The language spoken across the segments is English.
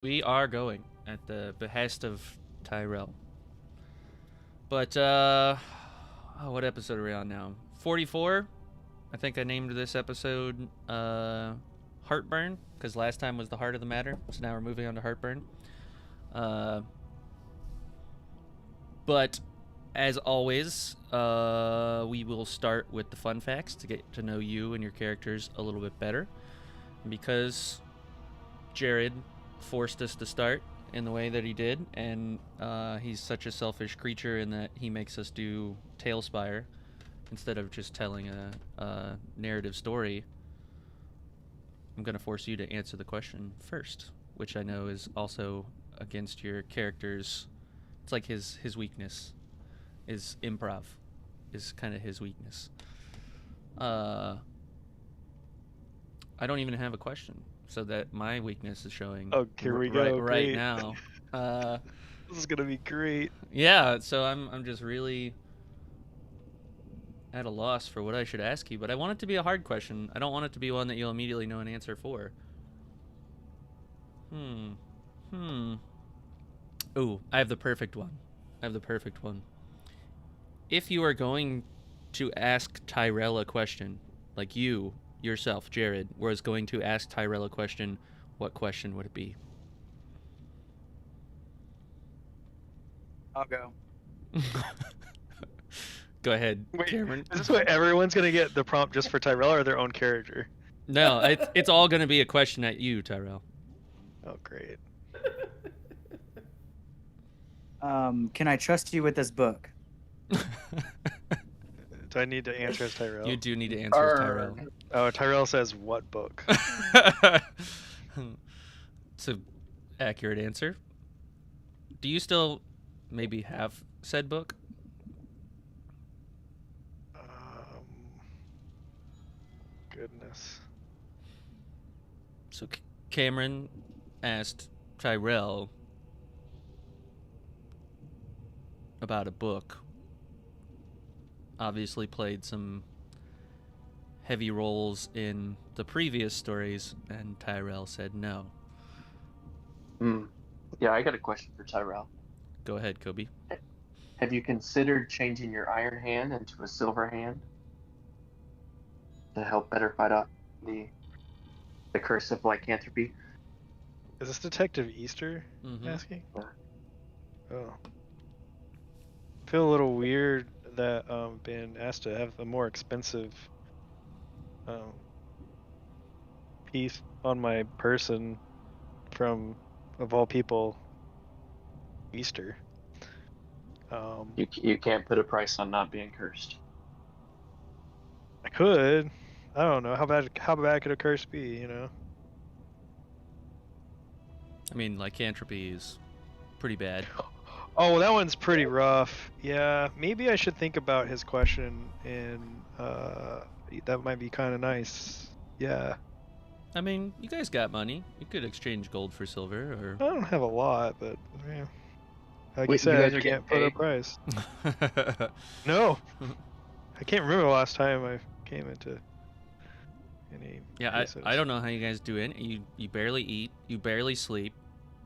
We are going at the behest of Tyrell. But, what episode are we on now? 44? I think I named this episode, Heartburn, because last time was the heart of the matter, so now we're moving on to Heartburn. But, as always, we will start with the fun facts to get to know you and your characters a little bit better. Because Jared forced us to start in the way that he did, and he's such a selfish creature in that he makes us do Talespire instead of just telling a narrative story. I'm going to force you to answer the question first, which I know is also against your character's. It's like his weakness is improv, is kind of his weakness. I don't even have a question, so that my weakness is showing. Oh, here we go. Right now. This is gonna be great. Yeah, so I'm just really at a loss for what I should ask you, but I want it to be a hard question. I don't want it to be one that you'll immediately know an answer for. Ooh, I have the perfect one. If you are going to ask Tyrell a question, like you, yourself, Jared, was going to ask Tyrell a question, what question would it be? I'll go. Go ahead, Wait, Cameron. is this what everyone's gonna get the prompt just for Tyrell or their own character? No, it's all going to be a question at you, Tyrell. Oh, great. Can I trust you with this book? Do I need to answer as Tyrell? You do need to answer as Tyrell. Oh, Tyrell says what book? It's an accurate answer. Do you still maybe have said book? Goodness. So Cameron asked Tyrell about a book. Obviously played some heavy roles in the previous stories, and Tyrell said no. Yeah, I got a question for Tyrell. Go ahead, Kobe. Have you considered changing your iron hand into a silver hand to help better fight off the curse of lycanthropy? Is this Detective Easter asking? Yeah. Oh. I feel a little weird that being asked to have a more expensive piece on my person from, of all people, Easter. You can't put a price on not being cursed. I could. I don't know. How bad could a curse be, you know? I mean, lycanthropy is pretty bad. Oh, that one's pretty rough. Yeah, maybe I should think about his question, and that might be kind of nice. Yeah. I mean, you guys got money. You could exchange gold for silver, or... I don't have a lot, but yeah. Like Wait, you said, you guys I are can't getting put a paid? price. No. I can't remember the last time I came into any. Yeah, I don't know how you guys do it. You barely eat. You barely sleep.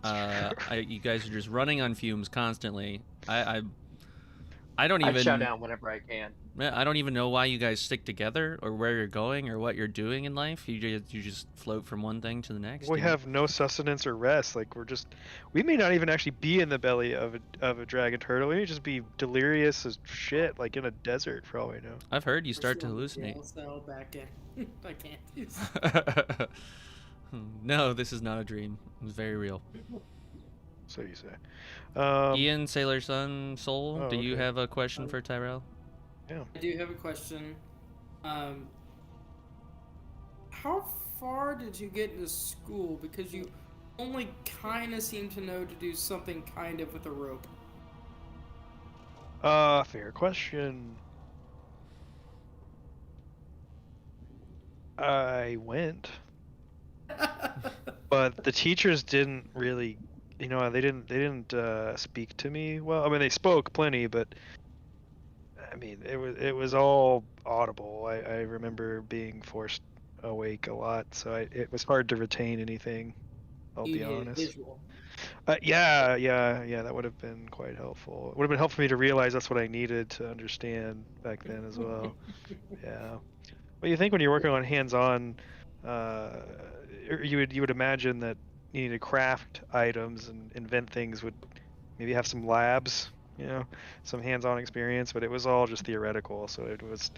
You guys are just running on fumes constantly. I don't even. I shut down whenever I can. I don't even know why you guys stick together or where you're going or what you're doing in life. You just float from one thing to the next. We have no sustenance or rest. Like we may not even actually be in the belly of a dragon turtle. We may just be delirious as shit, like in a desert for all we know. I've heard you start to hallucinate. Back in. I can't use. No, this is not a dream. It's very real. So you say. Ian, Sailor Sun, Soul, do you have a question for Tyrell? Yeah. I do have a question. How far did you get into school? Because you only kind of seem to know to do something kind of with a rope. Fair question. I went. But the teachers didn't really, they didn't speak to me well. I mean, they spoke plenty, but I mean, it was all audible. I remember being forced awake a lot, so it was hard to retain anything. I'll You be need a honest. visual. Yeah, that would have been quite helpful. It would have been helpful for me to realize that's what I needed to understand back then as well. Yeah. What do you think when you're working on hands-on? You would imagine that you need to craft items and invent things would maybe have some labs, some hands-on experience, but it was all just theoretical, so it was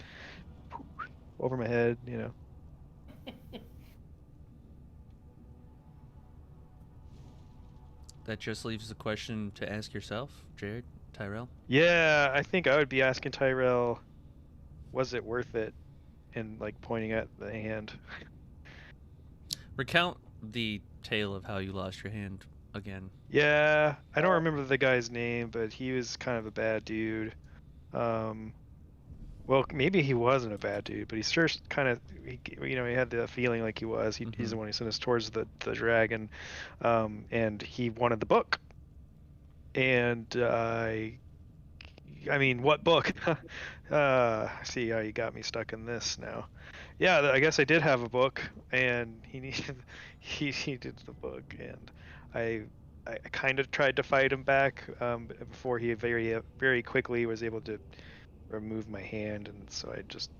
over my head. That just leaves the question to ask yourself, Jared, Tyrell. Yeah, I think I would be asking Tyrell, was it worth it? And like pointing at the hand. Recount the tale of how you lost your hand again. Yeah, I don't remember the guy's name, but he was kind of a bad dude. Well, maybe he wasn't a bad dude, but he sure kind of, he had the feeling like he was. He's the one who sent us towards the dragon, and he wanted the book. And I mean, what book? See how you got me stuck in this now. Yeah, I guess I did have a book, and he needed the book, and I kind of tried to fight him back before he very quickly was able to remove my hand, and so I just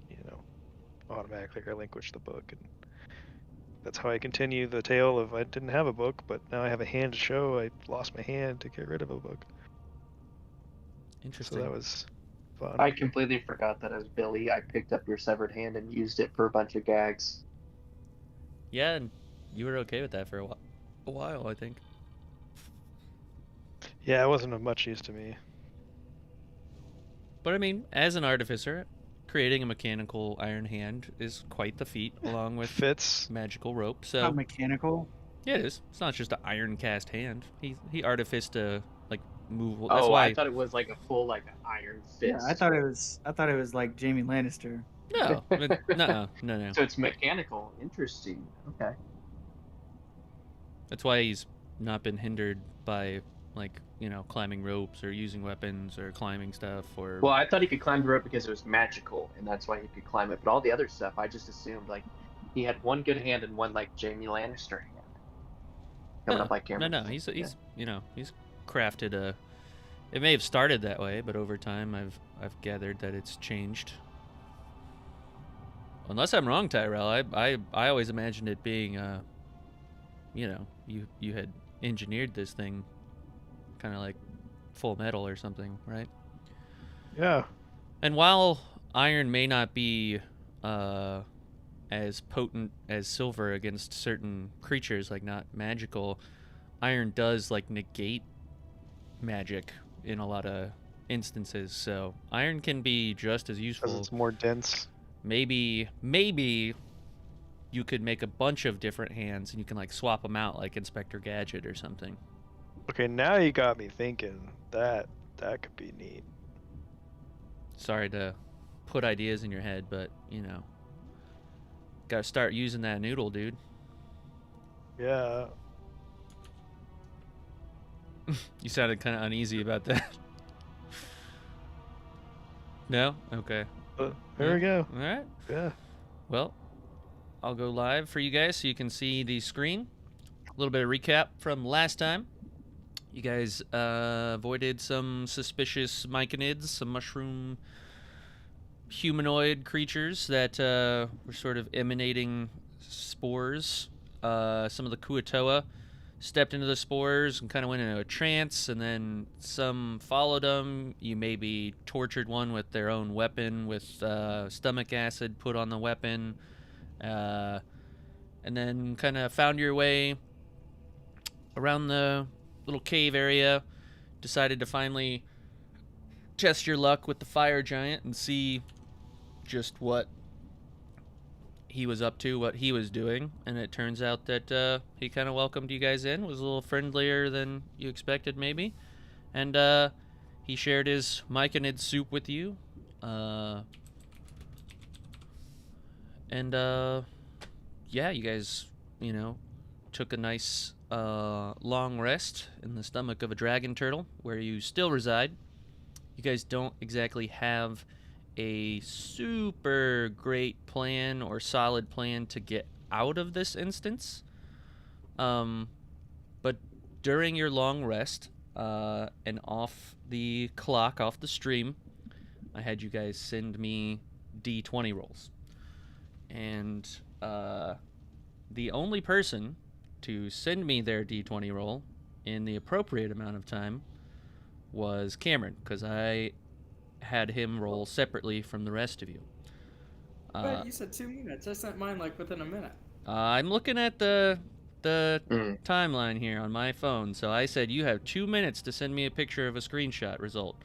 automatically relinquished the book, and that's how I continue the tale of I didn't have a book, but now I have a hand to show I lost my hand to get rid of a book. Interesting. So that was fun. I completely forgot that as Billy, I picked up your severed hand and used it for a bunch of gags. Yeah, and you were okay with that for a while, I think. Yeah, it wasn't of much use to me. But I mean, as an artificer, creating a mechanical iron hand is quite the feat, along with Fits. magical rope. So Not mechanical. yeah, it is. It's not just an iron cast hand. He artificed a movable. Oh, That's why. I thought it was like a full iron fist. Yeah, I thought it was like Jamie Lannister. No, no. So it's mechanical. Interesting. Okay. That's why he's not been hindered by climbing ropes or using weapons or climbing stuff or. Well, I thought he could climb the rope because it was magical, and that's why he could climb it. But all the other stuff, I just assumed he had one good hand and one Jamie Lannister hand. Coming up like Cameron. No. He's crafted a. It may have started that way, but over time I've gathered that it's changed. Unless I'm wrong, Tyrell, I always imagined it being you had engineered this thing, kind of like Full Metal or something, right? Yeah. And while iron may not be as potent as silver against certain creatures, not magical, iron does negate magic in a lot of instances. So iron can be just as useful. Because it's more dense. Maybe you could make a bunch of different hands and you can swap them out like Inspector Gadget or something. Okay, now you got me thinking. That could be neat. Sorry to put ideas in your head, but gotta start using that noodle, dude. Yeah. You sounded kind of uneasy about that. No? Okay. There we go. All right. Yeah. Well, I'll go live for you guys so you can see the screen. A little bit of recap from last time. You guys avoided some suspicious myconids, some mushroom humanoid creatures that were sort of emanating spores. Some of the Kuatoa stepped into the spores and kind of went into a trance, and then some followed them. You maybe tortured one with their own weapon with stomach acid put on the weapon, and then kind of found your way around the little cave area. Decided to finally test your luck with the fire giant and see just what he was up to, what he was doing, and it turns out that he kind of welcomed you guys in, was a little friendlier than you expected maybe, and he shared his Myconid soup with you, and yeah, you guys took a nice long rest in the stomach of a dragon turtle where you still reside. You guys don't exactly have a super great plan or solid plan to get out of this instance. during your long rest, and off the clock, off the stream, I had you guys send me D20 rolls. And the only person to send me their D20 roll in the appropriate amount of time was Cameron, because I had him roll separately from the rest of you. Wait, you said 2 minutes. I sent mine like within a minute. I'm looking at the timeline here on my phone. So I said you have 2 minutes to send me a picture of a screenshot result,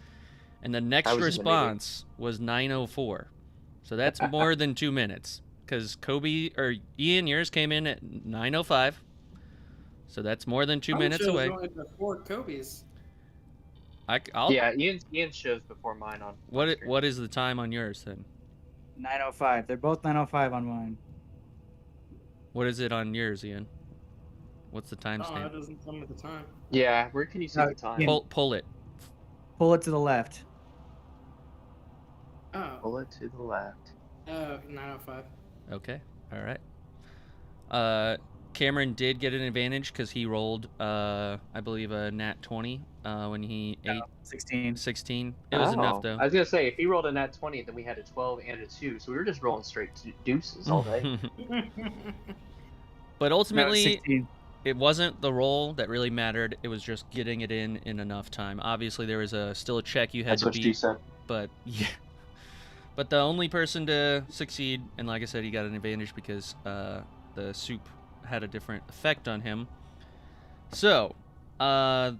and the next I was in the meeting. response was 9:04. So that's more than 2 minutes. Because Ian, yours came in at 9:05. So that's more than 2 minutes away. Only before Kobe's. I'll. Yeah, Ian shows before mine on. What is the time on yours then? 9:05. They're both 9:05 on mine. What is it on yours, Ian? What's the Oh, timestamp? it doesn't tell me the time. Yeah, where can you see the time? Pull it. Pull it to the left. Oh. Pull it to the left. 9:05. Okay. All right. Cameron did get an advantage because he rolled, I believe, a nat 20 when he ate 16. 16. It was enough, though. I was going to say, if he rolled a nat 20, then we had a 12 and a 2, so we were just rolling straight deuces all day. But ultimately, 16. it wasn't the roll that really mattered. It was just getting it in enough time. Obviously, there was still a check you had That's to what beat. you said. But, yeah. But the only person to succeed, and like I said, he got an advantage because the soup had a different effect on him. So, the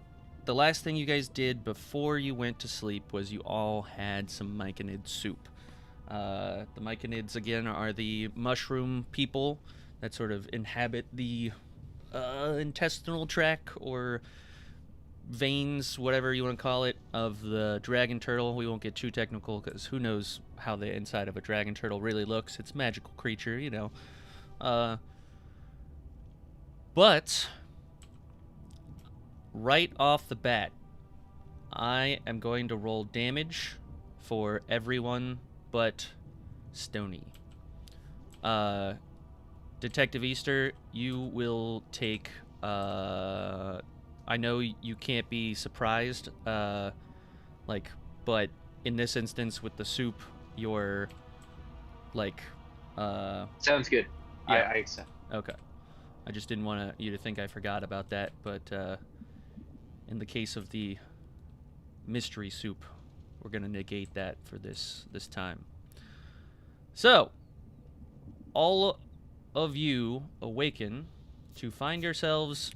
last thing you guys did before you went to sleep was you all had some Myconid soup. The Myconids, again, are the mushroom people that sort of inhabit the intestinal tract or veins, whatever you want to call it, of the dragon turtle. We won't get too technical because who knows how the inside of a dragon turtle really looks. It's a magical creature, you know. But right off the bat, I am going to roll damage for everyone but Stony. Detective Easter, you will take... I know you can't be surprised, but in this instance with the soup, you're, Sounds good. Yeah. I accept. Okay. I just didn't want you to think I forgot about that, but in the case of the mystery soup, we're going to negate that for this time. So, all of you awaken to find yourselves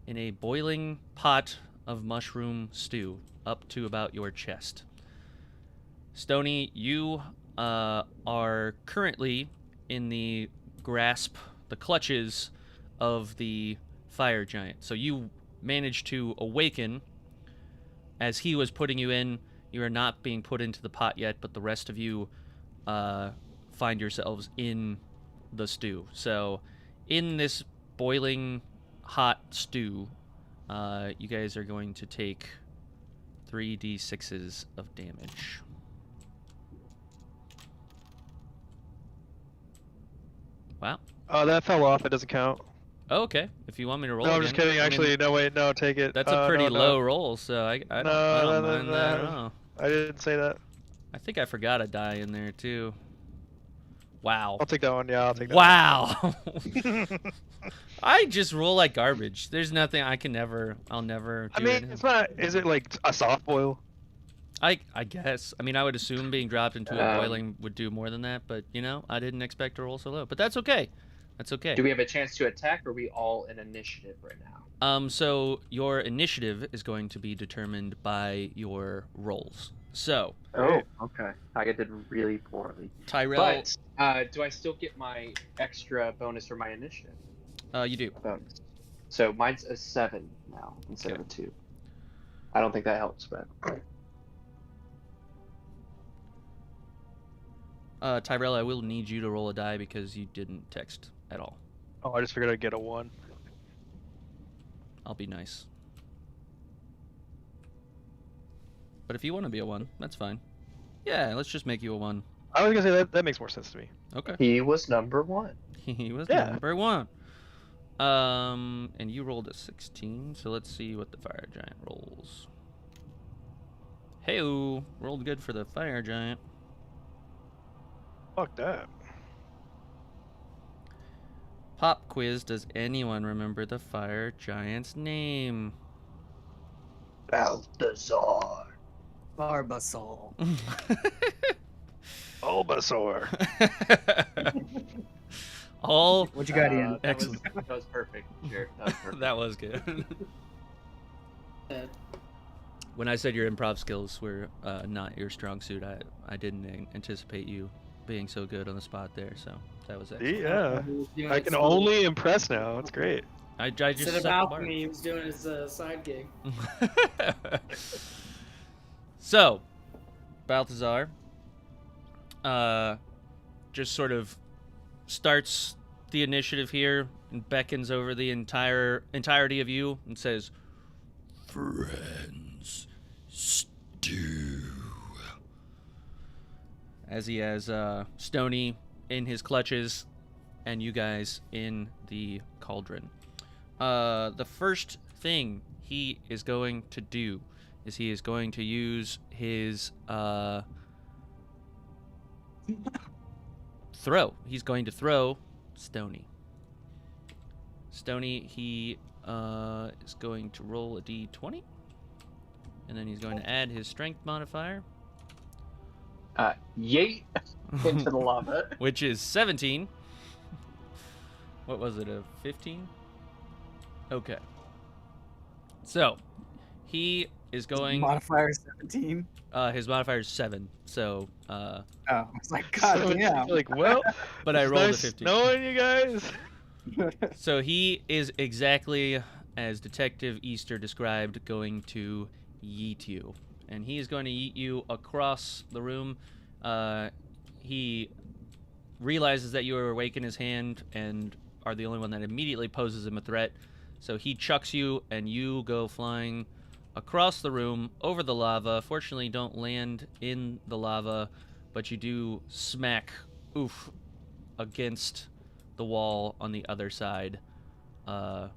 in a boiling pot of mushroom stew up to about your chest. Stony, you are currently in the clutches of the fire giant. So you managed to awaken as he was putting you in. You are not being put into the pot yet, but the rest of you find yourselves in the stew. So in this boiling hot stew, you guys are going to take 3d6s of damage. Wow. Oh, that fell off. It doesn't count. Oh, okay. If you want me to roll No, I'm again. just kidding. Actually, no, wait. No, take it. That's a pretty no. low roll, so I don't mind that at all. I didn't say that. I think I forgot a die in there, too. Wow. I'll take that one. Yeah, I'll take that Wow. I just roll like garbage. There's nothing I'll never do. I mean, it's not. Is it like a soft boil? I guess. I mean, I would assume being dropped into a boiling would do more than that, but, I didn't expect to roll so low. But that's okay. That's okay. Do we have a chance to attack, or are we all in initiative right now? So your initiative is going to be determined by your rolls. So. Oh, okay. I did really poorly. Tyrell. But do I still get my extra bonus for my initiative? You do. Bonus. So mine's a 7 now instead of a 2. I don't think that helps, but. Tyrell, I will need you to roll a die because you didn't text at all. Oh, I just figured I'd get a 1. I'll be nice. But if you want to be a 1, that's fine. Yeah, let's just make you a 1. I was gonna say that makes more sense to me. Okay. He was number 1. He was Yeah. number 1. And you rolled a 16, so let's see what the fire giant rolls. Hey-o, rolled good for the fire giant. Fuck that. Pop quiz, does anyone remember the fire giant's name? Balthazar. Barbasol. Bulbasaur. All What you got, Ian? Excellent. That was perfect. Sure, that was perfect. that was good. Dead. When I said your improv skills were not your strong suit, I didn't anticipate you being so good on the spot there. So that was excellent. Yeah. He was doing I it can smooth. only impress now. It's great. I just Instead of sucked the bar. alchemy, he was doing his side gig. So, Balthazar just sort of starts the initiative here and beckons over the entirety of you and says, "Friends, stew." As he has Stony in his clutches and you guys in the cauldron. The first thing he is going to do is he is going to use his throw. He's going to throw Stony. Stony, he is going to roll a d20. And then he's going to add his strength modifier. Yeet into the lava. Which is 17. What was it, a 15? Okay. So, he is going... Modifier 17. his modifier is 7, so... Oh, I was like, God So damn. Like, well, But I it's rolled a nice 15. knowing you guys. So he is exactly as Detective Easter described, going to yeet you. And he is going to yeet you across the room. He realizes that you are awake in his hand and are the only one that immediately poses him a threat. So he chucks you and you go flying across the room over the lava. Fortunately, you don't land in the lava, but you do smack against the wall on the other side, kind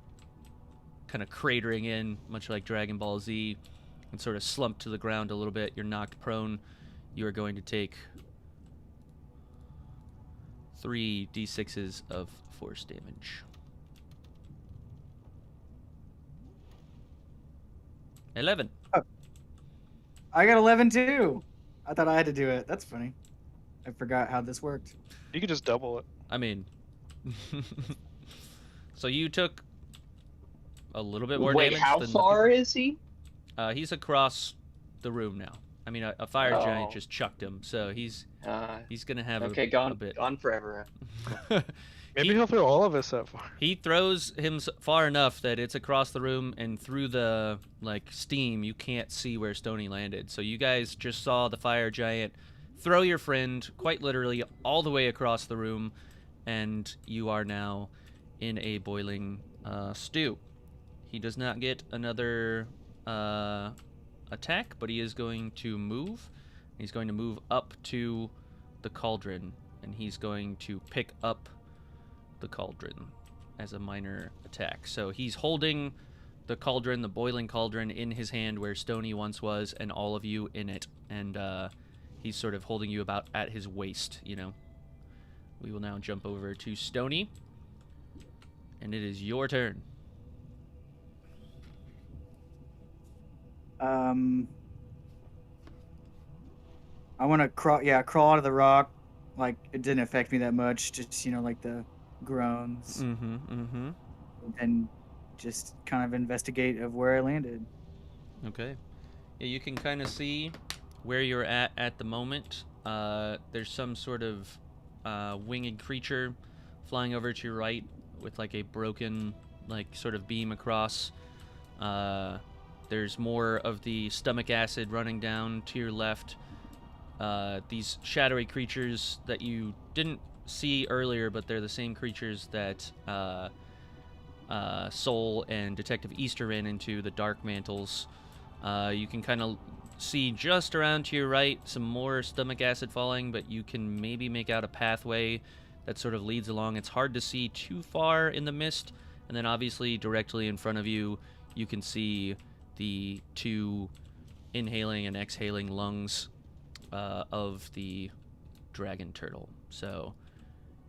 of cratering in, much like Dragon Ball Z, and sort of slump to the ground a little bit. You're knocked prone. You are going to take 3 d6s of force damage. 11. I got 11 too. I thought I had to do it. That's funny. I forgot how this worked. You could just double it. I mean, so you took a little bit more Wait, damage. how than far is he? He's across the room now. I mean, a fire giant Oh. just chucked him, so he's gonna have Okay, a gone bit. gone forever. Maybe he'll throw all of us that far. He throws him far enough that it's across the room, and through the steam, you can't see where Stony landed. So you guys just saw the fire giant throw your friend quite literally all the way across the room, and you are now in a boiling stew. He does not get another attack, but he is going to move. He's going to move up to the cauldron, and he's going to pick up the cauldron as a minor attack. So he's holding the cauldron, the boiling cauldron, in his hand where Stony once was, and all of you in it. And he's sort of holding you about at his waist, you know. We will now jump over to Stony, and it is your turn. I want to crawl out of the rock. Like, it didn't affect me that much. Just, like the groans. And just kind of investigate of where I landed. Okay. Yeah, you can kind of see where you're at the moment. There's some sort of winged creature flying over to your right with like a broken sort of beam across. There's more of the stomach acid running down to your left. These shadowy creatures that you didn't see earlier, but they're the same creatures that Soul and Detective Easter ran into, the Dark Mantles. You can kind of see just around to your right some more stomach acid falling, but you can maybe make out a pathway that sort of leads along. It's hard to see too far in the mist, And then obviously directly in front of you, you can see the 2 inhaling and exhaling lungs of the dragon turtle. So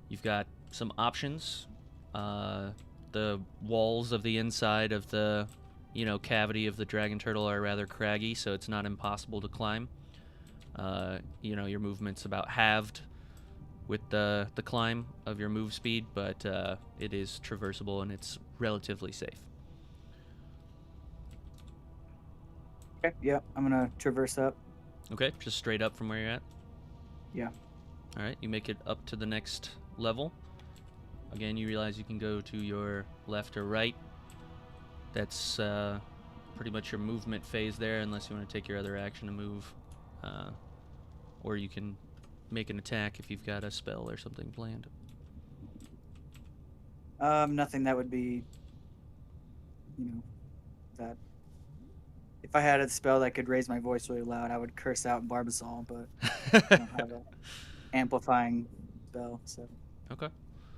you've got some options. The walls of the inside of the, cavity of the dragon turtle are rather craggy, so it's not impossible to climb. Your movement's about halved with the climb of your move speed, but it is traversable and it's relatively safe. Okay, yeah, I'm gonna traverse up. Okay, just straight up from where you're at? Yeah. All right, you make it up to the next level. Again, you realize you can go to your left or right. That's pretty much your movement phase there, unless you want to take your other action to move. Or you can make an attack if you've got a spell or something planned. Nothing that would be, that. If I had a spell that could raise my voice really loud, I would curse out Barbasol, but I don't have an amplifying spell, so. Okay.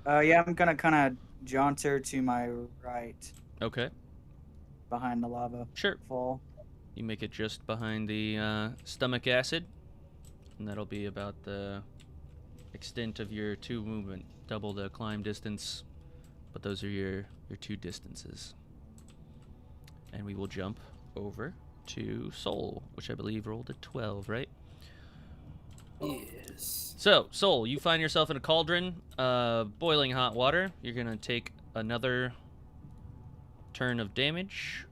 Yeah, I'm gonna kind of jaunter to my right. Okay. Behind the lava. Sure. Fall. You make it just behind the stomach acid, and that'll be about the extent of your 2 movement, double the climb distance, but those are your 2 distances. And we will jump over to Soul, which I believe rolled a 12, right? Yes. So, Soul, you find yourself in a cauldron, boiling hot water. You're going to take another turn of damage.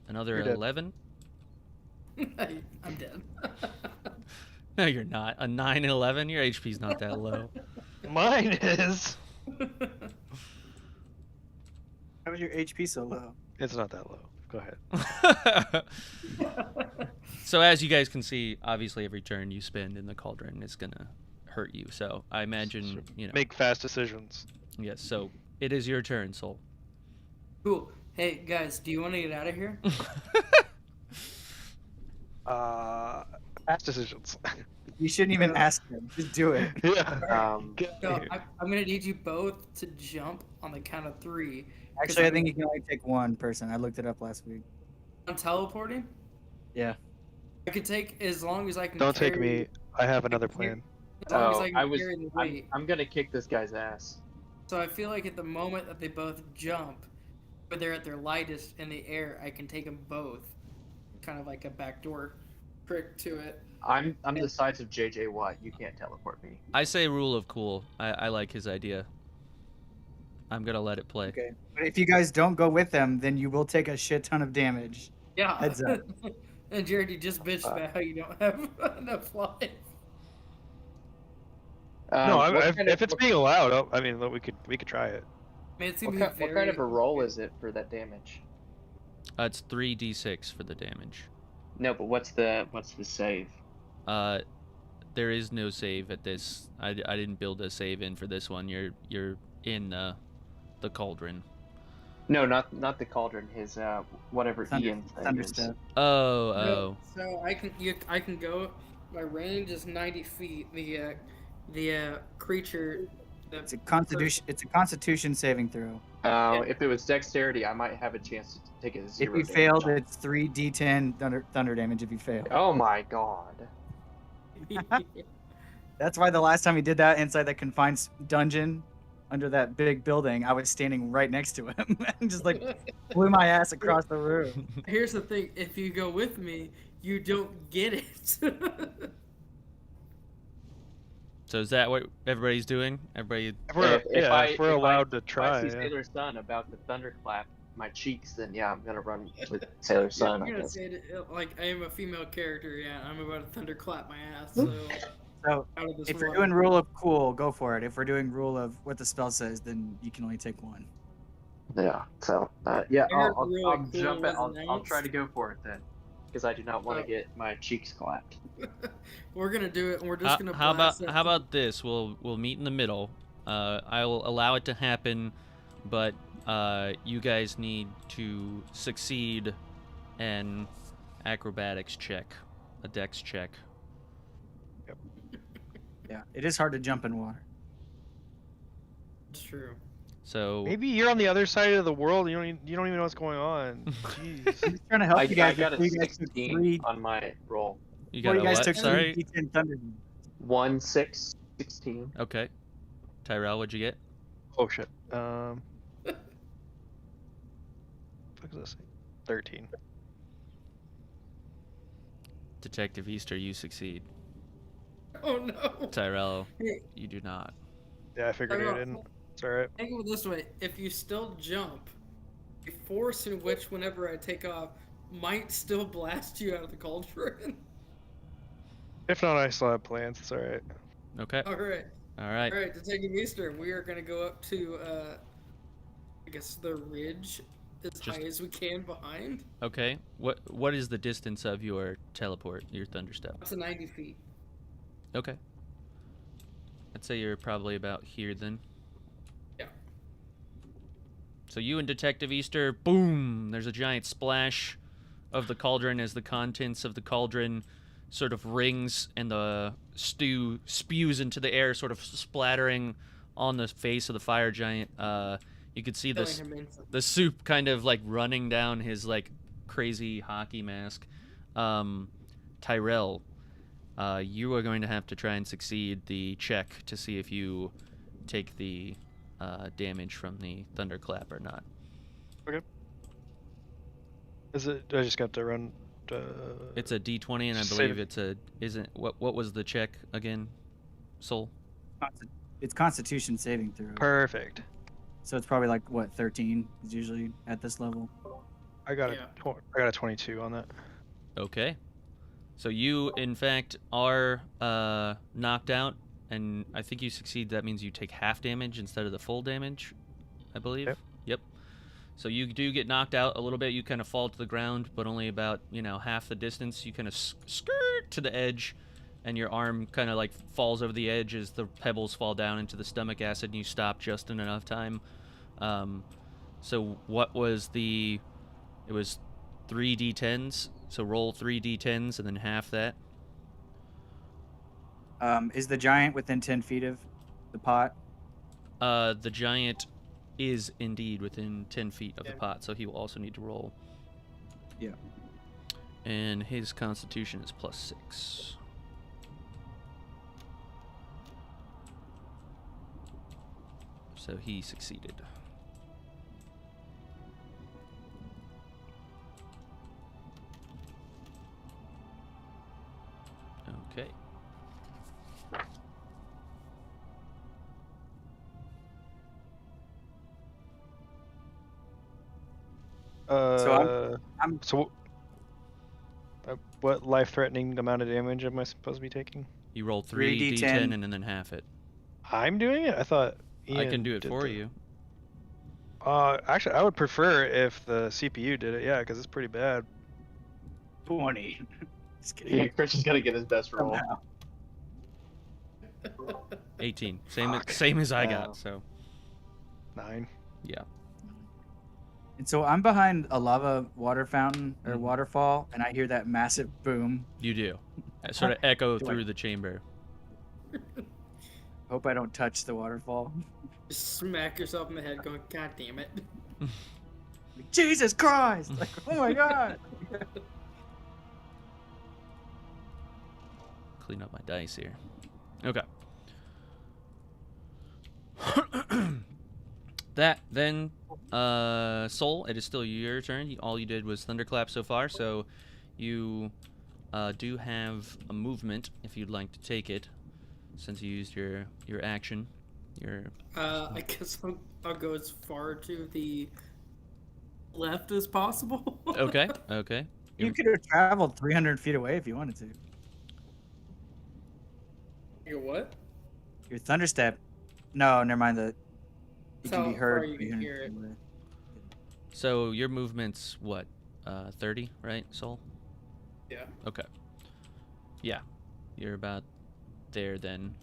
Another You're dead. 11. I'm dead. No, you're not. A 9 and 11? Your HP's not that low. Mine is. How was your HP so low? It's not that low. Go ahead. So as you guys can see, obviously every turn you spend in the cauldron is going to hurt you. So I imagine, Make fast decisions. Yes, so it is your turn, Soul. Cool. Hey guys, do you want to get out of here? Fast decisions. You shouldn't even ask him. Just do it. Yeah. So I'm gonna need you both to jump on the count of 3. Actually, I think you can only take 1 person. I looked it up last week. I'm teleporting. Yeah. I can take as long as I can. Don't take carry- me. I have another plan. As long as I can carry the I'm, weight. I'm gonna kick this guy's ass. So I feel like at the moment that they both jump, but they're at their lightest in the air, I can take them both. Kind of like a backdoor trick to it. I'm the size of JJ Watt. You can't teleport me. I say rule of cool. I like his idea. I'm going to let it play. Okay. But if you guys don't go with them, then you will take a shit ton of damage. Yeah. Heads up. And Jared, you just bitched about how you don't have enough life. No, What kind if of- it's being allowed, I mean, we could try it. I mean, it seems what kind of a roll is it for that damage? It's 3d6 for the damage. No, but what's the save? There is no save at this. I didn't build a save in for this one. You're in the cauldron. No, not the cauldron. His whatever Ian thing Thunder is. stuff. Oh. So I can go. My range is 90 feet. The creature. It's a Constitution saving throw. If it was dexterity, I might have a chance to take a 0. If you damage. failed, it's 3d10 thunder damage. If you fail, Oh my god. that's why the last time he did that inside that confined dungeon, under that big building, I was standing right next to him and just like blew my ass across the room. Here's the thing: if you go with me, you don't get it. So is that what everybody's doing? Everybody. If we're allowed to If try. I see Yeah. Sailor Sun about the thunderclap my cheeks, then yeah, I'm gonna run with Sailor Sun. I'm I gonna guess. say it like I am a female character. Yeah, I'm about to thunderclap my ass. So So out of this if we're world. doing rule of cool, go for it. If we're doing rule of what the spell says, then you can only take 1. Yeah. So yeah, I heard I'll really I'll cool jump it. was I'll try to announced. go for it then, because I do not want to Oh. get my cheeks clapped. We're gonna do it, and we're just gonna. How blast about it. how about this? We'll meet in the middle. I will allow it to happen, but you guys need to succeed an acrobatics check, a dex check. Yeah, it is hard to jump in water. It's true. So Maybe you're on the other side of the world. You don't even know what's going on. Jeez. I'm just trying to help I you guys. got a before you guys took 16 three. on my roll. you Before got you a guys what? took Sorry. 3 D10 thunder. 1, 6, 16. Okay. Tyrell, what'd you get? Oh shit. What is this? 13. Detective Easter, you succeed. Oh no. Tyrell, Hey, you do not. Yeah, I figured Tyrell, I didn't. It's alright. think of it this way: if you still jump, the force in which, whenever I take off, might still blast you out of the cauldron. If not, I still have plans. It's alright. Okay. All right. All right. All right, Detective Easter, we are gonna go up to, I guess the ridge as Just- high as we can behind. Okay. What is the distance of your teleport, your thunderstep? Up to 90 feet. Okay. I'd say you're probably about here then. Yeah. So you and Detective Easter, boom! There's a giant splash of the cauldron as the contents of the cauldron sort of rings and the stew spews into the air, sort of splattering on the face of the fire giant. You could see Killing him instantly. the soup kind of like running down his like crazy hockey mask. Tyrell, you are going to have to try and succeed the check to see if you take the damage from the thunderclap or not. Is it? I just got to run. It's a D20, and I Save believe it. it's a isn't what was the check again, Soul? It's Constitution saving throw. Perfect. So it's probably like what 13 is usually at this level. I got Yeah. I got a 22 on that. Okay. So you, in fact, are knocked out, and I think you succeed. That means you take half damage instead of the full damage, I believe. Yep. So you do get knocked out a little bit. You kind of fall to the ground, but only about, half the distance. You kind of skirt to the edge, and your arm kind of like falls over the edge as the pebbles fall down into the stomach acid, and you stop just in enough time. So what was the... It was 3 d10s, so roll 3 d10s and then half that. Is the giant within 10 feet of the pot? The giant is indeed within 10 feet of the Yeah. pot, so he will also need to roll. Yeah. And his constitution is +6. So he succeeded. Okay. I'm So. What life-threatening amount of damage am I supposed to be taking? You roll 3 3d10 D10 and then half it. I'm doing it. I thought Ian I can do it did for the- you. Actually, I would prefer if the CPU did it. Yeah, because it's pretty bad. 20. Just kidding. Yeah, Christian's gonna get his best roll. Somehow. 18. Fuck. Same as I Wow. got, so 9. yeah. And so I'm behind a lava water fountain or Mhm. waterfall, and I hear that massive boom. You do. It sort of echo Do I- through the chamber. Hope I don't touch the waterfall. Just smack yourself in the head, going, "God damn it!" Jesus Christ! Like, oh my God! Clean up my dice here. Okay. That then, Soul, it is still your turn. All you did was thunderclap so far, so you do have a movement if you'd like to take it, since you used your action. I guess I'll go as far to the left as possible. Okay. Okay. You could have traveled 300 feet away if you wanted to. You what? Your thunderstep. No, never mind. It That's can be how heard. far you can 300 hear feet it. away. So your movement's what? 30, right, Soul? Yeah. Okay. Yeah, you're about there then.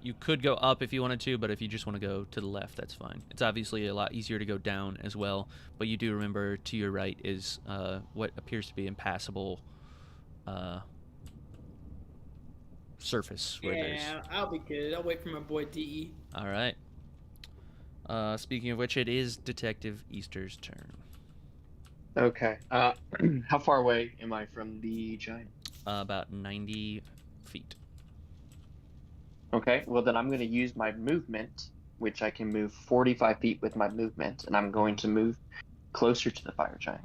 You could go up if you wanted to, but if you just want to go to the left, that's fine. It's obviously a lot easier to go down as well, but you do remember to your right is what appears to be impassable surface where there's... Yeah, I'll be good. I'll wait for my boy DE. All right. Speaking of which, it is Detective Easter's turn. Okay. How far away am I from the giant? About 90 feet. Okay, well then I'm going to use my movement, which I can move 45 feet with my movement, and I'm going to move closer to the fire giant.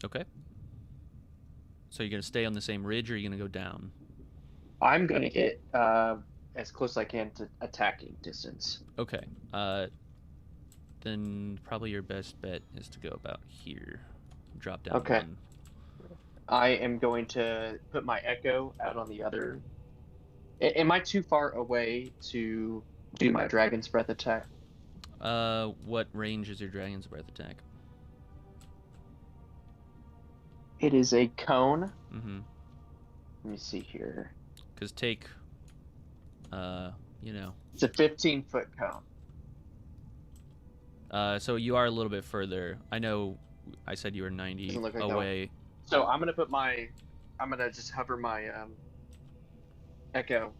Okay. So you're going to stay on the same ridge, or are you going to go down? I'm going to get as close as I can to attacking distance. Okay. Then probably your best bet is to go about here. Drop down Okay. 1. I am going to put my echo out on the other. Am I too far away to do my dragon's breath attack? What range is your dragon's breath attack? It is a cone. Mm-hmm. Let me see here. Because take, It's a 15-foot cone. so you are a little bit further. I know I said you were 90 Doesn't look like away. So I'm gonna just hover my echo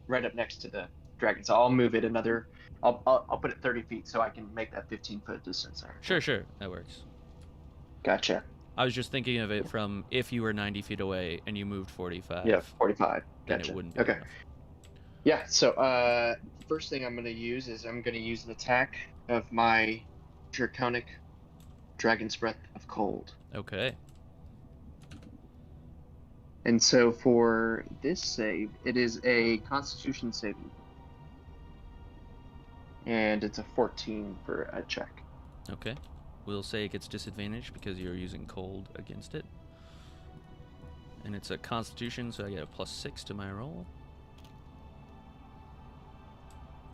right up next to the dragon. So I'll move it another. I'll put it 30 feet so I can make that 15-foot distance there. Sure, that works. Gotcha. I was just thinking of it from if you were 90 feet away and you moved 45. Yeah, 45. Then Gotcha. it wouldn't be okay. enough. Yeah. So first thing I'm gonna use is I'm gonna use an attack of my draconic dragon's breath of cold. Okay. And so for this save, it is a Constitution saving. And it's a 14 for a check. Okay. We'll say it gets disadvantage because you're using cold against it. And it's a Constitution, so I get a +6 to my roll.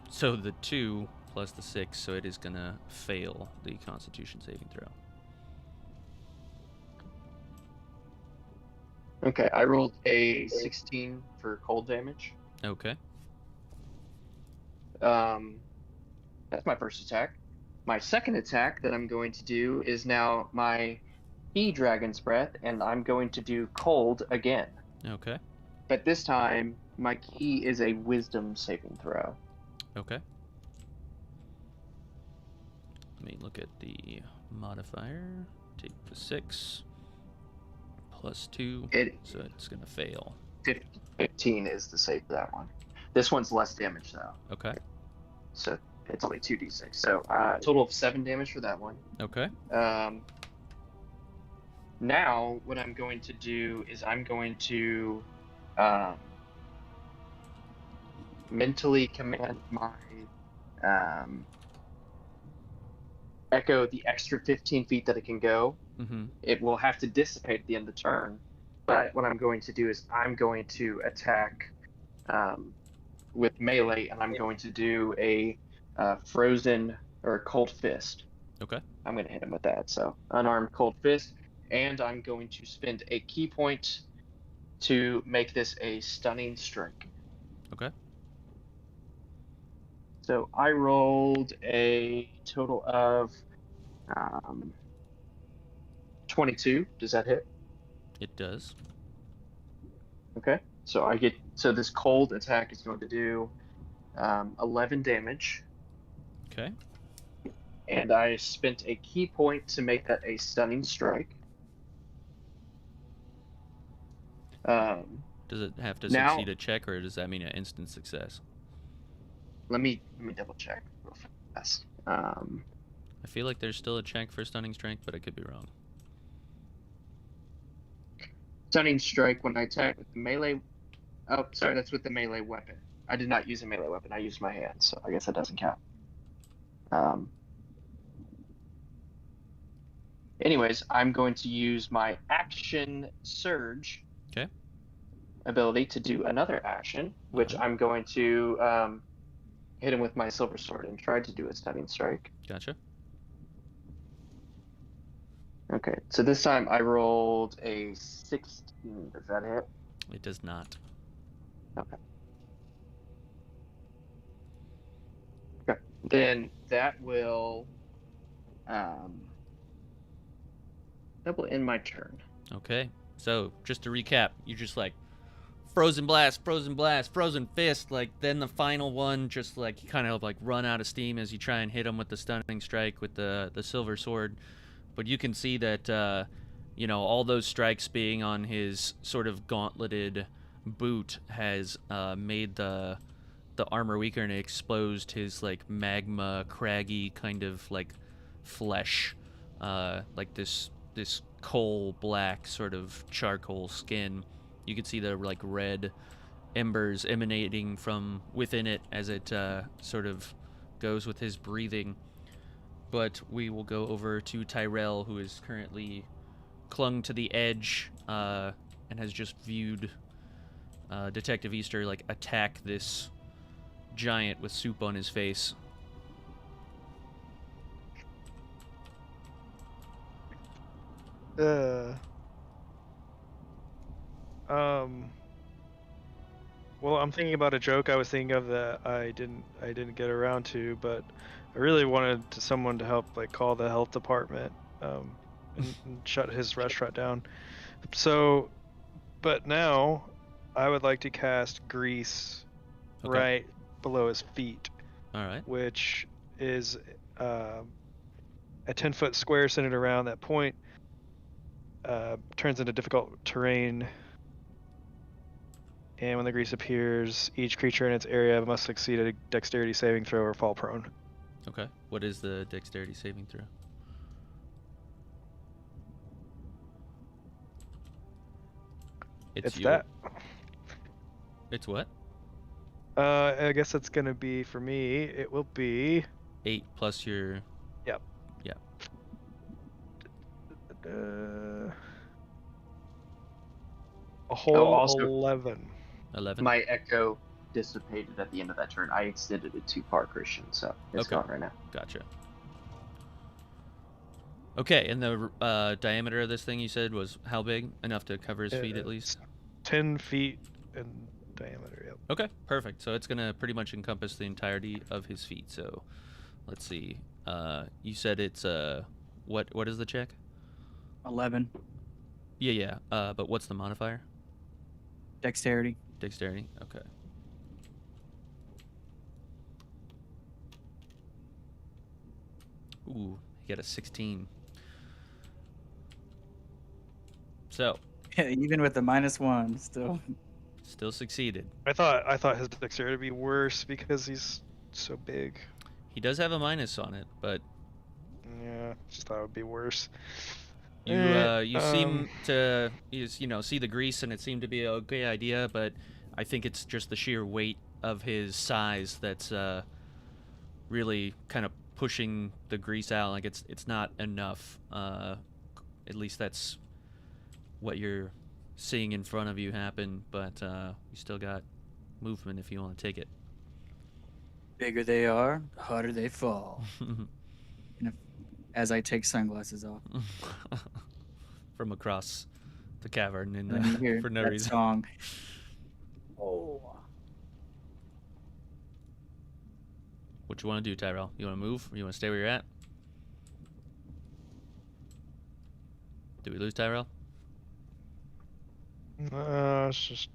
So the 2 plus the 6, so it is going to fail the Constitution saving throw. Okay, I rolled a 16 for cold damage. Okay. That's my first attack. My second attack that I'm going to do is now my Key Dragon's Breath, and I'm going to do cold again. Okay. But this time, my key is a Wisdom saving throw. Okay. Let me look at the modifier. Take the 6 plus 2, so it's going to fail. 15 is the save for that one. This one's less damage, though. Okay. So it's only 2d6. So total of 7 damage for that one. Okay. Now, what I'm going to do is I'm going to mentally command my echo the extra 15 feet that it can go. Mm-hmm. It will have to dissipate at the end of the turn. But what I'm going to do is I'm going to attack with melee, and I'm going to do a frozen or cold fist. Okay. I'm going to hit him with that. So unarmed cold fist. And I'm going to spend a key point to make this a stunning strike. Okay. So I rolled a total of 22. Does that hit? It does. Okay. So this cold attack is going to do 11 damage. Okay. And I spent a key point to make that a stunning strike. Does it have to now, succeed a check, or does that mean an instant success? Let me double check real fast. I feel like there's still a check for stunning strike, but I could be wrong. Stunning strike when I attack with the melee. Oh, sorry, that's with the melee weapon. I did not use a melee weapon. I used my hand, so I guess that doesn't count. Anyways, I'm going to use my action surge ability to do another action, which I'm going to hit him with my silver sword and try to do a stunning strike. Gotcha. Okay, so this time I rolled a 16. Does that hit? It does not. Okay. Okay. Then that will end my turn. Okay. So just to recap, you just like frozen blast, frozen fist. Like then the final one, just like you kind of like run out of steam as you try and hit him with the stunning strike with the silver sword. But you can see that you know, all those strikes being on his sort of gauntleted boot has made the armor weaker, and it exposed his like magma craggy kind of like flesh, like this coal black sort of charcoal skin. You can see the like red embers emanating from within it as it sort of goes with his breathing. But we will go over to Tyrell, who is currently clung to the edge and has just viewed Detective Easter like attack this giant with soup on his face. Well, I'm thinking about a joke I was thinking of that I didn't get around to, but I really wanted someone to help like call the health department and shut his restaurant down. So, but now I would like to cast grease right below his feet. All right. Which is a 10-foot square centered around that point. Turns into difficult terrain. And when the grease appears, each creature in its area must succeed a dexterity saving throw or fall prone. Okay. What is the dexterity saving throw? It's that. It's what? I guess it's gonna be, for me, it will be 8 plus your... Yep. Yeah. A whole also 11. 11? My echo dissipated at the end of that turn. I extended it too far, Christian, so it's gone right now. Gotcha. Okay, and the diameter of this thing you said was how big? Enough to cover his feet at least? 10 feet in diameter, yep. Okay, perfect. So it's going to pretty much encompass the entirety of his feet. So let's see. You said it's what is the check? 11. Yeah. But what's the modifier? Dexterity. Dexterity. Okay. Ooh, he got a 16. So. Yeah, even with the -1, Still succeeded. I thought his dexterity would be worse because he's so big. He does have a minus on it, but yeah, just thought it would be worse. You seem to see the grease, and it seemed to be a okay idea, but I think it's just the sheer weight of his size that's really kind of pushing the grease out. Like it's not enough. At least that's what you're seeing in front of you happen, but you still got movement if you want to take it. Bigger they are, the harder they fall. As I take sunglasses off. From across the cavern for no reason. Song. Oh. What you want to do, Tyrell? You want to move, or you want to stay where you're at? Did we lose Tyrell? It's just...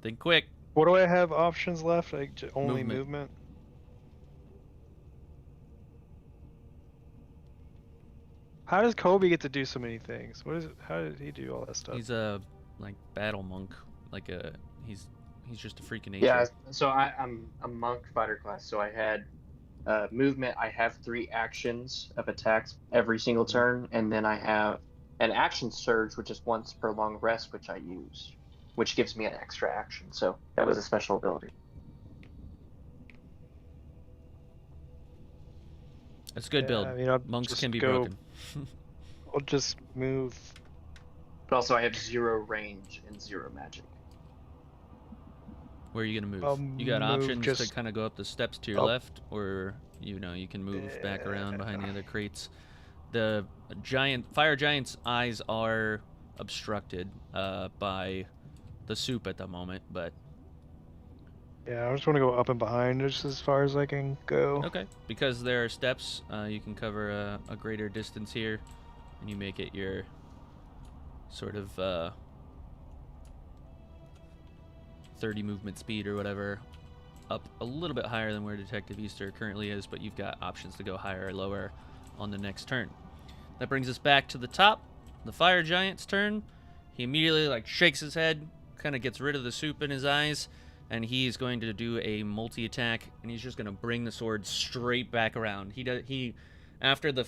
Think quick. What do I have options left? Only movement? How does Kobe get to do so many things? How did he do all that stuff? He's a battle monk. He's just a freak of nature. Yeah, so I'm a monk fighter class, so I had movement. I have 3 actions of attacks every single turn, and then I have an action surge, which is once per long rest, which I use, which gives me an extra action. So that was a special ability. That's a good build. I mean, Monks can be broken. I'll just move. But also, I have 0 range and 0 magic. Where are you gonna move? You got options to kind of go up the steps to your left, or you can move back around behind the other crates. The fire giant's eyes are obstructed by the soup at the moment, but yeah, I just want to go up and behind just as far as I can go. Okay, because there are steps, you can cover a greater distance here, and you make it your sort of 30 movement speed or whatever, up a little bit higher than where Detective Easter currently is, but you've got options to go higher or lower on the next turn. That brings us back to the top, the Fire Giant's turn. He immediately shakes his head, kind of gets rid of the soup in his eyes, and he's going to do a multi-attack, and he's just going to bring the sword straight back around. He after the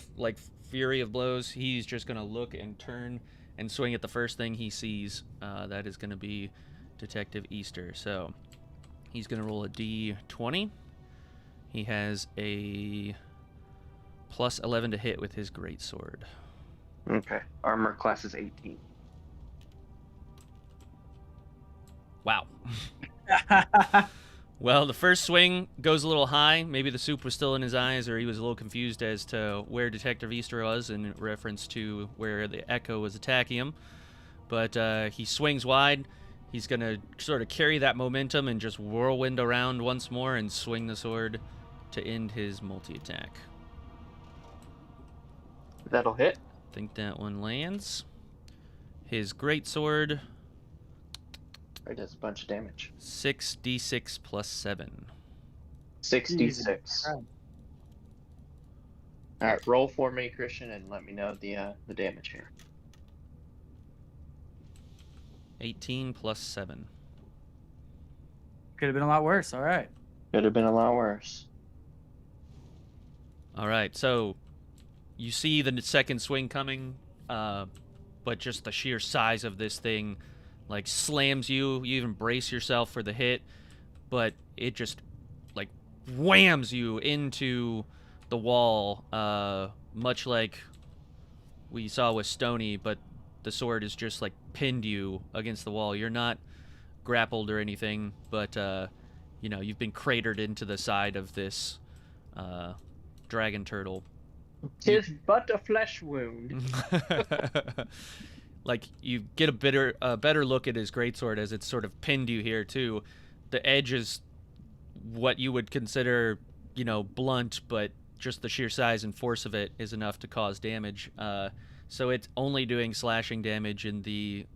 fury of blows, he's just going to look and turn and swing at the first thing he sees. That is going to be Detective Easter. So he's going to roll a d20. He has a plus 11 to hit with his greatsword. Okay. Armor class is 18. Wow. Well, the first swing goes a little high. Maybe the soup was still in his eyes, or he was a little confused as to where Detective Easter was in reference to where the echo was attacking him. But he swings wide. He's going to sort of carry that momentum and just whirlwind around once more and swing the sword to end his multi-attack. That'll hit. I think that one lands. His greatsword... It does a bunch of damage. 6d6 plus 7. 6d6. All right, roll for me, Christian, and let me know the damage here. 18 plus 7. Could have been a lot worse. All right. Could have been a lot worse. All right, so you see the second swing coming, but just the sheer size of this thing slams you. You even brace yourself for the hit, but it just whams you into the wall, much like we saw with Stony, but the sword has just pinned you against the wall. You're not grappled or anything, but you've been cratered into the side of this dragon turtle. 'Tis but a flesh wound. You get a better look at his greatsword as it's sort of pinned you here too. The edge is what you would consider, blunt, but just the sheer size and force of it is enough to cause damage. So it's only doing slashing damage in the,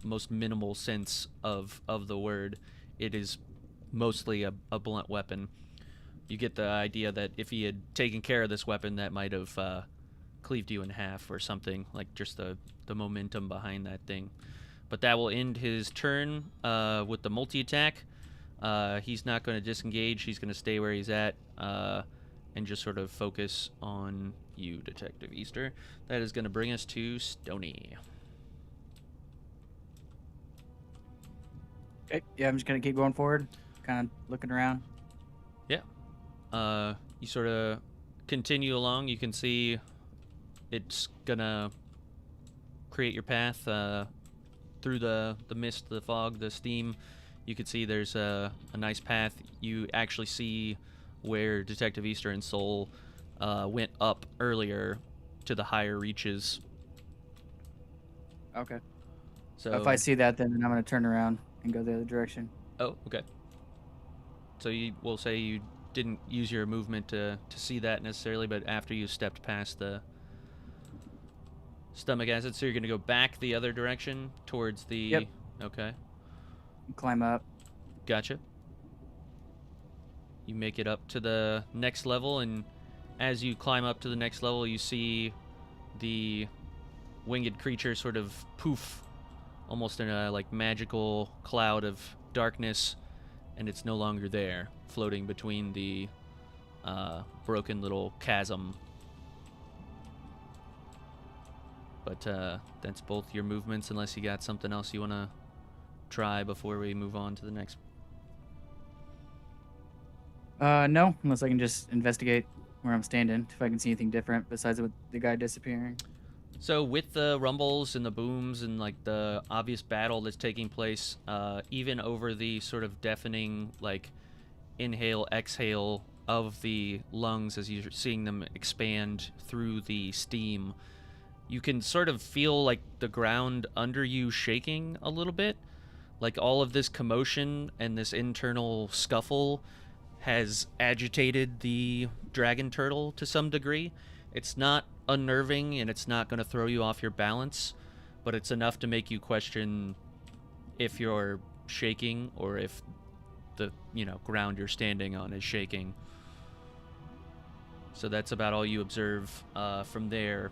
most minimal sense of the word. It is mostly a blunt weapon. You get the idea that if he had taken care of this weapon, that might have cleaved you in half or something, just the momentum behind that thing. But that will end his turn with the multi-attack. He's not going to disengage. He's going to stay where he's at and just sort of focus on you, Detective Easter. That is going to bring us to Stony. Okay. Yeah, I'm just going to keep going forward, kind of looking around. Yeah. You sort of continue along. You can see it's going to create your path through the mist, the fog, the steam. You can see there's a nice path. You actually see where Detective Easter and Soul went up earlier to the higher reaches. Okay. So if I see that, then I'm going to turn around and go the other direction. Oh, okay. So you will say you didn't use your movement to see that necessarily, but after you stepped past the stomach acid, so you're going to go back the other direction towards the... Yep. Okay. Climb up. Gotcha. You make it up to the next level, and as you climb up to the next level, you see the winged creature sort of poof, almost in a magical cloud of darkness, and it's no longer there, floating between the broken little chasm. But that's both your movements, unless you got something else you want to try before we move on to the next. No, unless I can just investigate where I'm standing, if I can see anything different besides with the guy disappearing. So with the rumbles and the booms and the obvious battle that's taking place, even over the sort of deafening inhale, exhale of the lungs as you're seeing them expand through the steam, you can sort of feel the ground under you shaking a little bit. All of this commotion and this internal scuffle has agitated the dragon turtle to some degree. It's not unnerving, and it's not going to throw you off your balance, but it's enough to make you question if you're shaking or if the ground you're standing on is shaking. So that's about all you observe from there.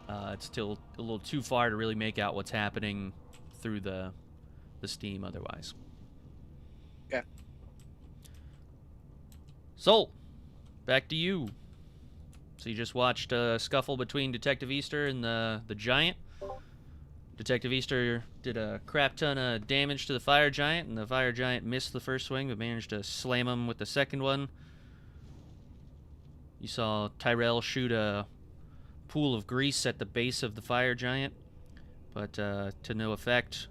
It's still a little too far to really make out what's happening through the steam otherwise. Okay. Sol, back to you. So you just watched a scuffle between Detective Easter and the giant. Detective Easter did a crap ton of damage to the fire giant, and the fire giant missed the first swing but managed to slam him with the second one. You saw Tyrell shoot a pool of grease at the base of the fire giant, but to no effect,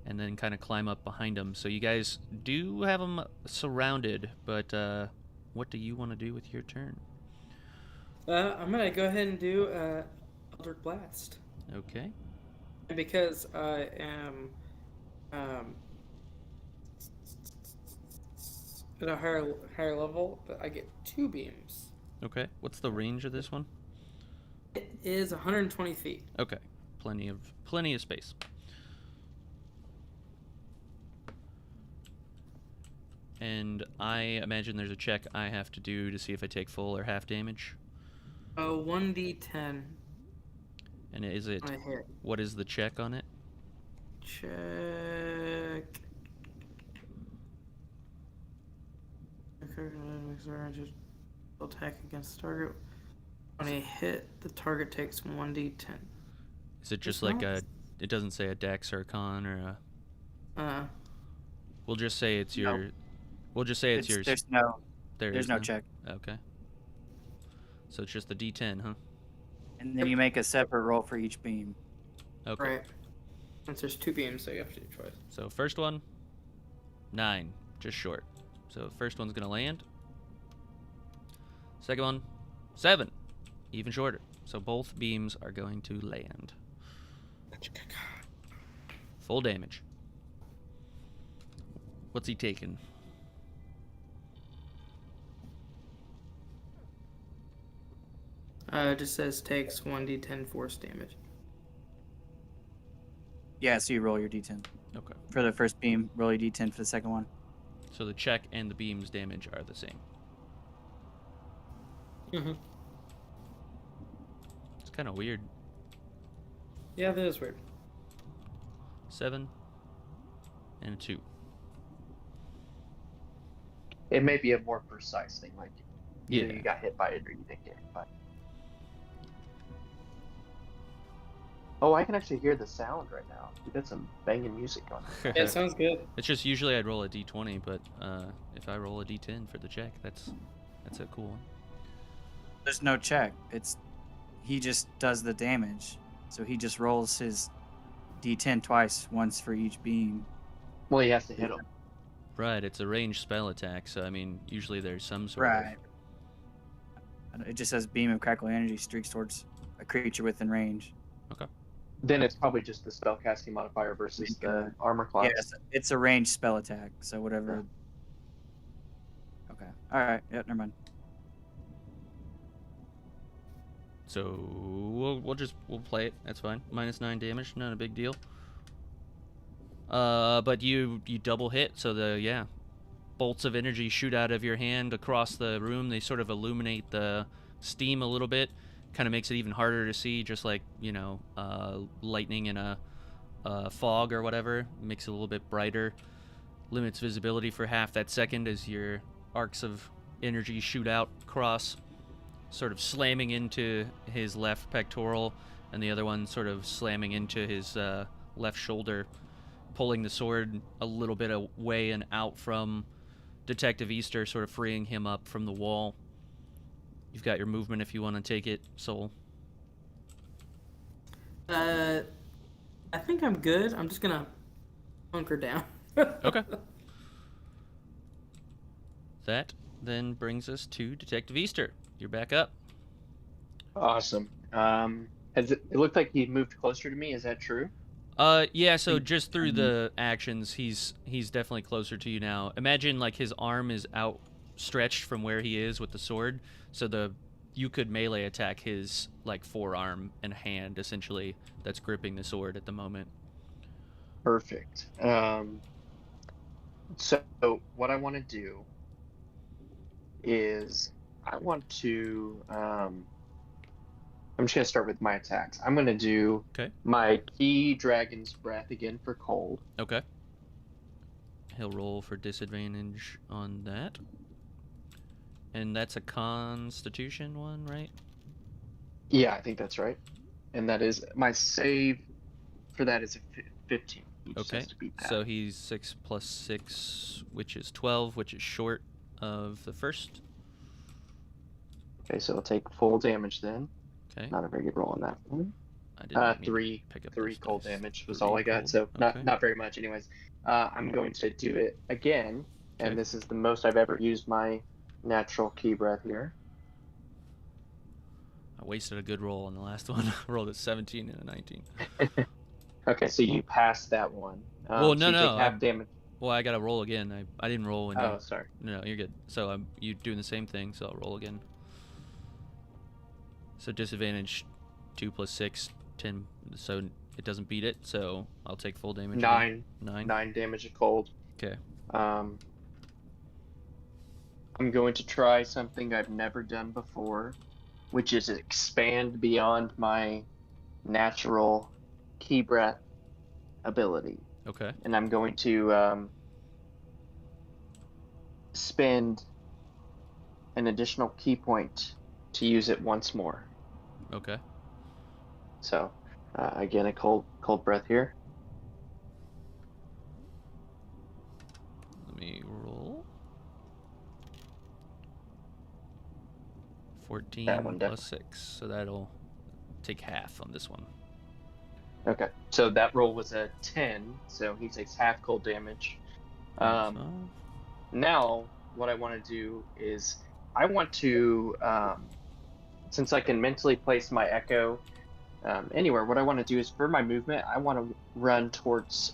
and then kind of climb up behind him. So you guys do have him surrounded, but what do you want to do with your turn? I'm going to go ahead and do Eldritch Blast. Okay. Because I am at a higher level, but I get 2 beams. Okay. What's the range of this one? It is 120 feet. Okay. Plenty of space. And I imagine there's a check I have to do to see if I take full or half damage. 1d10. And is it? I hit. What is the check on it? Check. Attack against target. When I hit, the target takes 1d10. Is it just like a? It doesn't say a Dex or a Con or a. We'll just say it's your. No. We'll just say it's yours. There's no check. Okay. So it's just the D10, huh? And then you make a separate roll for each beam. Okay. Right. Since there's 2 beams, so you have to do twice. So first one, 9, just short. So first one's gonna land. Second one, 7, even shorter. So both beams are going to land. Full damage. What's he taking? It just says takes 1d10 force damage. Yeah, so you roll your d10. Okay. For the first beam, roll your d10 for the second one. So the check and the beam's damage are the same. Mm-hmm. It's kind of weird. Yeah, that is weird. 7 and a 2. It may be a more precise thing, like either Yeah. you got hit by it or you didn't get hit by it. Oh, I can actually hear the sound right now. We got some banging music going on. Yeah, it sounds good. It's just usually I'd roll a d20, but if I roll a d10 for the check, that's a cool one. There's no check. He just does the damage. So he just rolls his d10 twice, once for each beam. Well, he has to hit him. Right, it's a ranged spell attack, so I mean, usually there's some sort Right. It just says beam of crackle energy streaks towards a creature within range. Okay. Then it's probably just the spellcasting modifier versus the armor class. Yes, it's a ranged spell attack, so whatever. Yeah. Okay. All right. Yep. Never mind. So we'll play it. That's fine. -9 damage, not a big deal. But you double hit, so the bolts of energy shoot out of your hand across the room. They sort of illuminate the steam a little bit. Kind of makes it even harder to see, just like lightning in a fog or whatever. Makes it a little bit brighter. Limits visibility for half that second as your arcs of energy shoot out across, sort of slamming into his left pectoral, and the other one sort of slamming into his left shoulder, pulling the sword a little bit away and out from Detective Easter, sort of freeing him up from the wall. You've got your movement if you want to take it, Sol. I think I'm good. I'm just gonna hunker down. Okay. That then brings us to Detective Easter. You're back up. Awesome. It looked like he moved closer to me. Is that true? Yeah, so just through the actions, he's definitely closer to you now. Imagine like his arm is outstretched from where he is with the sword, so the you could melee attack his like forearm and hand essentially that's gripping the sword at the moment. Perfect. So what I want to do is I want to I'm just gonna start with my attacks. I'm gonna do my key dragon's breath again for cold. Okay. He'll roll for disadvantage on that. And that's a Constitution one, right? Yeah, I think that's right. And that is my save for that is a 15. He just has to beat that. So he's 6 plus 6, which is 12, which is short of the first. Okay, so I'll take full damage then. Okay. Not a very good roll on that one. I didn't three pick up three cold dice. damage was all I got, so not very much anyways. I'm going to do it again, and this is the most I've ever used my natural key breath here. I wasted a good roll on the last one. I rolled a 17 and a 19. Okay, so you passed that one. Well, no, so you take half damage. Well, I gotta roll again. I didn't roll when Oh, sorry. No, you're good. So you doing the same thing, so I'll roll again. So disadvantage 2 plus 6, 10, so it doesn't beat it, so I'll take full damage. 9 9 damage of cold. Okay. I'm going to try something I've never done before, which is expand beyond my natural key breath ability. Okay. And I'm going to spend an additional key point to use it once more. Okay. So, again, a cold breath here. Let me roll. 14 plus 6, so that'll take half on this one. Okay, so that roll was a 10, so he takes half cold damage. Now, what I want to do is, I want to, since I can mentally place my echo anywhere, what I want to do is, for my movement, I want to run towards,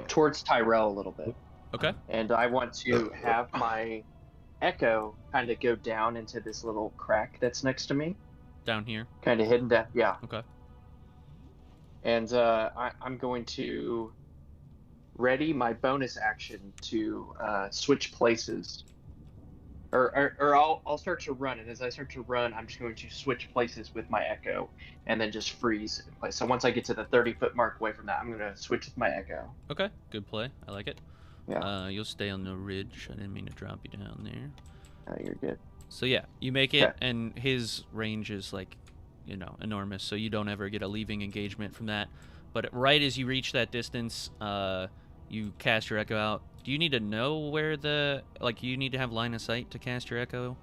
towards Tyrell a little bit. Okay. And I want to have my echo kind of go down into this little crack that's next to me. Down here? Kind of hidden down, yeah. Okay. And I'm going to ready my bonus action to switch places. Or I'll start to run, and as I start to run, I'm just going to switch places with my echo, and then just freeze in place. So once I get to the 30-foot mark away from that, I'm going to switch with my echo. Okay, good play. I like it. Yeah. You'll stay on the ridge. I didn't mean to drop you down there. Oh, you're good. So yeah, you make it, and his range is like, enormous. So you don't ever get a leaving engagement from that. But right as you reach that distance, you cast your echo out. Do you need to know where you need to have line of sight to cast your echo?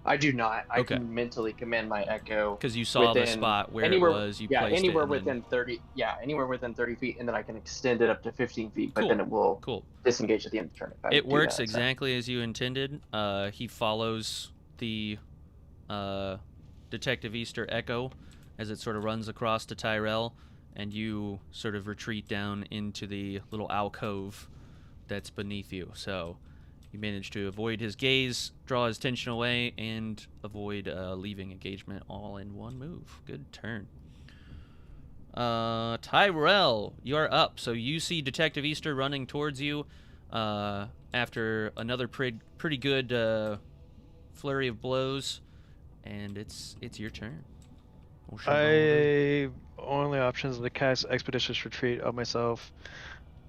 I do not. I can mentally command my echo. Because you saw the spot where it was, you placed anywhere it. Within 30. Yeah, anywhere within 30 feet, and then I can extend it up to 15 feet. But then it will disengage at the end of the turn. It works exactly as you intended. He follows the Detective Easter echo as it sort of runs across to Tyrell, and you sort of retreat down into the little alcove that's beneath you. So you manage to avoid his gaze, draw his attention away, and avoid leaving engagement all in one move. Good turn. Tyrell, you're up. So you see Detective Easter running towards you after another pretty good flurry of blows, and it's your turn. Only options to cast Expeditious Retreat on myself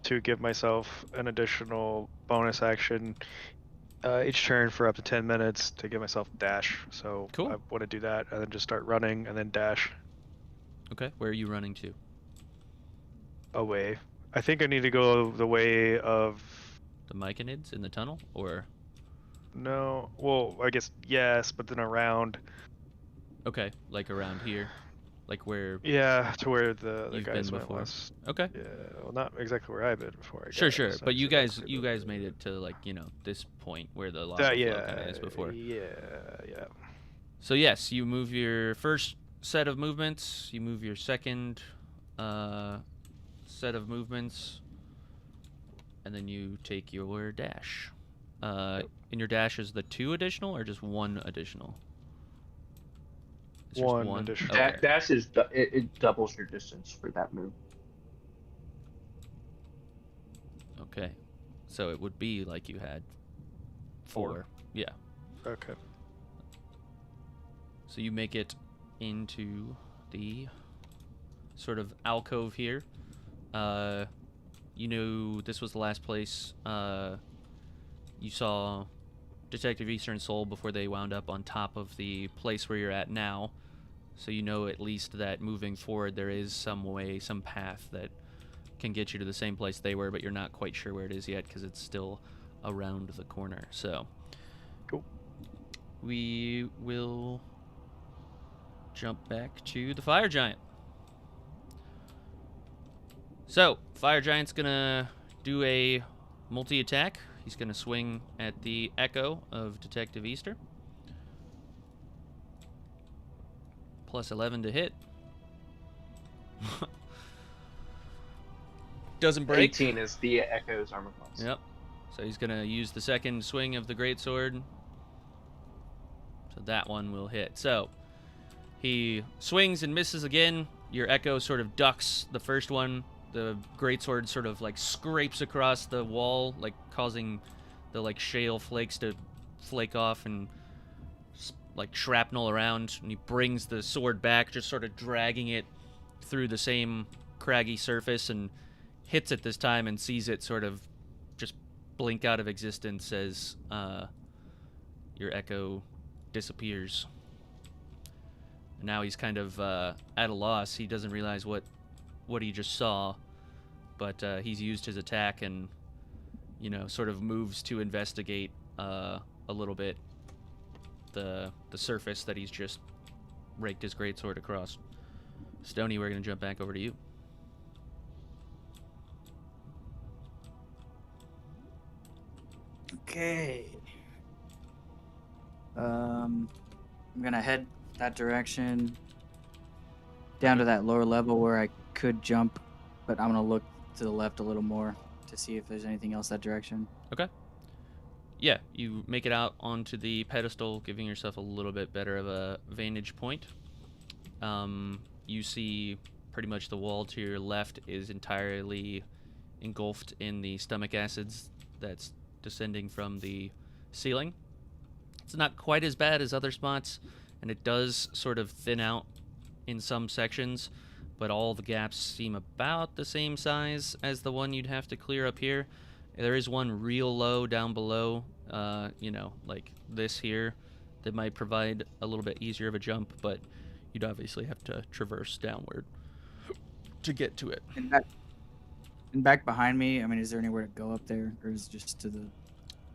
to give myself an additional bonus action each turn for up to 10 minutes to give myself dash. So I want to do that and then just start running and then dash. Okay, where are you running to? Away. I think I need to go the way of... The Myconids in the tunnel, or...? No, well, I guess yes, but then around. Okay, like around here? Like where... Yeah, to where the guys been went before. last. Okay. Yeah, well, not exactly where I've been before. Sure. But you guys made it to, like, this point where the lava flow kind of is before. Yeah. So yes, you move your first set of movements, you move your second set of movements, and then you take your dash. in your dash is the 2 additional or just 1 additional? It's just One 1 additional. Okay. Dash is it doubles your distance for that move. Okay. So it would be like you had 4. Yeah. Okay. So you make it into the sort of alcove here. You know, this was the last place you saw Detective Eastern Soul before they wound up on top of the place where you're at now. So you know at least that moving forward there is some way, some path that can get you to the same place they were, but you're not quite sure where it is yet because it's still around the corner. So cool. We will jump back to the Fire Giant. So, Fire Giant's gonna do a multi-attack. He's gonna swing at the Echo of Detective Easter. Plus 11 to hit. Doesn't break. 18 is the Echo's armor class. Yep. So he's gonna use the second swing of the Greatsword. So that one will hit. So he swings and misses again. Your Echo sort of ducks the first one. The Greatsword sort of like scrapes across the wall, like causing the like shale flakes to flake off and like shrapnel around. And he brings the sword back, just sort of dragging it through the same craggy surface, and hits it this time and sees it sort of just blink out of existence as your Echo disappears. And now he's kind of at a loss. He doesn't realize what he just saw, but he's used his attack and, you know, sort of moves to investigate a little bit the surface that he's just raked his greatsword across. Stony, we're going to jump back over to you. Okay. I'm gonna head that direction down to that lower level where I could jump, but I'm gonna look to the left a little more to see if there's anything else that direction. Okay. Yeah, you make it out onto the pedestal, giving yourself a little bit better of a vantage point. You see pretty much the wall to your left is entirely engulfed in the stomach acids that's descending from the ceiling. It's not quite as bad as other spots, and it does sort of thin out in some sections, but all the gaps seem about the same size as the one you'd have to clear up here. There is one real low down below, you know, like this here, that might provide a little bit easier of a jump, but you'd obviously have to traverse downward to get to it. And back behind me, I mean, is there anywhere to go up there, or is it just to the...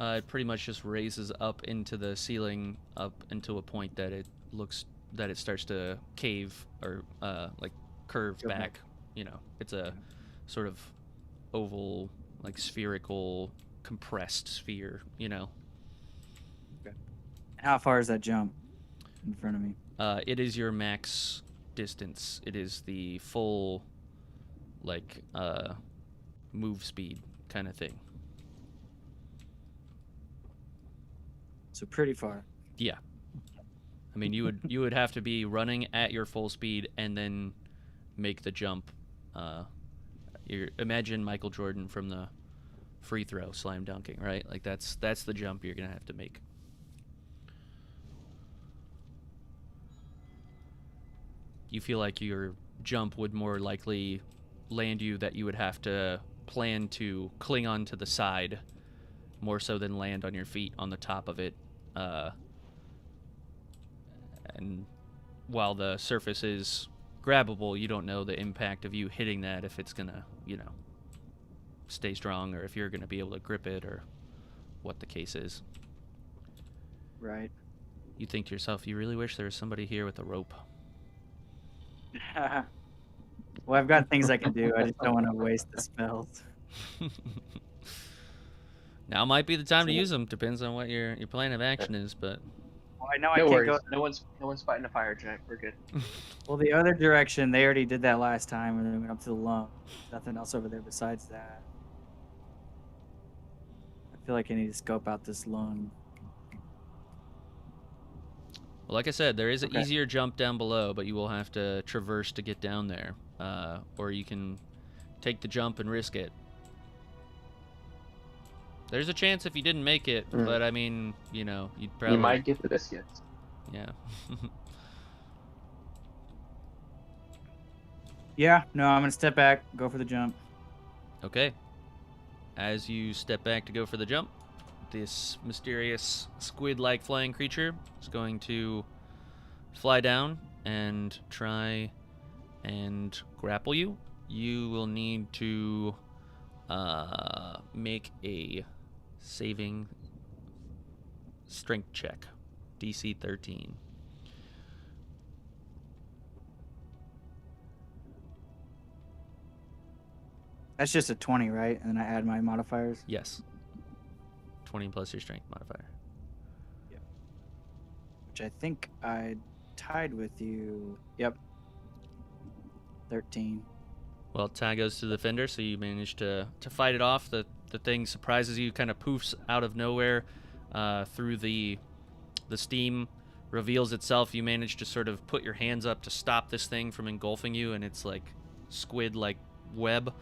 It pretty much just raises up into the ceiling, up into a point that it looks that it starts to cave or like curve back. You know, it's a sort of oval, like spherical, compressed sphere. You know. Okay. And how far is that jump in front of me? It is your max distance. It is the full, like, move speed kind of thing. So pretty far. Yeah. I mean, you would have to be running at your full speed and then make the jump. Imagine Michael Jordan from the free throw slam dunking, right? Like that's the jump you're gonna have to make. You feel like your jump would more likely land you that you would have to plan to cling on to the side more so than land on your feet on the top of it. And while the surface is grabbable, you don't know the impact of you hitting that, if it's gonna, you know, stay strong, or if you're gonna be able to grip it, or what the case is. Right. You think to yourself, you really wish there was somebody here with a rope. Well, I've got things I can do. I just don't want to waste the spells. Now might be the time to use them. Depends on what your plan of action is, but... Well, I know No I can't worries. go... No one's fighting a fire giant. We're good. Well, the other direction, they already did that last time, and they went up to the lump. Nothing else over there besides that. I feel like I need to scope out this lung. Well, like I said, there is an easier jump down below, but you will have to traverse to get down there. Or you can take the jump and risk it. There's a chance if you didn't make it, but I mean, you know, you'd probably... You might get the biscuits. Yeah. Yeah, no, I'm going to step back, go for the jump. Okay. As you step back to go for the jump, this mysterious squid-like flying creature is going to fly down and try and grapple you. You will need to make a saving strength check, DC 13. That's just a 20, right? And then I add my modifiers? Yes. 20 plus your strength modifier. Yep. Which I think I tied with you. Yep. 13. Well, tie goes to the defender, so you manage to fight it off. The thing surprises you, kind of poofs out of nowhere through the steam, reveals itself. You manage to sort of put your hands up to stop this thing from engulfing you, and it's like squid-like web.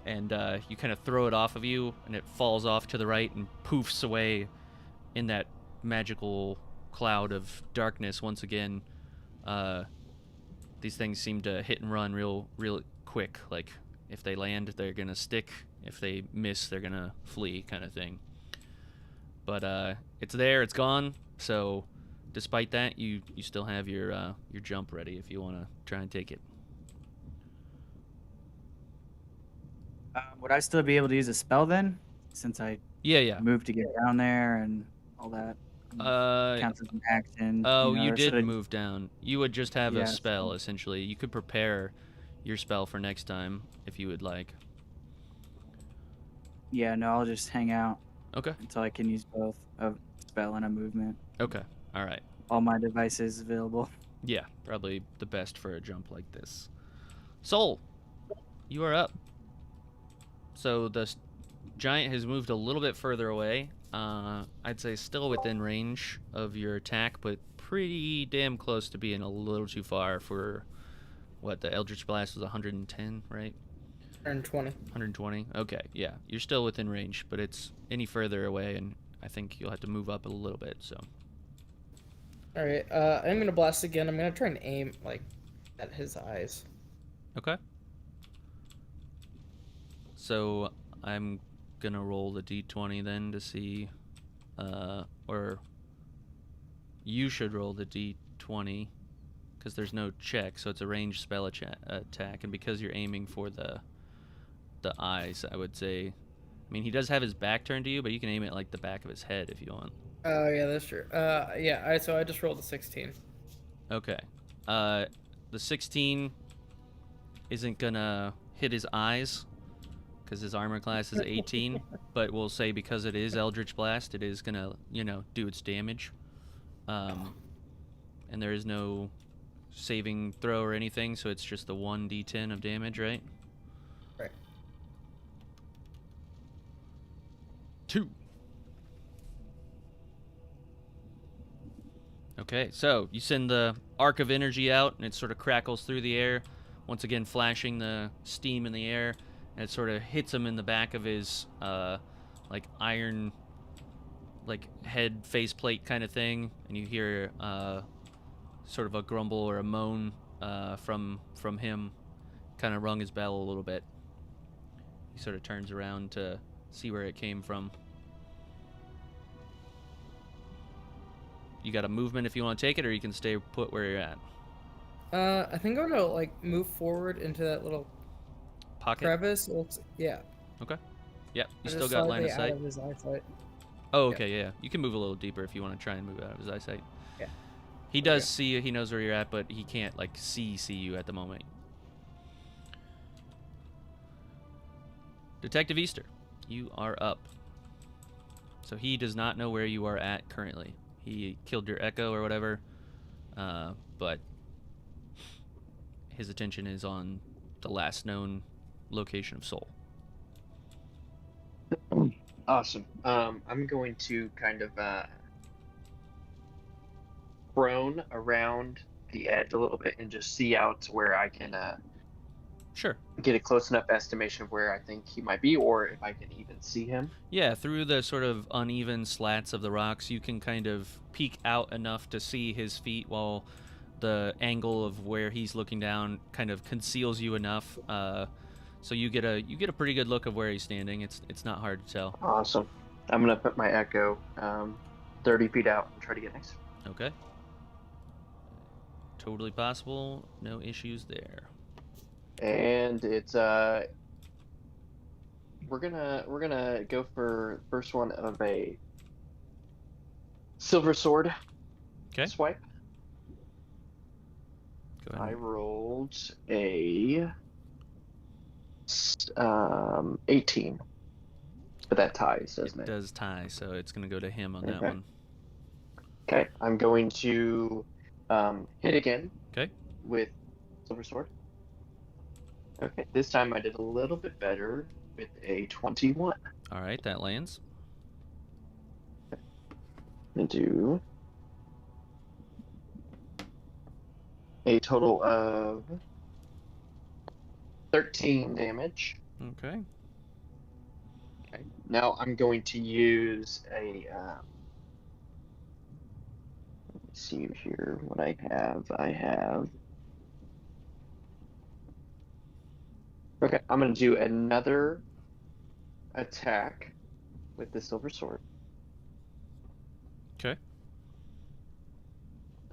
And you kind of throw it off of you, and it falls off to the right and poofs away in that magical cloud of darkness once again. These things seem to hit and run real quick. Like, if they land, they're going to stick. If they miss, they're going to flee, kind of thing. But it's there, it's gone. So despite that, you still have your jump ready if you want to try and take it. Would I still be able to use a spell then? Since I moved to get down there and all that? Counts as an action. Oh, you did move down. You would just have a spell, essentially. You could prepare your spell for next time if you would like. Yeah, no, I'll just hang out. Okay. Until I can use both a spell and a movement. Okay, all right. All my devices available. Yeah, probably the best for a jump like this. Soul, you are up. So the giant has moved a little bit further away. I'd say still within range of your attack, but pretty damn close to being a little too far for what the Eldritch Blast was 110, right? 120. 120. Okay, yeah. You're still within range, but it's any further away, and I think you'll have to move up a little bit, so. All right, I'm going to blast again. I'm going to try and aim, like, at his eyes. Okay. So I'm going to roll the d20 then to see, or you should roll the d20, because there's no check, so it's a ranged spell attack, and because you're aiming for the eyes, I would say, I mean, he does have his back turned to you, but you can aim it like the back of his head if you want. Oh, yeah, that's true. Yeah, so I just rolled a 16. Okay. The 16 isn't gonna hit his eyes, because his armor class is 18, but we'll say because it is Eldritch Blast, it is gonna, do its damage. And there is no saving throw or anything, so it's just the 1d10 of damage, right? Right. 2. Okay, so you send the arc of energy out, and it sort of crackles through the air, once again flashing the steam in the air, and it sort of hits him in the back of his, like, iron, like, head faceplate kind of thing, and you hear, sort of a grumble or a moan, from him, kind of rung his bell a little bit. He sort of turns around to see where it came from. You got a movement if you want to take it, or you can stay put where you're at. I think I'm gonna like move forward into that little pocket crevice. Yeah. Okay. Yeah, you still got line of sight. Out of his eyesight. Oh, okay, yeah. You can move a little deeper if you want to try and move out of his eyesight. Yeah. He does see you. He knows where you're at, but he can't like see you at the moment. Detective Easter, you are up. So he does not know where you are at currently. He killed your echo or whatever, but his attention is on the last known location of Soul. Awesome. I'm going to kind of prone around the edge a little bit and just see out to where I can Sure. get a close enough estimation of where I think he might be, or if I can even see him. Yeah, through the sort of uneven slats of the rocks, you can kind of peek out enough to see his feet, while the angle of where he's looking down kind of conceals you enough, so you get a pretty good look of where he's standing. It's not hard to tell. Awesome. I'm gonna put my echo 30 feet out and try to get next. Okay. Totally possible. No issues there. And it's we're gonna go for first one of a silver sword. Okay. Swipe. Go ahead. I rolled a 18, but that ties, doesn't it? It does tie, so it's gonna go to him on that one. Okay, I'm going to hit again. Okay. With silver sword. Okay, this time I did a little bit better with a 21. All right, that lands. I'm gonna do a total of 13 damage. Okay. Okay. Now I'm going to use a. Let me see here what I have. I have. Okay, I'm going to do another attack with the silver sword. Okay.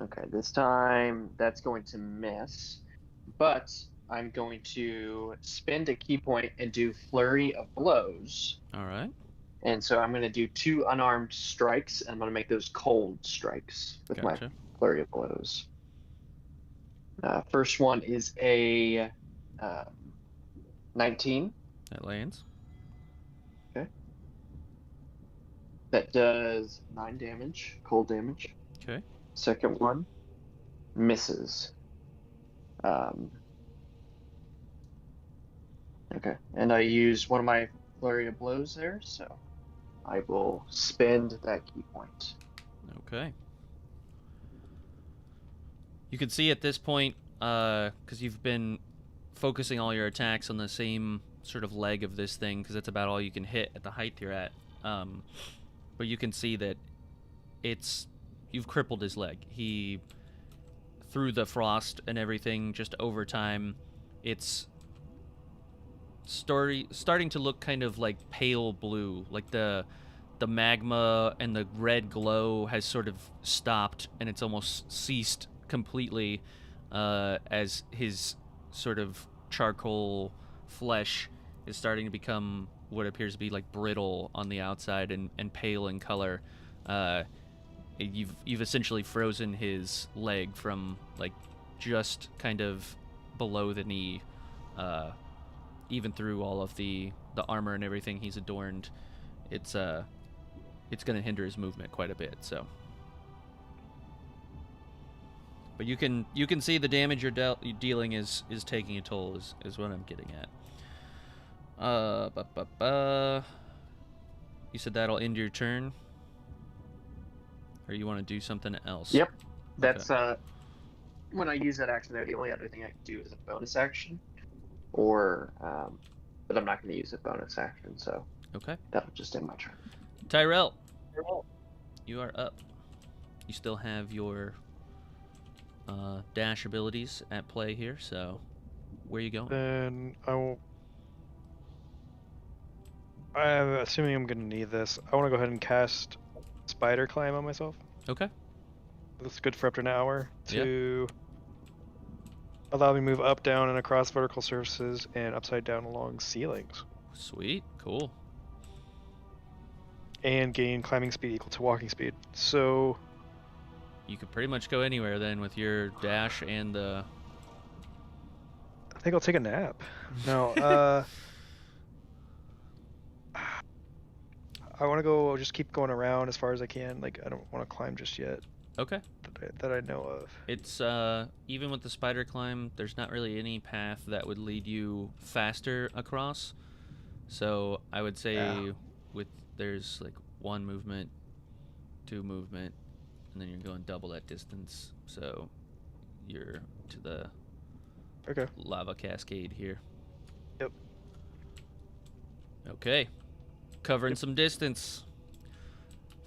Okay, this time that's going to miss, but I'm going to spend a key point and do flurry of blows. All right. And so I'm going to do 2 unarmed strikes, and I'm going to make those cold strikes with my flurry of blows. First one is a 19. That lands. Okay. That does 9 damage, cold damage. Okay. Second one misses. Okay, and I use one of my flurry of blows there, so I will spend that key point. Okay. You can see at this point, because you've been focusing all your attacks on the same sort of leg of this thing, because that's about all you can hit at the height you're at. But you can see that you've crippled his leg. He, through the frost and everything, just over time, it's starting to look kind of like pale blue, like the magma and the red glow has sort of stopped, and it's almost ceased completely, as his sort of charcoal flesh is starting to become what appears to be like brittle on the outside and pale in color. You've essentially frozen his leg from like just kind of below the knee, even through all of the armor and everything he's adorned. It's going to hinder his movement quite a bit. So, but you can see the damage you're dealing is taking a toll. Is what I'm getting at. You said that'll end your turn, or you want to do something else? Yep, that's when I use that action. The only other thing I can do is a bonus action, or but I'm not going to use a bonus action, so okay, that'll just end my turn. Tyrell, you are up. You still have your dash abilities at play here, so where are you going? Then I'm assuming I'm going to need this. I want to go ahead and cast Spider Climb on myself. Okay. That's good for up to an hour to allow me to move up, down, and across vertical surfaces and upside down along ceilings. Sweet. Cool. And gain climbing speed equal to walking speed. So you could pretty much go anywhere then with your dash and the... I think I'll take a nap. No, I want to go, just keep going around as far as I can. Like, I don't want to climb just yet. Okay. That I know of. It's, even with the spider climb, there's not really any path that would lead you faster across. So I would say with there's like 1 movement, 2 movement, and then you're going double that distance. So you're to the lava cascade here. Yep. Okay. Covering some distance.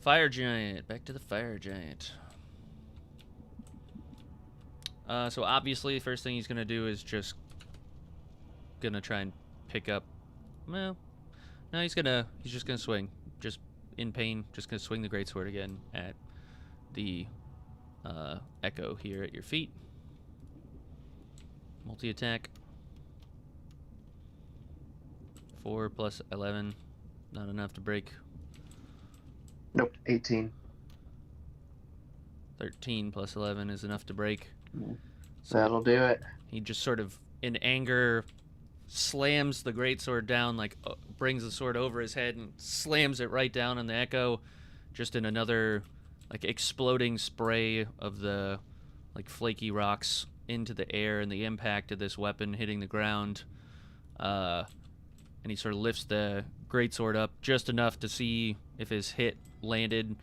Fire giant. Back to the fire giant. So obviously, the first thing he's gonna do is just gonna try and pick up. Well, no, he's just gonna swing. Just in pain, just gonna swing the greatsword again at the echo here at your feet. Multi-attack. 4 plus 11, not enough to break. Nope, 18. 13 plus 11 is enough to break. So that'll do it. He just sort of, in anger, slams the greatsword down, like brings the sword over his head and slams it right down on the echo, just in another like exploding spray of the like flaky rocks into the air, and the impact of this weapon hitting the ground. And he sort of lifts the greatsword up just enough to see if his hit landed,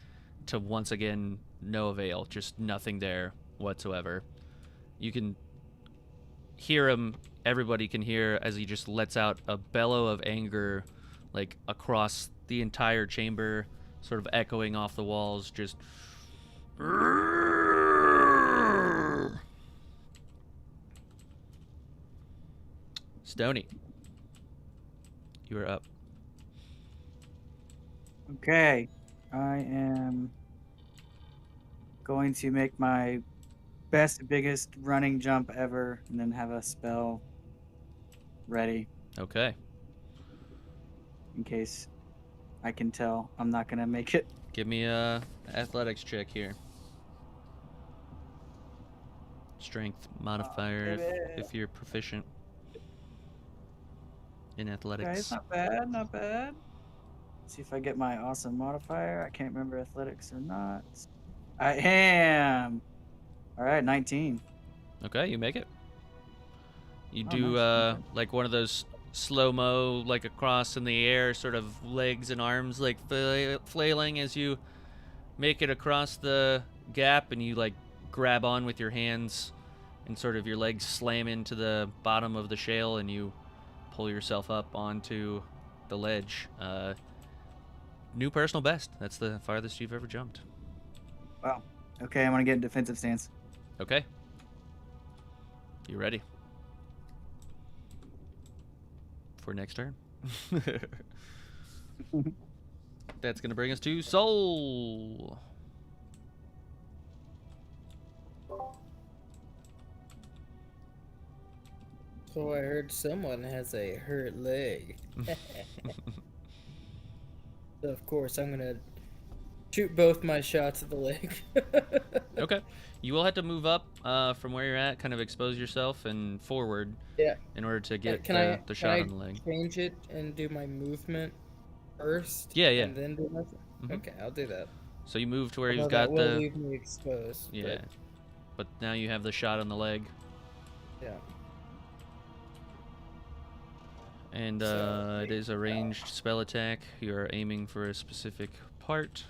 to once again no avail, just nothing there whatsoever. You can hear him, everybody can hear, as he just lets out a bellow of anger, like across the entire chamber, sort of echoing off the walls, just... Stony, you are up. Okay, I am going to make my best, biggest running jump ever, and then have a spell ready. Okay. In case I can tell I'm not gonna make it. Give me a athletics check here. Strength modifier if you're proficient in athletics. Okay, it's not bad, not bad. See if I get my awesome modifier. I can't remember athletics or not. I am. All right, 19. Okay, you make it. You Oh, do nice. like one of those slow-mo, like across in the air, sort of legs and arms like flailing as you make it across the gap, and you like grab on with your hands, and sort of your legs slam into the bottom of the shale, and you pull yourself up onto the ledge. New personal best. That's the farthest you've ever jumped. Wow. Okay, I'm gonna get in defensive stance. Okay. You ready? For next turn. That's gonna bring us to Soul. So I heard someone has a hurt leg. So of course I'm gonna shoot both my shots at the leg. Okay. You will have to move up from where you're at, kind of expose yourself and forward. Yeah. In order to get the shot can on the leg. Change it and do my movement first. Yeah. And then do my. Mm-hmm. Okay, I'll do that. So you move to where he's Although got that will the. leave me exposed. Yeah. But now you have the shot on the leg. Yeah. And it is a ranged spell attack. You are aiming for a specific part.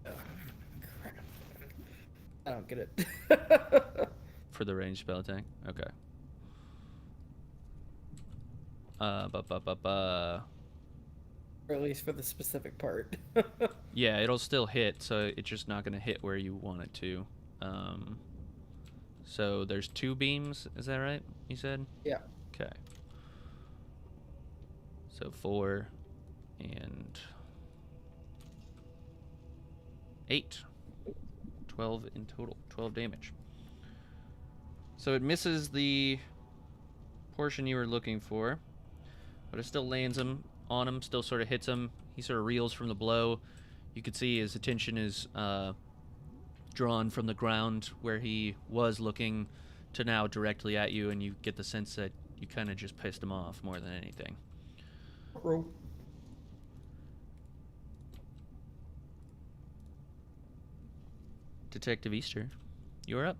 Oh, crap. I don't get it. For the ranged spell attack? Okay. Or at least for the specific part. Yeah, it'll still hit, so it's just not going to hit where you want it to. So there's 2 beams, is that right? You said? Yeah. Okay. So 4 and 8. 12 in total. 12 damage. So it misses the portion you were looking for, but it still lands him on him, still sort of hits him. He sort of reels from the blow. You can see his attention is drawn from the ground where he was looking to now directly at you, and you get the sense that you kind of just pissed him off more than anything. Detective Easter, you're up.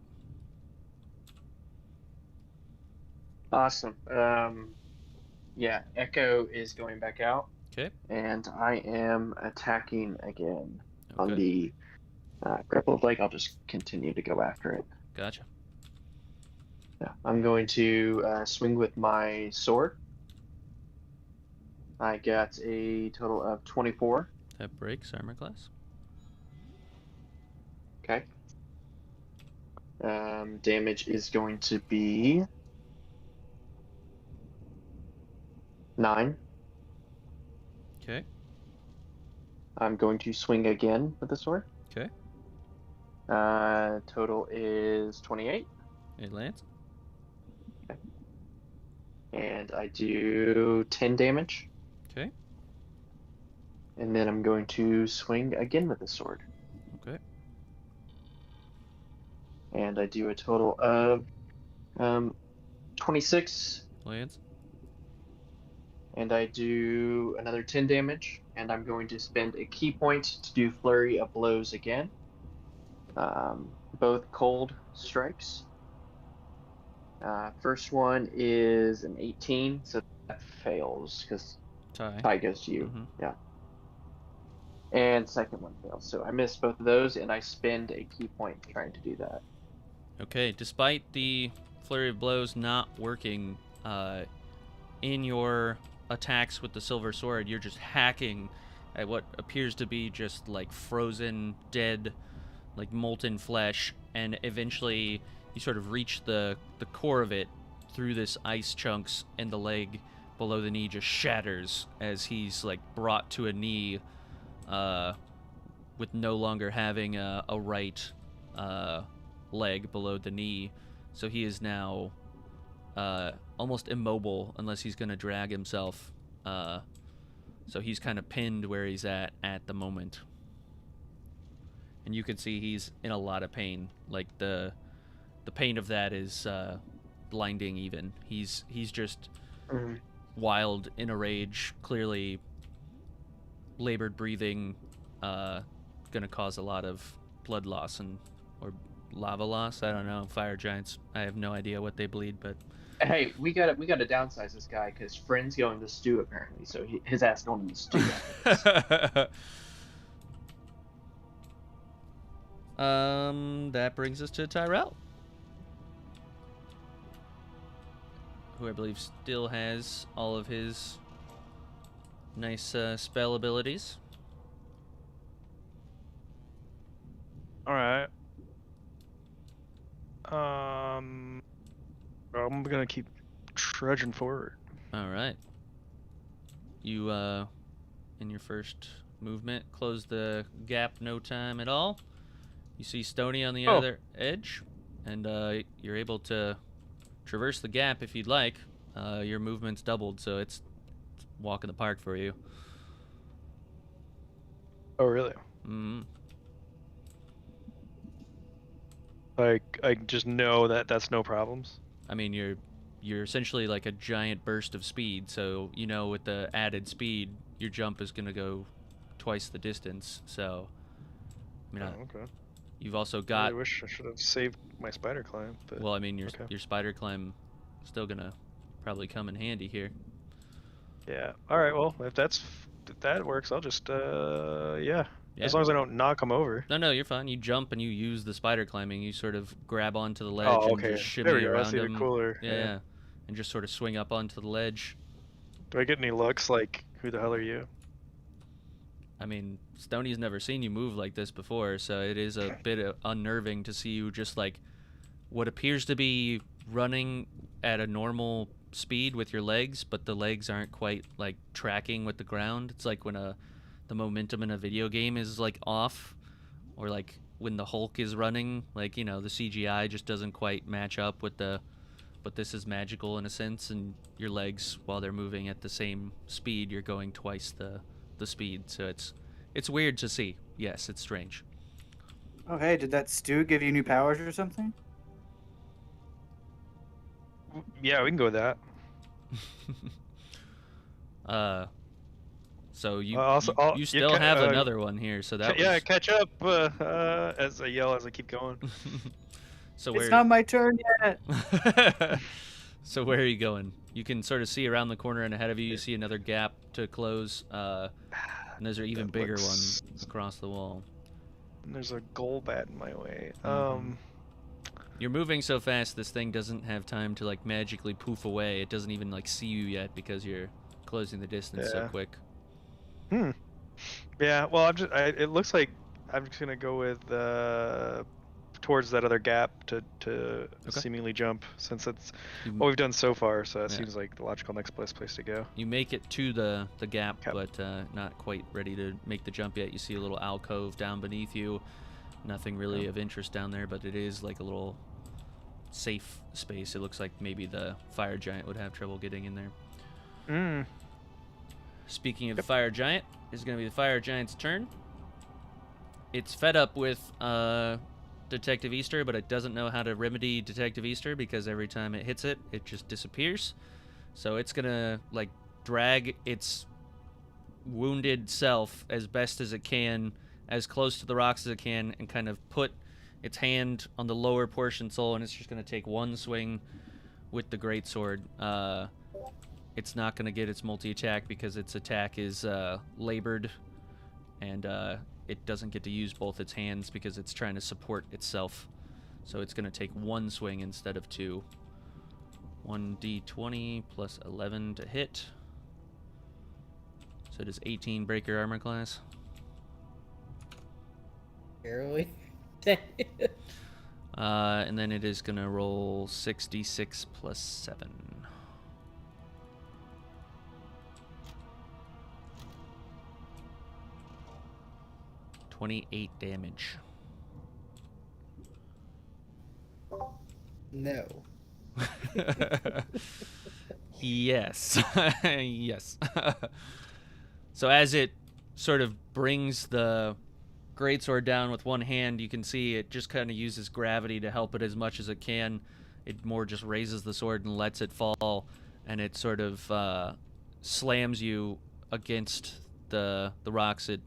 Awesome. Yeah, Echo is going back out. Okay. And I am attacking again on Okay. the grappled leg. I'll just continue to go after it. Gotcha. Yeah, I'm going to swing with my sword. I got a total of 24. That breaks armor class. Okay. Damage is going to be 9. Okay. I'm going to swing again with the sword. Okay. Total is 28. It lands. Okay. And I do 10 damage. Okay. And then I'm going to swing again with the sword. Okay. And I do a total of 26. Lands. And I do another 10 damage. And I'm going to spend a key point to do Flurry of Blows again. Both cold strikes. First one is an 18, so that fails because tie goes to you. Mm-hmm. Yeah. And second one fails. So I miss both of those, and I spend a key point trying to do that. Okay, despite the flurry of blows not working, in your attacks with the silver sword, you're just hacking at what appears to be just like frozen, dead, like molten flesh, and eventually you sort of reach the core of it through this ice chunks, and the leg below the knee just shatters as he's like brought to a knee, with no longer having a right leg below the knee, so he is now almost immobile unless he's going to drag himself. So he's kind of pinned where he's at the moment. And you can see he's in a lot of pain. Like the pain of that is blinding even. He's just wild, in a rage, clearly labored breathing, gonna cause a lot of blood loss or lava loss. I don't know. Fire giants, I have no idea what they bleed, but hey, we gotta downsize this guy because friend's going to stew apparently, so his ass going to the stew after this. That brings us to Tyrell, who I believe still has all of his nice spell abilities. All right. I'm gonna keep trudging forward. All right. You, in your first movement, close the gap no time at all. You see Stony on the other edge, and you're able to traverse the gap if you'd like. Your movement's doubled, so it's a walk in the park for you. Oh, really? Mm-hmm. Like, I just know that that's no problems. I mean, you're essentially like a giant burst of speed, so you know with the added speed, your jump is gonna go twice the distance. So, I mean, okay. You've also I got. really wish I should have saved my spider climb. But well, I mean, your spider climb still gonna probably come in handy here. Yeah. All right. Well, if that works, I'll just yeah. As long as I don't knock him over. No, you're fine. You jump and you use the spider climbing. You sort of grab onto the ledge and just shimmy there we go. around That's even him. cooler. Yeah, and just sort of swing up onto the ledge. Do I get any looks like, who the hell are you? I mean, Stoney's never seen you move like this before, so it is a bit unnerving to see you just like what appears to be running at a normal speed with your legs, but the legs aren't quite like tracking with the ground. It's like when the momentum in a video game is like off, or like when the Hulk is running, like, you know, the CGI just doesn't quite match up with but this is magical in a sense, and your legs, while they're moving at the same speed, you're going twice the speed, so it's weird to see. Yes, it's strange. Oh, hey, did that stew give you new powers or something? Yeah, we can go with that. So you you have another one here, so that was... catch up as I yell as I keep going. So it's not my turn yet. So where are you going? You can sort of see around the corner and ahead of you. You see another gap to close, and those are even bigger ones across the wall. And there's a Golbat in my way. You're moving so fast, this thing doesn't have time to like magically poof away. It doesn't even like see you yet because you're closing the distance so quick. Yeah. Well, it looks like I'm just gonna go with towards that other gap to seemingly jump, since it's what we've done so far. So it seems like the logical next place to go. You make it to the gap, but not quite ready to make the jump yet. You see a little alcove down beneath you. Nothing really of interest down there, but it is like a little safe space. It looks like maybe the fire giant would have trouble getting in there. Speaking of the fire giant, it's going to be the fire giant's turn. It's fed up with Detective Easter, but it doesn't know how to remedy Detective Easter because every time it hits it, it just disappears. So it's going to like drag its wounded self as best as it can, as close to the rocks as it can, and kind of put its hand on the lower portion soul, and it's just going to take one swing with the greatsword. It's not going to get its multi-attack because its attack is labored, and it doesn't get to use both its hands because it's trying to support itself. So it's going to take one swing instead of two. 1d20 plus 11 to hit. So does 18 break your armor class? Barely. And then it is going to roll 6d6 plus 7. $28 damage. No. Yes. Yes. So as it sort of brings the greatsword down with one hand, you can see it just kind of uses gravity to help it as much as it can. It more just raises the sword and lets it fall, and it sort of slams you against the rocks. It,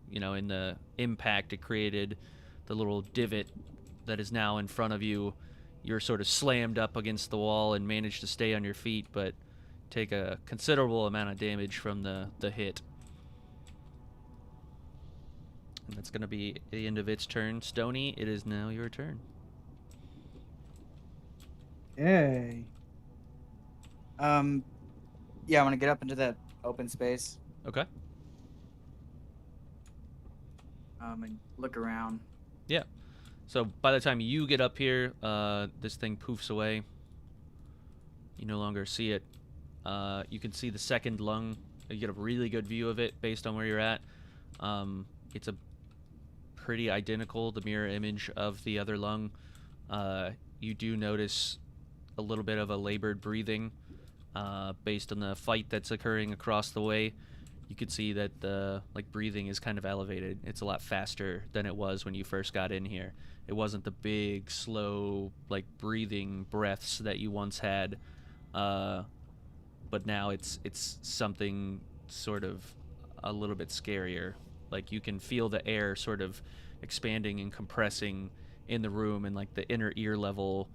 you know, in the impact it created, the little divot that is now in front of you, you're sort of slammed up against the wall and manage to stay on your feet, but take a considerable amount of damage from the hit. And that's going to be the end of its turn. Stony, it is now your turn. Yay. Yeah, I'm gonna get up into that open space. Okay. And look around. Yeah. So by the time you get up here, this thing poofs away. You no longer see it. You can see the second lung. You get a really good view of it based on where you're at. It's a pretty identical, the mirror image of the other lung. You do notice a little bit of a labored breathing based on the fight that's occurring across the way. You could see that the breathing is kind of elevated. It's a lot faster than it was when you first got in here. It wasn't the big, slow, breathing breaths that you once had, but now it's something sort of a little bit scarier. Like you can feel the air sort of expanding and compressing in the room, and the inner ear level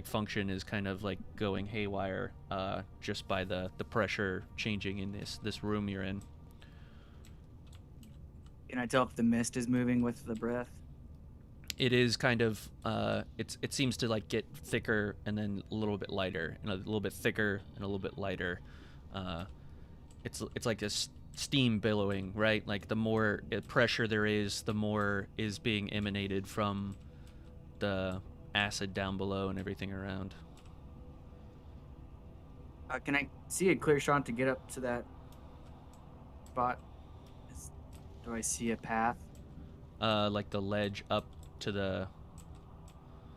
function is kind of going haywire just by the pressure changing in this room you're in. Can I tell if the mist is moving with the breath? It is kind of it seems to get thicker and then a little bit lighter and a little bit thicker and a little bit lighter. It's like this steam billowing, right? The more pressure there is, the more is being emanated from the acid down below and everything around. Can I see a clear shot to get up to that spot? Do I see a path? The ledge up to the...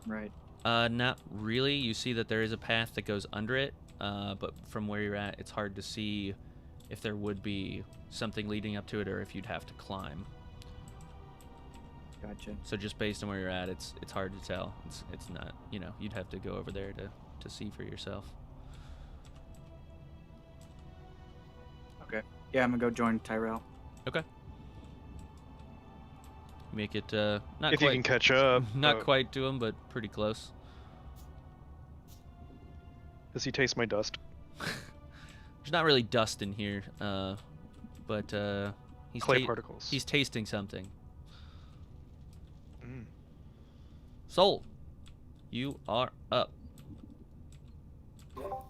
Right. Not really. You see that there is a path that goes under it, but from where you're at, it's hard to see if there would be something leading up to it or if you'd have to climb. Gotcha. So just based on where you're at, it's hard to tell. It's not, you'd have to go over there to see for yourself. Okay. Yeah, I'm gonna go join Tyrell. Okay. You make it not if quite, you can catch up. Not quite to him, but pretty close. Does he taste my dust? There's not really dust in here, but he's Clay particles. He's tasting something. Mm. Soul, you are up.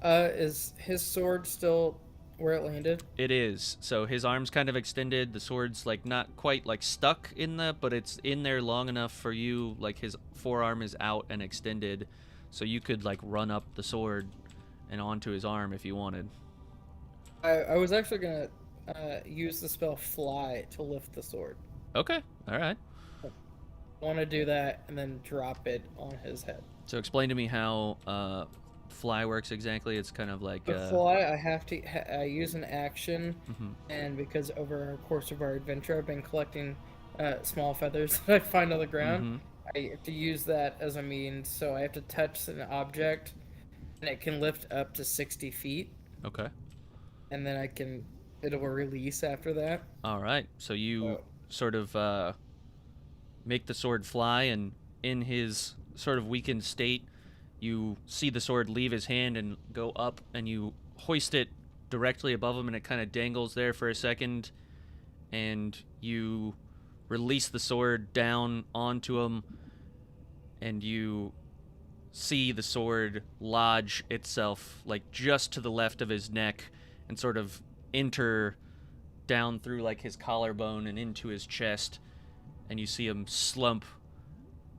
Is his sword still where it landed? It is. So his arm's kind of extended. The sword's like not quite like stuck in the, but it's in there long enough for you. Like his forearm is out and extended, so you could like run up the sword and onto his arm if you wanted. I was actually gonna use the spell Fly to lift the sword. Okay. All right. I want to do that and then drop it on his head. So explain to me how Fly works exactly. It's kind of like The Fly, I have to use an action, and because over the course of our adventure, I've been collecting small feathers that I find on the ground. I have to use that as a means, so I have to touch an object, and it can lift up to 60 feet. Okay. And then it'll release after that. All right. So you sort of make the sword fly, and in his sort of weakened state, you see the sword leave his hand and go up, and you hoist it directly above him, and it kind of dangles there for a second, and you release the sword down onto him, and you see the sword lodge itself like just to the left of his neck and sort of enter down through like his collarbone and into his chest, and you see him slump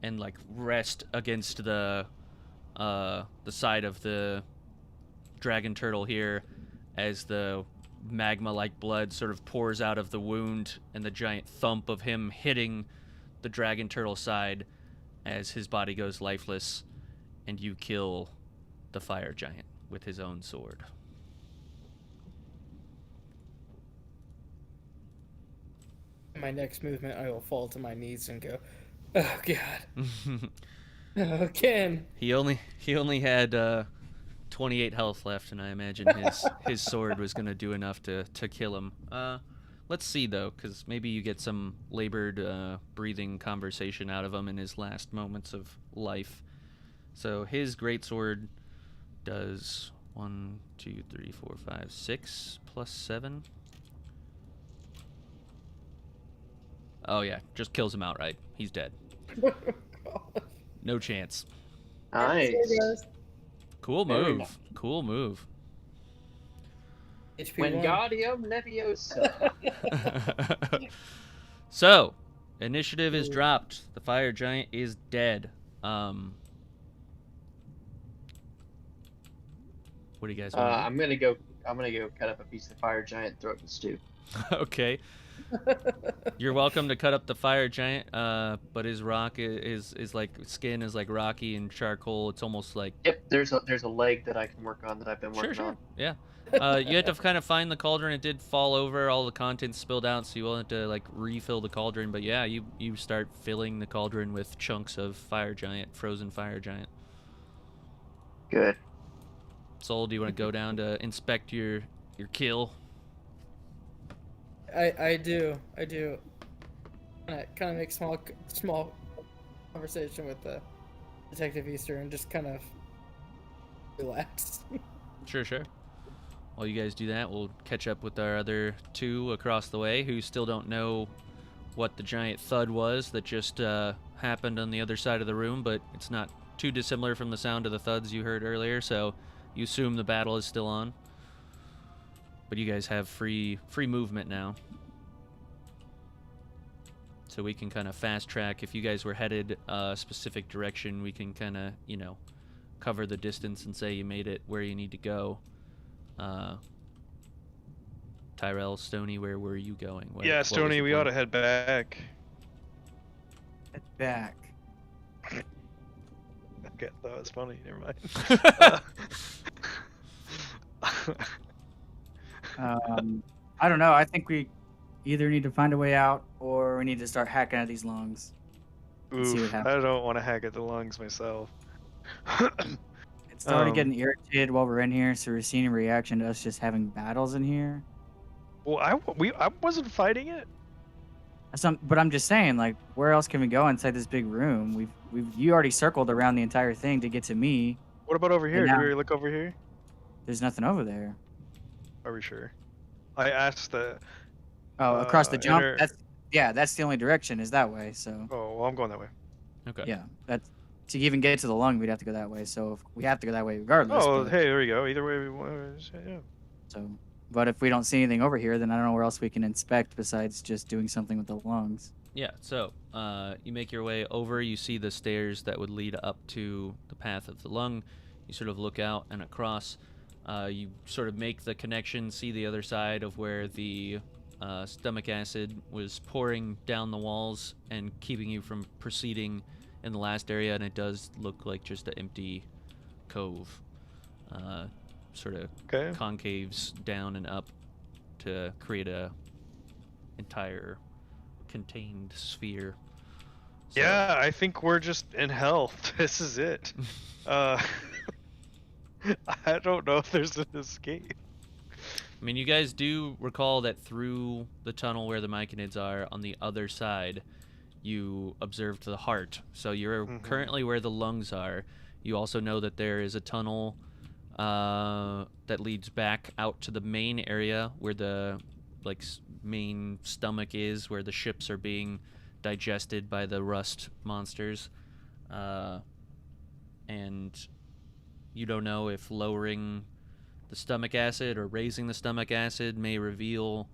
and like rest against the side of the dragon turtle here as the magma-like blood sort of pours out of the wound and the giant thump of him hitting the dragon turtle side as his body goes lifeless, and you kill the fire giant with his own sword. In my next movement, I will fall to my knees and go, "Oh God, oh, Ken." He only had 28 health left, and I imagine his sword was gonna do enough to kill him. Let's see though, because maybe you get some labored breathing conversation out of him in his last moments of life. So his greatsword does 1, 2, 3, 4, 5, 6 plus 7. Oh yeah, just kills him outright. He's dead. No chance. Nice. Cool Very move. nice. Cool move. HP 1. Wingardium Leviosa. So, initiative is dropped. The fire giant is dead. What do you guys want? I'm gonna go cut up a piece of the fire giant and throw it in the stew. Okay. You're welcome to cut up the fire giant, but his rock is like skin is like rocky and charcoal. It's almost like Yep, there's a leg that I can work on that I've been working on. Yeah. You had to kind of find the cauldron. It did fall over. All the contents spilled out, so you will have to like refill the cauldron. But yeah, you start filling the cauldron with chunks of fire giant, frozen fire giant. Good. Soul, do you want to go down to inspect your kill? I do. Kind of make small conversation with the Detective Easter and just kind of relax. Sure. While you guys do that, we'll catch up with our other two across the way who still don't know what the giant thud was that just happened on the other side of the room, but it's not too dissimilar from the sound of the thuds you heard earlier, so you assume the battle is still on. But you guys have free movement now. So we can kind of fast track. If you guys were headed a specific direction, we can kind of, cover the distance and say you made it where you need to go. Tyrell, Stony, where were you going? What Stony, we ought to head back. Head back. Okay, that was funny. Never mind. I don't know. I think we either need to find a way out or we need to start hacking at these lungs. See what Oof, happens. I don't want to hack at the lungs myself. It's already getting irritated while we're in here, so we're seeing a reaction to us just having battles in here. Well, I wasn't fighting it. But I'm just saying, like, where else can we go inside this big room? You already circled around the entire thing to get to me. What about over here? now- Did we look over here? There's nothing over there. Are we sure? I asked the. Oh, across the jump. Enter... That's the only direction is that way. So. Oh, well, I'm going that way. Okay. Yeah, that's to even get to the lung, we'd have to go that way. So we have to go that way regardless. Oh, but, hey, there we go. Either way we want. Yeah. So, but if we don't see anything over here, then I don't know where else we can inspect besides just doing something with the lungs. Yeah. So you make your way over. You see the stairs that would lead up to the path of the lung. You sort of look out and across. You sort of make the connection, see the other side of where the stomach acid was pouring down the walls and keeping you from proceeding in the last area, and it does look like just an empty cove. Sort of concaves down and up to create a entire contained sphere. So, yeah, I think we're just in hell. This is it. I don't know if there's an escape. I mean, you guys do recall that through the tunnel where the Myconids are, on the other side, you observed the heart. So you're currently where the lungs are. You also know that there is a tunnel that leads back out to the main area where the main stomach is, where the ships are being digested by the rust monsters. And you don't know if lowering the stomach acid or raising the stomach acid may reveal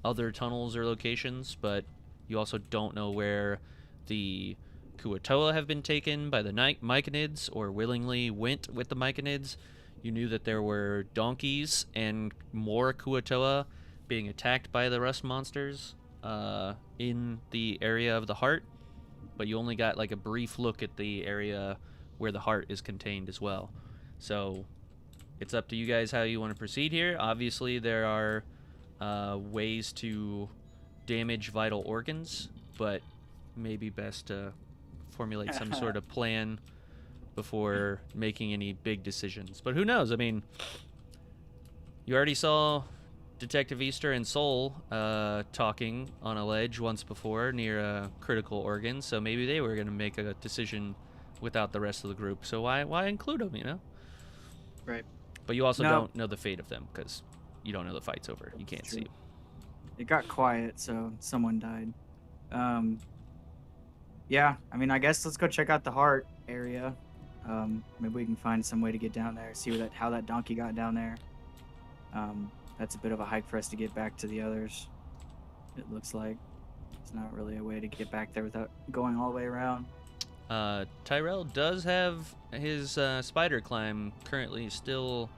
other tunnels or locations, but you also don't know where the Kuatoa have been taken by the Myconids or willingly went with the Myconids. You knew that there were donkeys and more Kuatoa being attacked by the rust monsters in the area of the heart, but you only got like a brief look at the area where the heart is contained as well. So it's up to you guys how you want to proceed here. Obviously, there are ways to damage vital organs, but maybe best to formulate some sort of plan before making any big decisions. But who knows? I mean, you already saw Detective Easter and Soul talking on a ledge once before near a critical organ, so maybe they were going to make a decision without the rest of the group. So why include them, you know? Right. But you also don't know the fate of them because you don't know the fight's over. You can't see. It got quiet, so someone died. Yeah, I mean, I guess let's go check out the heart area. Maybe we can find some way to get down there, see how that donkey got down there. That's a bit of a hike for us to get back to the others. It looks like it's not really a way to get back there without going all the way around. Tyrell does have his spider climb currently still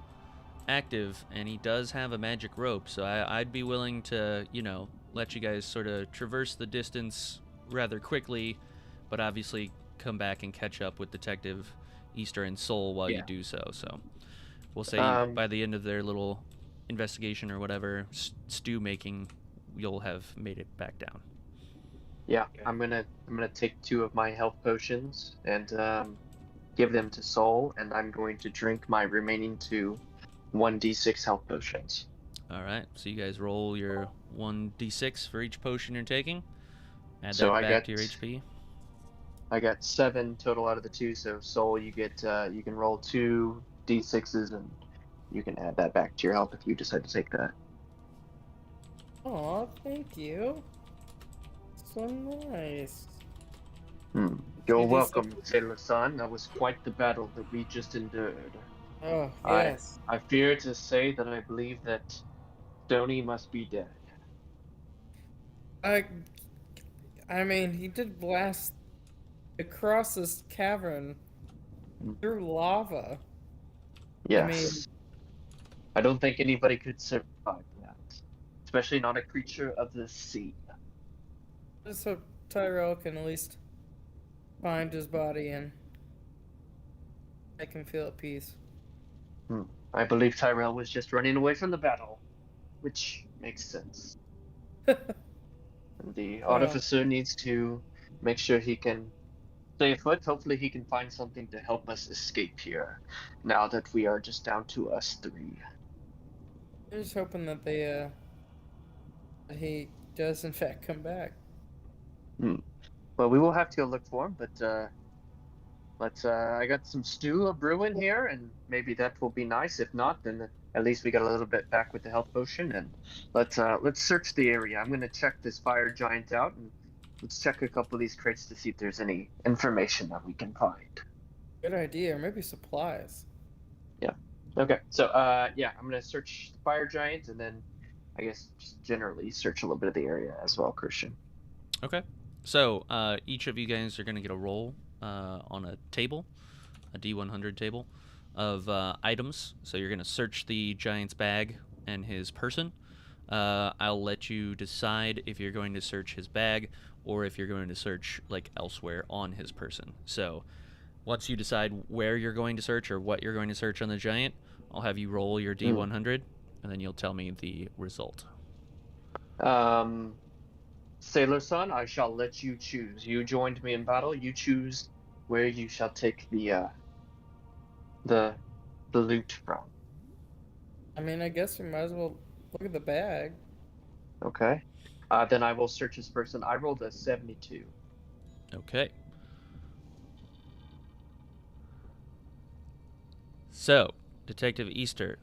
active, and he does have a magic rope, so I'd be willing to, let you guys sort of traverse the distance rather quickly, but obviously come back and catch up with Detective Easter and Soul while you do so. So we'll say by the end of their little investigation or whatever stew making, you'll have made it back down. Yeah, okay. I'm gonna take 2 of my health potions and give them to Soul, and I'm going to drink my remaining 2 1d6 health potions. All right, so you guys roll your 1d6 for each potion you're taking. Add so that back to your HP. I got 7 total out of the 2. So Soul, you get you can roll 2 d6s, and you can add that back to your health if you decide to take that. Aw, thank you. So nice. You're welcome, Sailor Son. That was quite the battle that we just endured. Oh, yes. I fear to say that I believe that Stoney must be dead. I mean, he did blast across this cavern through lava. Yes. I don't think anybody could survive that. Especially not a creature of the sea. Just hope Tyrell can at least find his body and make him feel at peace. I believe Tyrell was just running away from the battle, which makes sense. The artificer needs to make sure he can stay afoot. Hopefully he can find something to help us escape here, now that we are just down to us 3. I'm just hoping that he does in fact come back. Well, we will have to go look for him, but I got some stew brewing here, and maybe that will be nice. If not, then at least we got a little bit back with the health potion, and let's search the area. I'm gonna check this fire giant out, and let's check a couple of these crates to see if there's any information that we can find. Good idea, or maybe supplies. Yeah. Okay. So yeah, I'm gonna search the fire giant, and then I guess just generally search a little bit of the area as well, Christian. Okay. So each of you guys are gonna get a roll on a table, a D100 table of items. So you're gonna search the giant's bag and his person. I'll let you decide if you're going to search his bag or if you're going to search like elsewhere on his person. So once you decide where you're going to search or what you're going to search on the giant, I'll have you roll your D100 and then you'll tell me the result. Sailor Son, I shall let you choose. You joined me in battle. You choose where you shall take the loot from. I mean, I guess we might as well look at the bag. Okay. Then I will search his person. I rolled a 72. Okay. So, Detective Easter,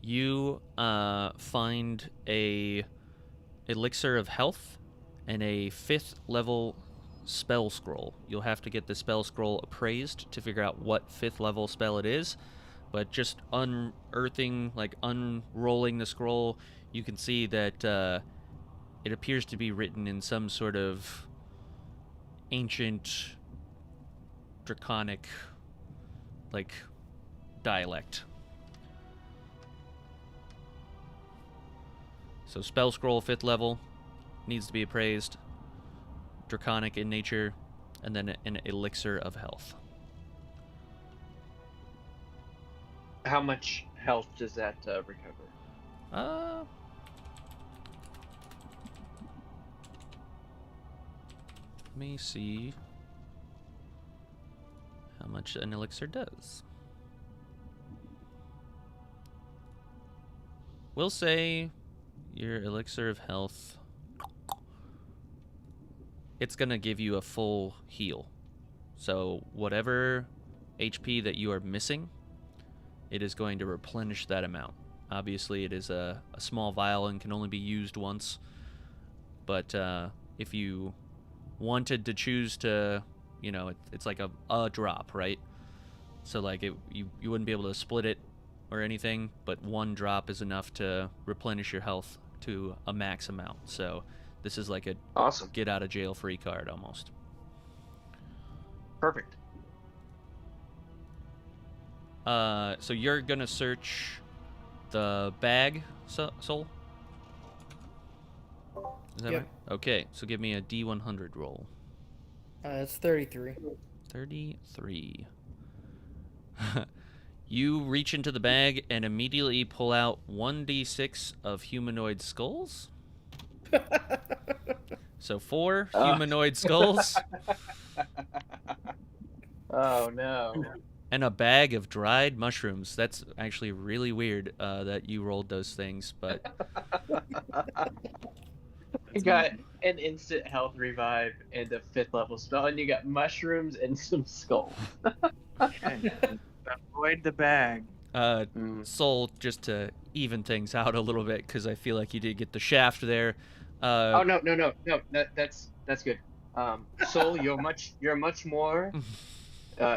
you find a elixir of health and a 5th level spell scroll. You'll have to get the spell scroll appraised to figure out what 5th level spell it is, but just unearthing, like unrolling the scroll, you can see that it appears to be written in some sort of ancient draconic like dialect. So spell scroll 5th level needs to be appraised, draconic in nature, and then an elixir of health. How much health does that recover? Let me see how much an elixir does. We'll say your elixir of health, it's gonna give you a full heal. So whatever HP that you are missing, it is going to replenish that amount. Obviously it is a small vial and can only be used once, but if you wanted to choose to, you know, it's like a drop, right? So like you wouldn't be able to split it or anything, but one drop is enough to replenish your health to a max amount. So this is like a awesome get out of jail free card almost. Perfect. So you're gonna search the bag, Soul? Is that right? Okay, so give me a D100 roll. It's 33. 33. You reach into the bag and immediately pull out 1d6 of humanoid skulls. So 4 humanoid skulls. Oh no. And a bag of dried mushrooms. That's actually really weird that you rolled those things, but... You got an instant health revive and a 5th level spell, and you got mushrooms and some skulls. Okay. Avoid the bag. Soul, just to even things out a little bit, because I feel like you did get the shaft there. Oh no, that's good. Soul, you're much more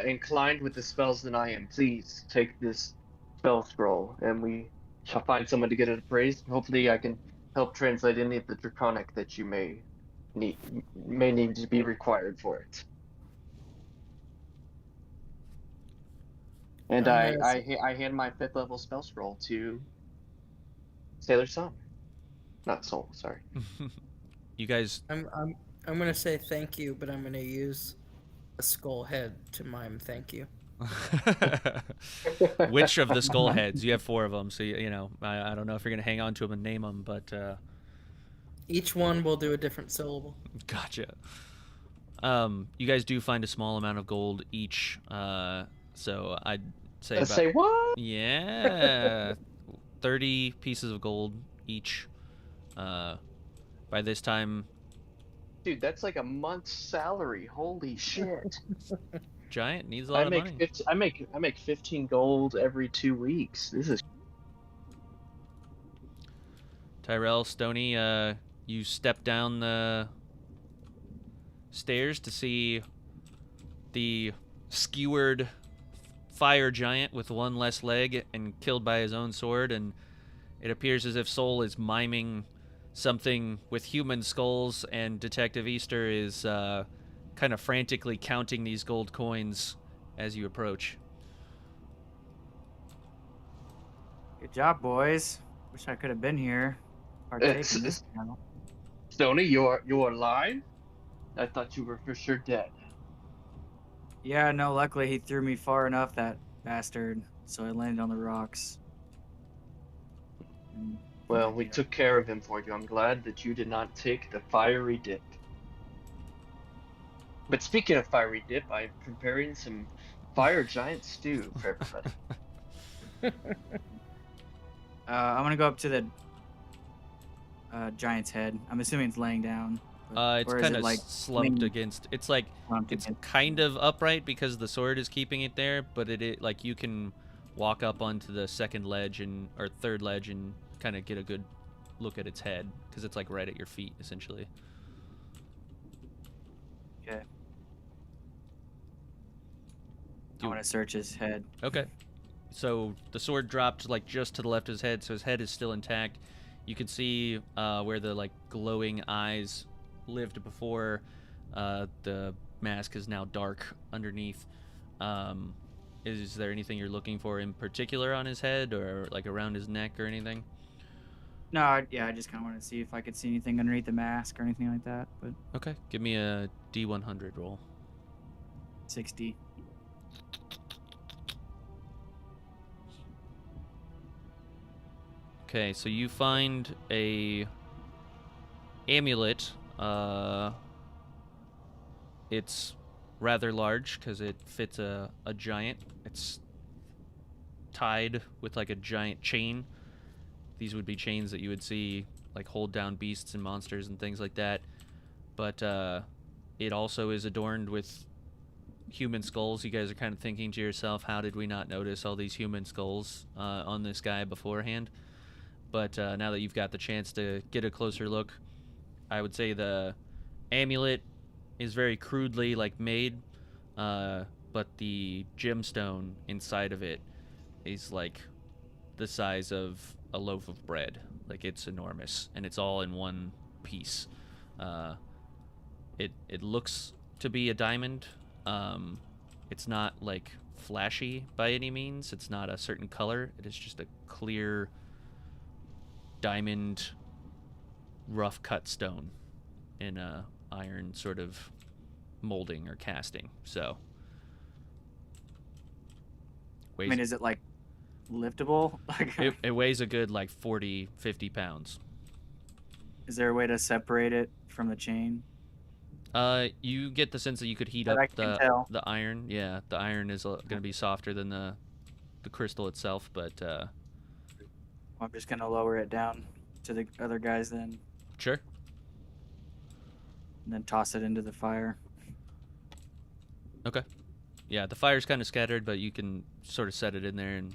inclined with the spells than I am. Please take this spell scroll, and we shall find someone to get it appraised. Hopefully, I can help translate any of the draconic that you may need to be required for it. And I hand my 5th level spell scroll to Sailor Son, not Soul. Sorry. You guys. I'm gonna say thank you, but I'm gonna use a skull head to mime thank you. Which of the skull heads? You have 4 of them, so you know. I don't know if you're gonna hang on to them and name them, but each one will do a different syllable. Gotcha. You guys do find a small amount of gold each. So I'd say about, say what? Yeah, 30 pieces of gold each. By this time, dude, that's like a month's salary. Holy shit! Giant needs a lot of money. I make 15 gold every 2 weeks. This is Tyrell, Stony, you step down the stairs to see the skewered fire giant with one less leg and killed by his own sword, and it appears as if Soul is miming something with human skulls, and Detective Easter is kind of frantically counting these gold coins as you approach. Good job, boys. Wish I could have been here. Partaking this channel. Stony, you're alive? I thought you were for sure dead. Yeah, no, luckily he threw me far enough, that bastard, so I landed on the rocks. Well, we took care of him for you. I'm glad that you did not take the fiery dip. But speaking of fiery dip, I'm preparing some fire giant stew for everybody. I'm gonna go up to the giant's head. I'm assuming it's laying down. It's kind of like slumped against. It's like it's kind of upright because the sword is keeping it there, but it like you can walk up onto the second ledge or third ledge and kind of get a good look at its head because it's like right at your feet essentially. Okay. I want to search his head. Okay. So the sword dropped like just to the left of his head, so his head is still intact. You can see where the like glowing eyes lived before. The mask is now dark underneath. Is there anything you're looking for in particular on his head or like around his neck or anything? No, I just kind of want to see if I could see anything underneath the mask or anything like that. But okay, give me a D100 roll. 60. Okay, so you find a amulet. It's rather large because it fits a giant. It's tied with like a giant chain. These would be chains that you would see like hold down beasts and monsters and things like that. But it also is adorned with human skulls. You guys are kind of thinking to yourself, how did we not notice all these human skulls on this guy beforehand? But now that you've got the chance to get a closer look, I would say the amulet is very crudely like made, but the gemstone inside of it is like the size of a loaf of bread. Like it's enormous, and it's all in one piece. It looks to be a diamond. It's not like flashy by any means. It's not a certain color. It is just a clear diamond rough cut stone in a iron sort of molding or casting. So I mean, is it like liftable? it weighs a good like 40-50 pounds. Is there a way to separate it from the chain? You get the sense that you could heat up the iron. Yeah, the iron is going to be softer than the crystal itself, but I'm just gonna lower it down to the other guys then. Sure. And then toss it into the fire. Okay. Yeah, the fire's kind of scattered, but you can sort of set it in there and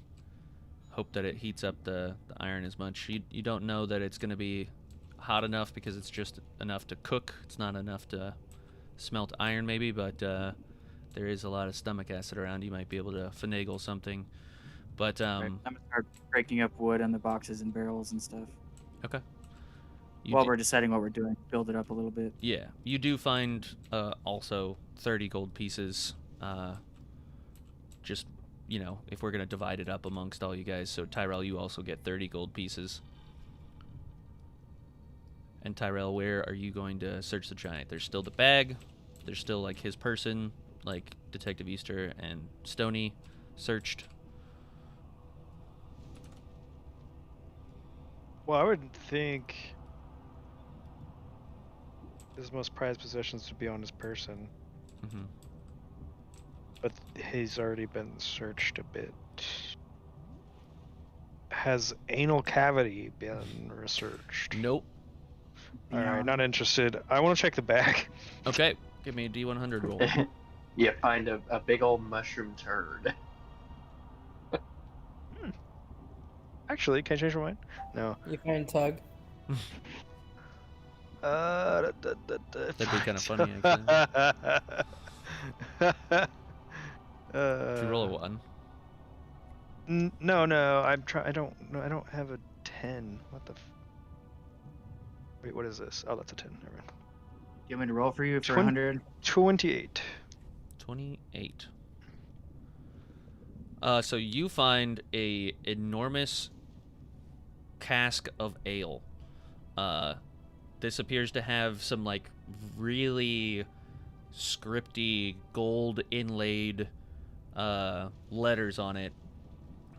hope that it heats up the iron as much. You don't know that it's going to be hot enough because it's just enough to cook. It's not enough to smelt iron maybe, but there is a lot of stomach acid around. You might be able to finagle something. But right. I'm gonna start breaking up wood on the boxes and barrels and stuff. Okay. While we're deciding what we're doing, build it up a little bit. Yeah, you do find also 30 gold pieces. Just, you know, if we're gonna divide it up amongst all you guys. So Tyrell, you also get 30 gold pieces. And Tyrell, where are you going to search the giant? There's still the bag. There's still like his person, like Detective Easter and Stony searched. Well, I would think his most prized possessions would be on his person. Mm-hmm. But he's already been searched a bit. Has anal cavity been researched? Nope. Alright, not interested. I want to check the bag. Okay, give me a D100 roll. You find a big old mushroom turd. Actually, can I change my mind? No. You find Tug. That'd be kind of funny, actually. If you roll a 1. No, I'm trying. I don't have a 10. What the? Wait, what is this? Oh, that's a 10. Never mind. You want me to roll for you for 100? 28. 28. So you find a enormous cask of ale. This appears to have some like really scripty gold inlaid letters on it.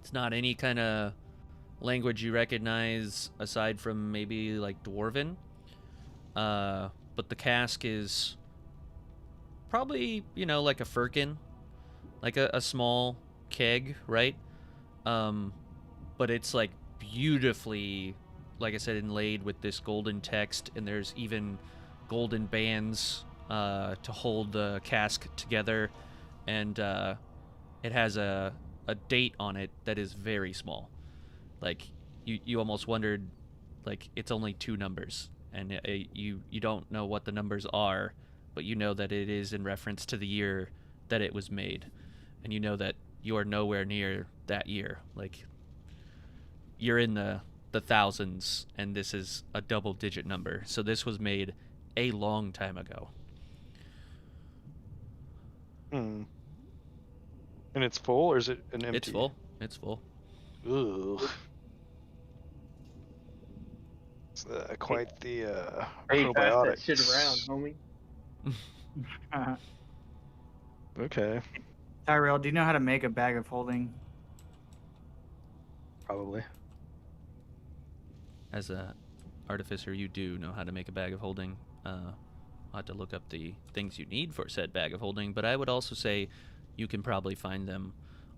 It's not any kind of language you recognize aside from maybe like Dwarven. But the cask is probably, like a firkin, like a small keg, right? But it's like beautifully, like I said, inlaid with this golden text, and there's even golden bands to hold the cask together, and it has a date on it that is very small. Like you almost wondered, like it's only 2 numbers, and you don't know what the numbers are, but you know that it is in reference to the year that it was made, and you know that you are nowhere near that year. Like you're in the thousands, and this is a double-digit number. So this was made a long time ago. And it's full, or is it an empty? It's full. It's full. Ugh. It's quite the Hey, pass probiotics. that shit around, homie. Okay. Tyrell, do you know how to make a bag of holding? Probably. As a artificer, you do know how to make a bag of holding. I'll have to look up the things you need for said bag of holding, but I would also say you can probably find them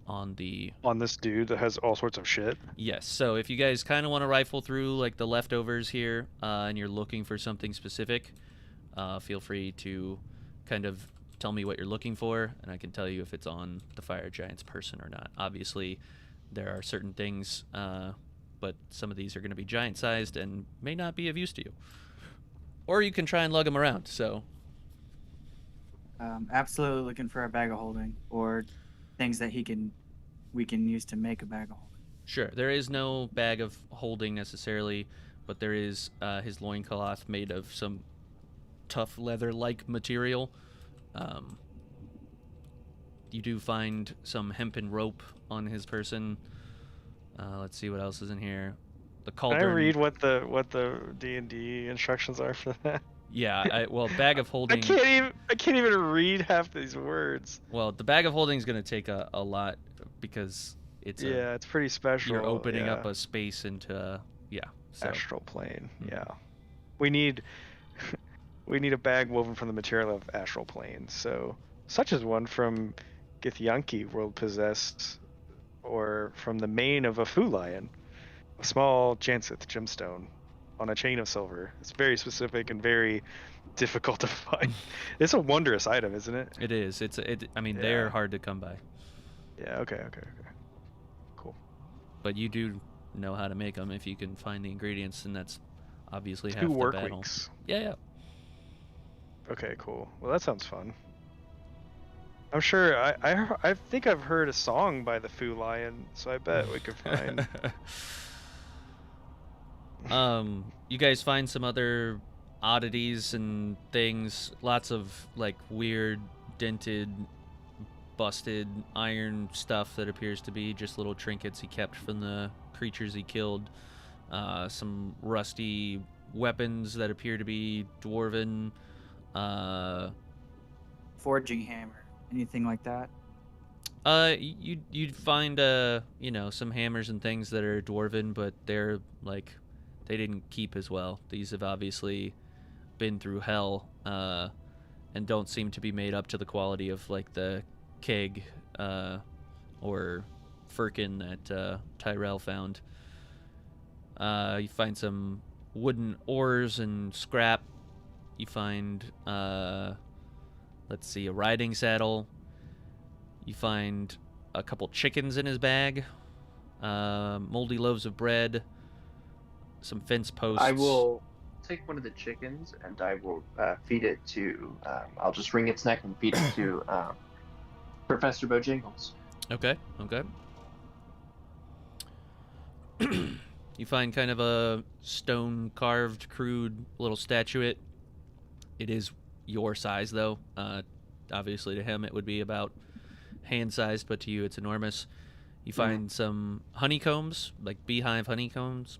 on this dude that has all sorts of shit. Yes. So if you guys kind of want to rifle through like the leftovers here, and you're looking for something specific, feel free to kind of tell me what you're looking for, and I can tell you if it's on the fire giant's person or not. Obviously, there are certain things, but some of these are going to be giant-sized and may not be of use to you. Or you can try and lug them around. So, absolutely looking for a bag of holding or things that we can use to make a bag of holding. Sure. There is no bag of holding necessarily, but there is his loincloth made of some tough leather-like material. You do find some hempen rope on his person. Let's see what else is in here. The cauldron. Can I read what the D&D instructions are for that? Yeah, well, bag of holding. I can't even read half these words. Well, the bag of holding is going to take a lot because it's it's pretty special. You're opening up a space into so. Astral plane. Mm-hmm. Yeah, we need a bag woven from the material of astral planes. So such as one from Githyanki world possessed, or from the mane of a Fu lion, a small Janseth gemstone on a chain of silver. It's very specific and very difficult to find. It's a wondrous item, isn't it? It is. They're hard to come by. Yeah, okay. Cool. But you do know how to make them if you can find the ingredients, and that's obviously 2 half the work battle. weeks. Yeah. Okay, cool. Well, that sounds fun. I'm sure I think I've heard a song by the Fu Lion, so I bet we could find you guys find some other oddities and things, lots of like weird dented, busted iron stuff that appears to be just little trinkets he kept from the creatures he killed, some rusty weapons that appear to be dwarven, forging hammer, anything like that. You'd find some hammers and things that are dwarven, but they're like they didn't keep as well. These have obviously been through hell, and don't seem to be made up to the quality of like the keg or firkin that Tyrell found. You find some wooden oars and scrap. You find a riding saddle. You find a couple chickens in his bag, moldy loaves of bread, some fence posts. I will take one of the chickens and I will feed it to. I'll just wring its neck and feed it to Professor Bojangles. Okay. Okay. You find kind of a stone carved, crude little statuette. It is your size, though. Obviously, to him, it would be about hand sized, but to you, it's enormous. You find some honeycombs, like beehive honeycombs,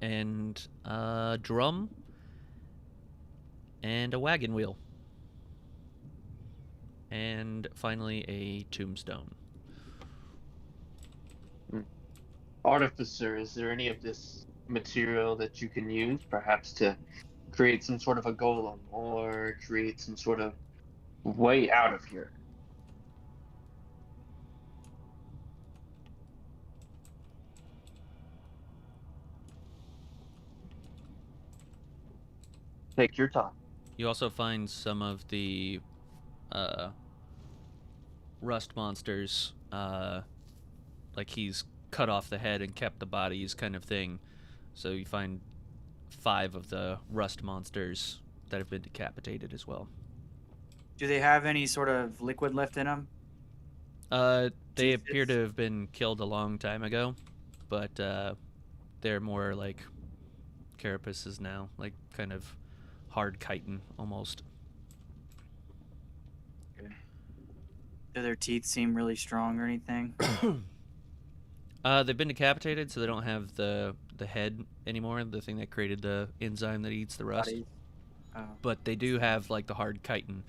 and a drum, and a wagon wheel. And finally, a tombstone. Artificer, is there any of this material that you can use, perhaps to create some sort of a golem or create some sort of way out of here? Take your time. You also find some of the rust monsters, like he's cut off the head and kept the bodies kind of thing. So you find 5 of the rust monsters that have been decapitated as well. Do they have any sort of liquid left in them? They appear to have been killed a long time ago, but they're more like carapaces now, like kind of hard chitin almost. Okay. Do their teeth seem really strong or anything? They've been decapitated, so they don't have the head anymore, the thing that created the enzyme that eats the rust. But they do have like the hard chitin.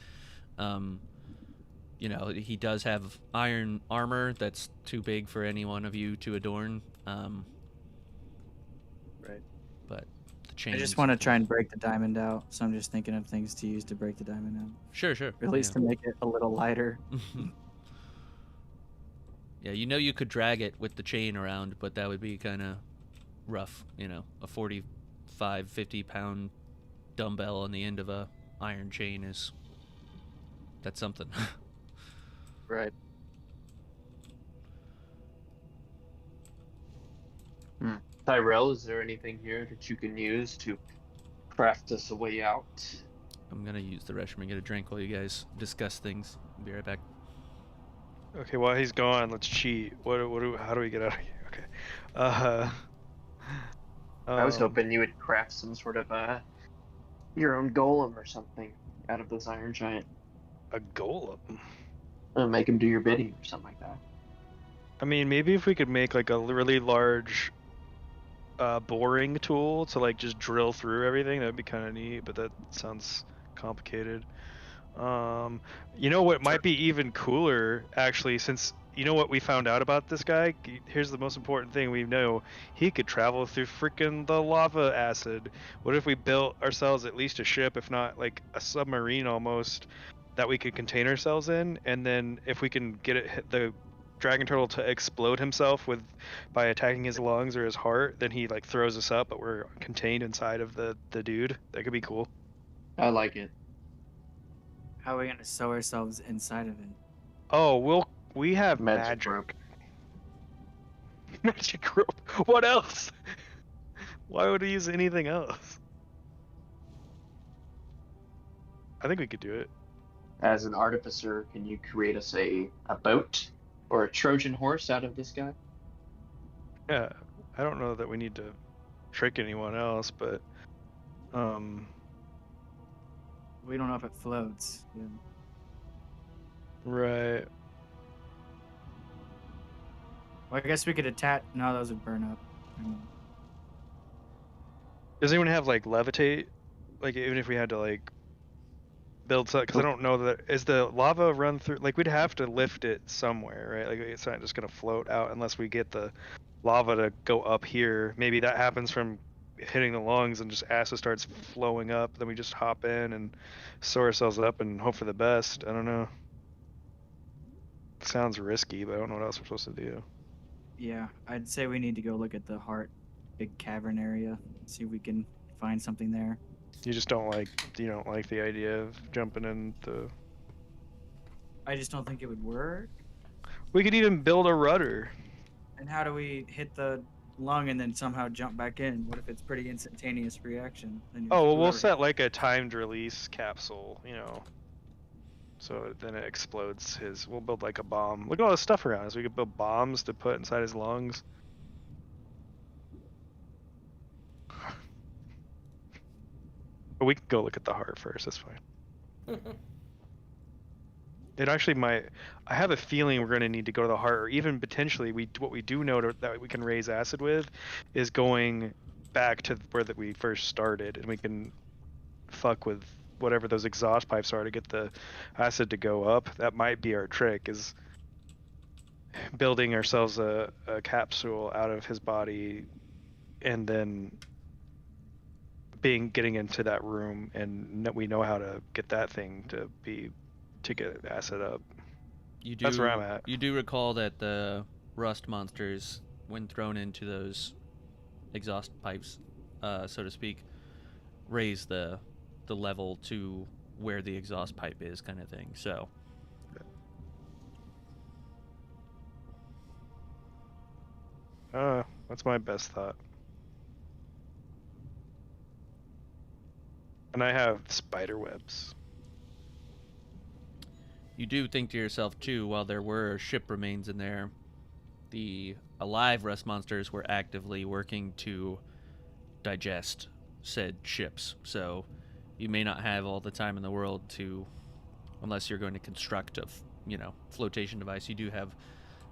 You know, he does have iron armor that's too big for any one of you to adorn. Right. But the chains. I just want to try and break the diamond out, so I'm just thinking of things to use to break the diamond out. Sure. Or at least to make it a little lighter. Yeah, you know you could drag it with the chain around, but that would be kind of rough. You know, a 45, 50-pound dumbbell on the end of a iron chain that's something. Right. Tyrell, is there anything here that you can use to craft us a way out? I'm gonna use the restroom and get a drink while you guys discuss things. I'll be right back. Okay, while he's gone, let's cheat. How do we get out of here? Okay. I was hoping you would craft some sort of your own golem or something out of this iron giant. A golem? Or make him do your bidding or something like that. I mean, maybe if we could make like a really large boring tool to like just drill through everything, that'd be kind of neat, but that sounds complicated. You know what might be even cooler, actually, since you know what we found out about this guy? Here's the most important thing we know. He could travel through freaking the lava acid. What if we built ourselves at least a ship, if not like a submarine almost, that we could contain ourselves in, and then if we can get the dragon turtle to explode himself by attacking his lungs or his heart, then he like throws us up, but we're contained inside of the dude. That could be cool. I like it. How are we gonna sew ourselves inside of it? Oh, we have magic rope. Magic rope. What else? Why would we use anything else? I think we could do it. As an artificer, can you create us a boat or a Trojan horse out of this guy? Yeah, I don't know that we need to trick anyone else, but we don't know if it floats. Yeah. Right. Well, I guess we could attach. No, those would burn up. Does anyone have like levitate? Like even if we had to like build something, because I don't know that is the lava run through. Like we'd have to lift it somewhere, right? Like it's not just gonna float out unless we get the lava to go up here. Maybe that happens from hitting the lungs and just acid starts flowing up. Then we just hop in and sew ourselves up and hope for the best. I don't know. Sounds risky, but I don't know what else we're supposed to do. Yeah, I'd say we need to go look at the big cavern area, see if we can find something there. You don't like the idea of jumping in the... I just don't think it would work. We could even build a rudder. And how do we hit the lung and then somehow jump back in? What if it's pretty instantaneous reaction? Then Oh, well, we'll whoever- set like a timed release capsule, so then it explodes we'll build like a bomb. Look at all the stuff around us. We could build bombs to put inside his lungs. But we can go look at the heart first, that's fine. It actually might. I have a feeling we're going to need to go to the heart, or even potentially, what we do know that we can raise acid with, is going back to where that we first started, and we can fuck with whatever those exhaust pipes are to get the acid to go up. That might be our trick, is building ourselves a capsule out of his body, and then getting into that room, and we know how to get that thing to get acid up. That's where I'm at. You do recall that the rust monsters, when thrown into those exhaust pipes, so to speak, raise the level to where the exhaust pipe is, kind of thing. So. That's my best thought. And I have spider webs. You do think to yourself, too, while there were ship remains in there, the alive rust monsters were actively working to digest said ships. So you may not have all the time in the world to, unless you're going to construct a, flotation device. You do have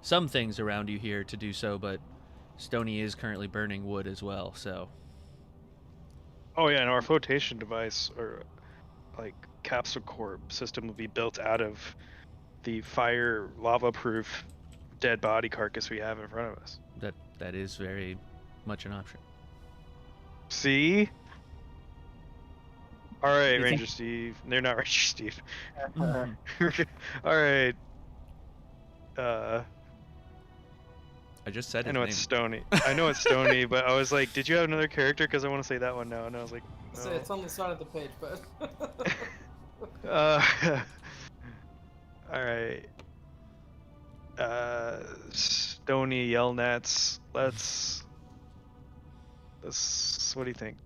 some things around you here to do so, but Stony is currently burning wood as well, so. Oh yeah, and our flotation device, or like capsule core system, will be built out of the fire lava proof dead body carcass we have in front of us. That is very much an option. See? Alright, Ranger Steve. They're not Ranger Steve. Alright. I just said I know it's Stony. I know it's Stony, but I was like, did you have another character? Because I want to say that one now. And I was like, no. So it's on the side of the page, but. Alright. Stony Yellnats. Let's. What do you think?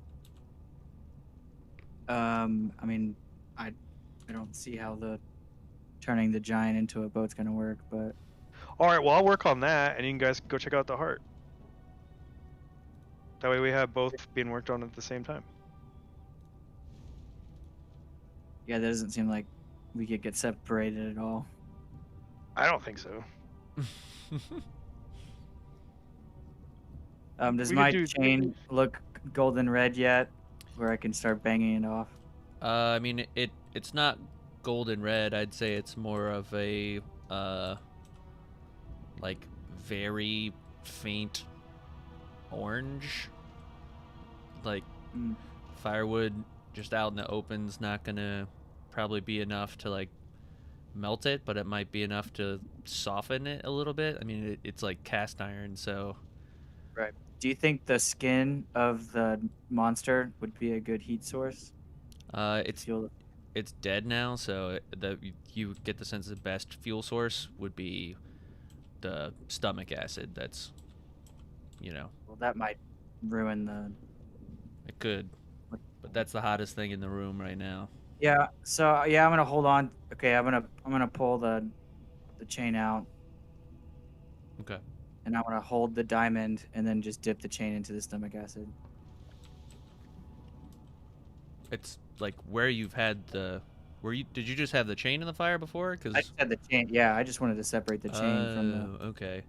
I mean, I don't see how turning the giant into a boat's gonna work, but. Alright, well, I'll work on that, and you guys go check out the heart. That way we have both being worked on at the same time. Yeah, that doesn't seem like we could get separated at all. I don't think so. Does my chain look golden red yet, where I can start banging it off? I mean, it's not golden red. I'd say it's more of a like very faint orange. Like firewood just out in the open's not gonna probably be enough to like melt it, but it might be enough to soften it a little bit. I mean, it's like cast iron, so. Right. Do you think the skin of the monster would be a good heat source? It's dead now, so you get the sense the best fuel source would be the stomach acid. That's, Well, that might ruin the. It could, but that's the hottest thing in the room right now. Yeah. So yeah, I'm gonna hold on. Okay, I'm gonna pull the chain out. Okay. And I'm gonna hold the diamond and then just dip the chain into the stomach acid. It's like where you've had the. Did you just have the chain in the fire before? Cause I just had the chain. Yeah, I just wanted to separate the chain from the. Okay,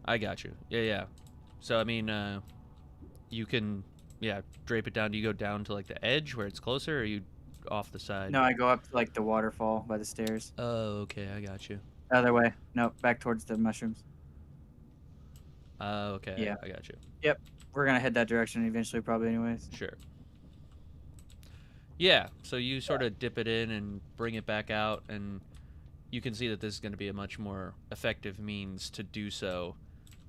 I got you. Yeah. So I mean, you can drape it down. Do you go down to like the edge where it's closer, or are you off the side? No, I go up to like the waterfall by the stairs. Oh, okay, I got you. Other way. No, back towards the mushrooms. Okay. Yeah. I got you. Yep, we're gonna head that direction eventually, probably, anyways. Sure. Yeah, so you sort of dip it in and bring it back out, and you can see that this is going to be a much more effective means to do so.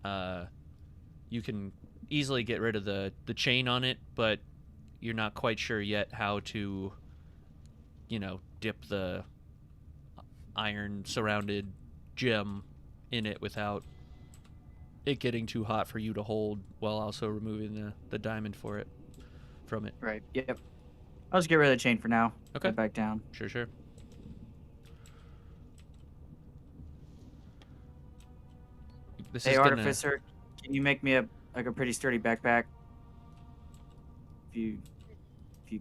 You can easily get rid of the chain on it, but you're not quite sure yet how to, dip the iron-surrounded gem in it without it getting too hot for you to hold while also removing the diamond from it. Right. Yep. I'll just get rid of the chain for now. Okay. Put it back down. Sure. Hey, Artificer, can you make me a pretty sturdy backpack? If you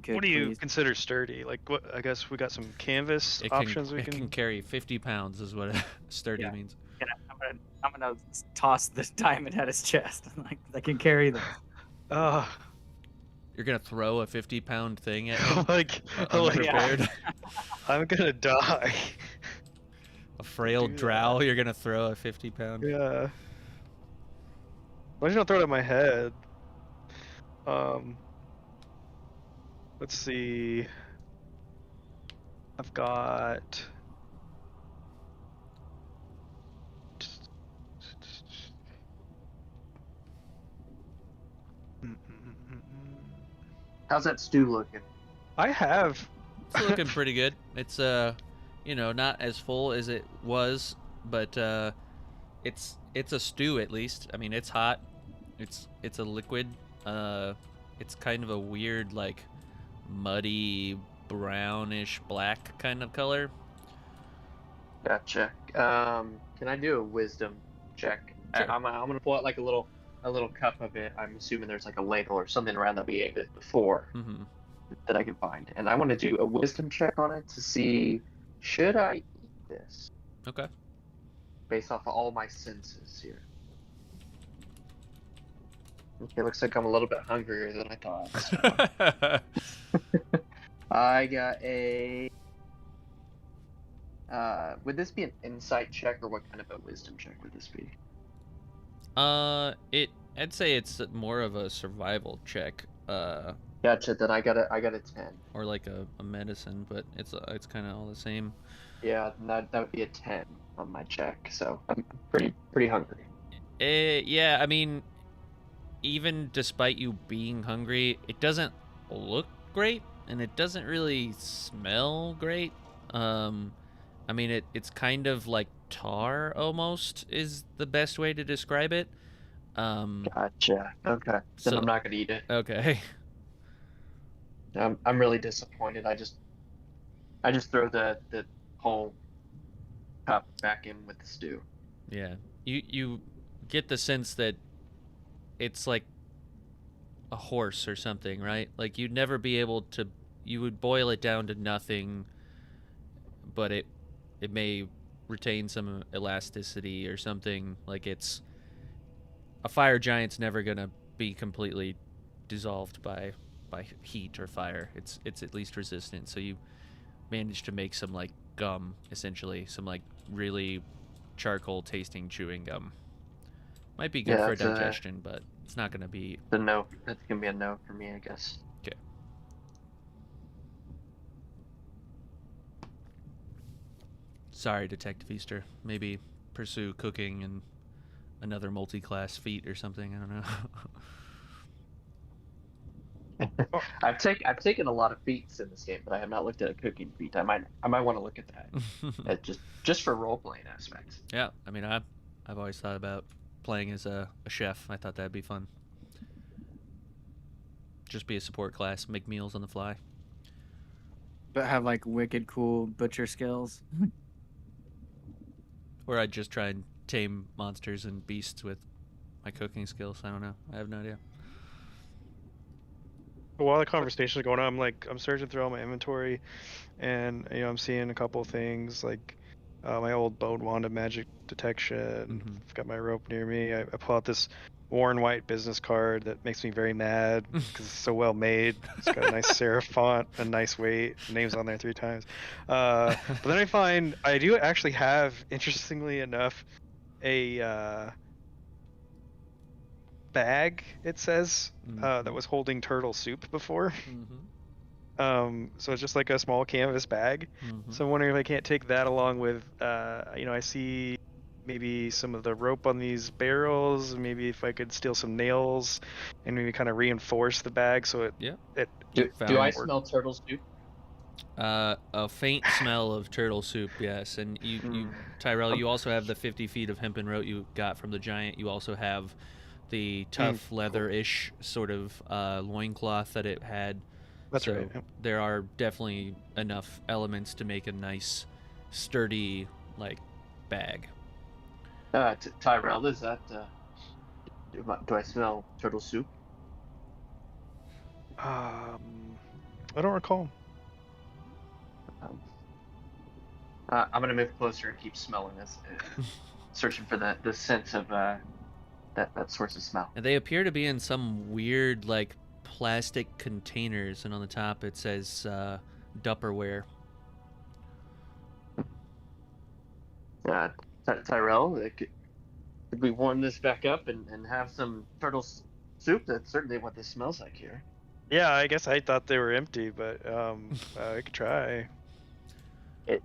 could. What do you please. consider sturdy? Like, what? I guess we got some canvas options. It can carry 50 pounds, is what sturdy means. I'm gonna toss this diamond at his chest. Like, I can carry this. You're gonna throw a 50-pound thing at him? Unprepared? Yeah. I'm gonna die. A frail drow, you're gonna throw a 50-pound? Yeah. Why don't you not throw it at my head? Let's see. I've got... How's that stew looking? I have. It's looking pretty good. It's not as full as it was, but it's a stew at least. I mean, it's hot. It's a liquid. It's kind of a weird, like, muddy, brownish black kind of color. Gotcha. Can I do a wisdom check? Sure. I'm gonna pull out like a little cup of it. I'm assuming there's like a ladle or something around that we ate it before that I can find, and I want to do a wisdom check on it to see should I eat this. Okay. Based off of all my senses here. Okay, looks like I'm a little bit hungrier than I thought. I got a. Would this be an insight check, or what kind of a wisdom check would this be? I'd say it's more of a survival check. Gotcha. Then I got a 10. Or like a medicine, but it's kind of all the same. Yeah, that would be a 10 on my check. So I'm pretty hungry. Yeah, I mean, even despite you being hungry, it doesn't look great, and it doesn't really smell great. I mean, it's kind of like tar almost is the best way to describe it. Gotcha. Okay. Then I'm not gonna eat it. Okay. I'm really disappointed. I just throw the whole cup back in with the stew. Yeah. You get the sense that it's like a horse or something, right? Like you'd never be able to. You would boil it down to nothing, but it may retain some elasticity or something. Like it's a fire giant's never gonna be completely dissolved by heat or fire. It's at least resistant. So you manage to make some like gum, essentially, some like really charcoal tasting chewing gum. Might be good for digestion, but it's not gonna be the no. That's gonna be a no for me, I guess. Okay. Sorry, Detective Easter. Maybe pursue cooking and another multi-class feat or something. I don't know. I've taken a lot of feats in this game, but I have not looked at a cooking feat. I might want to look at that. just for role playing aspects. Yeah, I mean, I've always thought about playing as a chef. I thought that'd be fun. Just be a support class, make meals on the fly. But have like wicked cool butcher skills. Or I'd just try and tame monsters and beasts with my cooking skills. I don't know. I have no idea. While the conversation is going on, I'm searching through all my inventory, and I'm seeing a couple of things like my old bone wand of magic detection. I've got my rope near me. I pull out this worn white business card that makes me very mad because it's so well made. It's got a nice serif font, a nice weight, name's on there 3 times. But then I find I do actually have, interestingly enough, a bag, it says, that was holding turtle soup before. So it's just like a small canvas bag. So I'm wondering if I can't take that along with I see maybe some of the rope on these barrels, maybe if I could steal some nails and maybe kind of reinforce the bag so it do I smell turtle soup? A faint smell of turtle soup, yes. And you Tyrell, you also have the 50 feet of hempen rope you got from the giant. You also have the tough leather-ish sort of loincloth that it had. That's so right. Yep. there are definitely enough elements to make a nice, sturdy, like, bag. Tyrell, is that... do I smell turtle soup? I don't recall. I'm gonna move closer and keep smelling this, searching for the sense of that source of smell. And they appear to be in some weird, like, plastic containers, and on the top it says Dupperware. Tyrell, could we warm this back up and have some turtle soup? That's certainly what this smells like here. Yeah, I guess I thought they were empty, but I could try.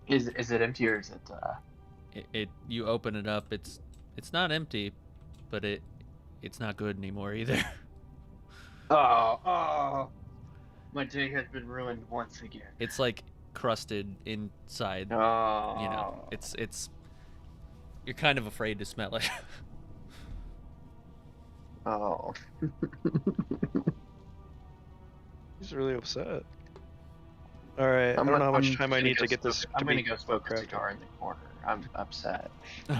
Is it empty, or is it you open it up, it's not empty, but it's not good anymore either. Oh, my day has been ruined once again. It's like crusted inside. Oh. You know, it's you're kind of afraid to smell it. Oh. He's really upset. All right, I don't know how much time I need to get this. I'm gonna go smoke a cigar in the corner. I'm upset.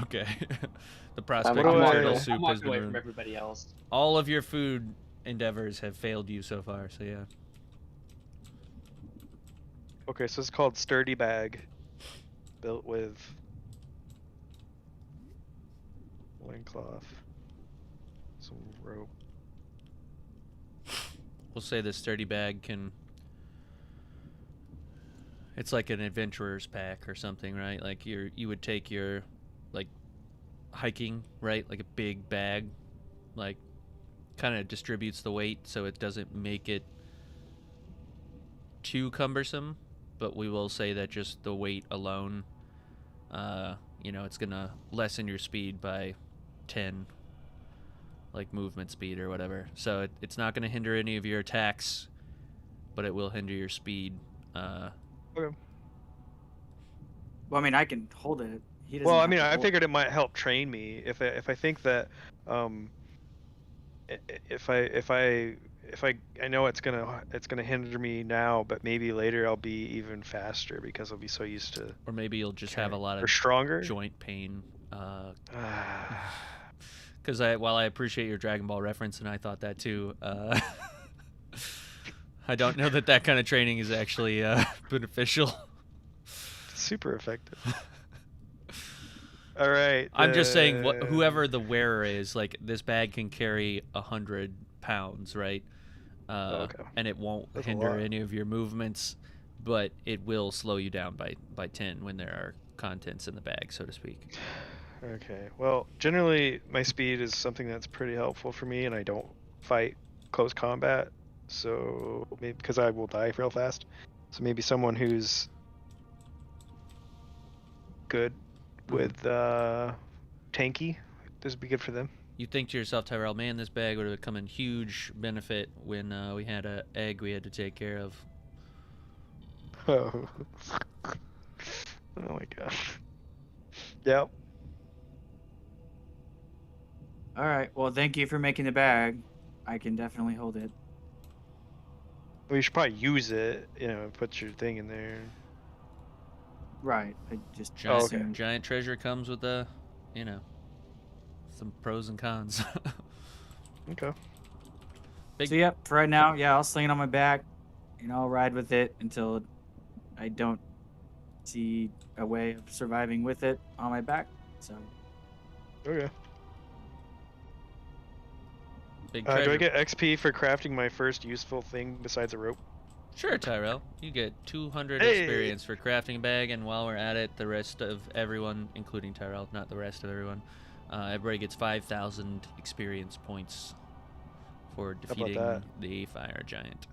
Okay. The prospect I'm of walking- turtle I'm soup has been away from ruined. everybody else. All of your food endeavors have failed you so far, so yeah. Okay, so it's called Sturdy Bag, built with loincloth, some rope. We'll say the sturdy bag can... It's like an adventurer's pack or something, right? Like you would take your, like, hiking, right? Like a big bag, like, kind of distributes the weight so it doesn't make it too cumbersome. But we will say that just the weight alone, you know, it's gonna lessen your speed by 10, like movement speed or whatever. So it's not gonna hinder any of your attacks, but it will hinder your speed. Okay. Well, I mean, I can hold it. He doesn't Well, I have mean, to I hold figured it might help train me if I think that if I know it's gonna hinder me now, but maybe later I'll be even faster because I'll be so used to. Or maybe you'll just have a lot or of stronger joint pain. Because while I appreciate your Dragon Ball reference, and I thought that too, I don't know that kind of training is actually beneficial. Super effective. All right. I'm just saying, whoever the wearer is, like, this bag can carry 100 pounds, right? Okay. And it won't That's a hinder lot. any of your movements, but it will slow you down by 10 when there are contents in the bag, so to speak. Okay. Well, generally my speed is something that's pretty helpful for me, and I don't fight close combat, so maybe because I will die real fast. So maybe someone who's good with tanky, this would be good for them. You think to yourself, Tyrell, man, this bag would have come in huge benefit when we had an egg we had to take care of. Oh. Oh my gosh. Yep. All right. Well, thank you for making the bag. I can definitely hold it. Well, you should probably use it, put your thing in there. Right. I just Giant treasure comes with some pros and cons. Okay. So yep, for right now, yeah, I'll sling it on my back, and I'll ride with it until I don't see a way of surviving with it on my back. So. Okay. Big Do treasure. I get XP for crafting my first useful thing besides a rope? Sure, Tyrell. You get 200 Hey! experience for crafting a bag, and while we're at it, the rest of everyone, including Tyrell, not the rest of everyone, everybody gets 5,000 experience points for defeating the fire giant.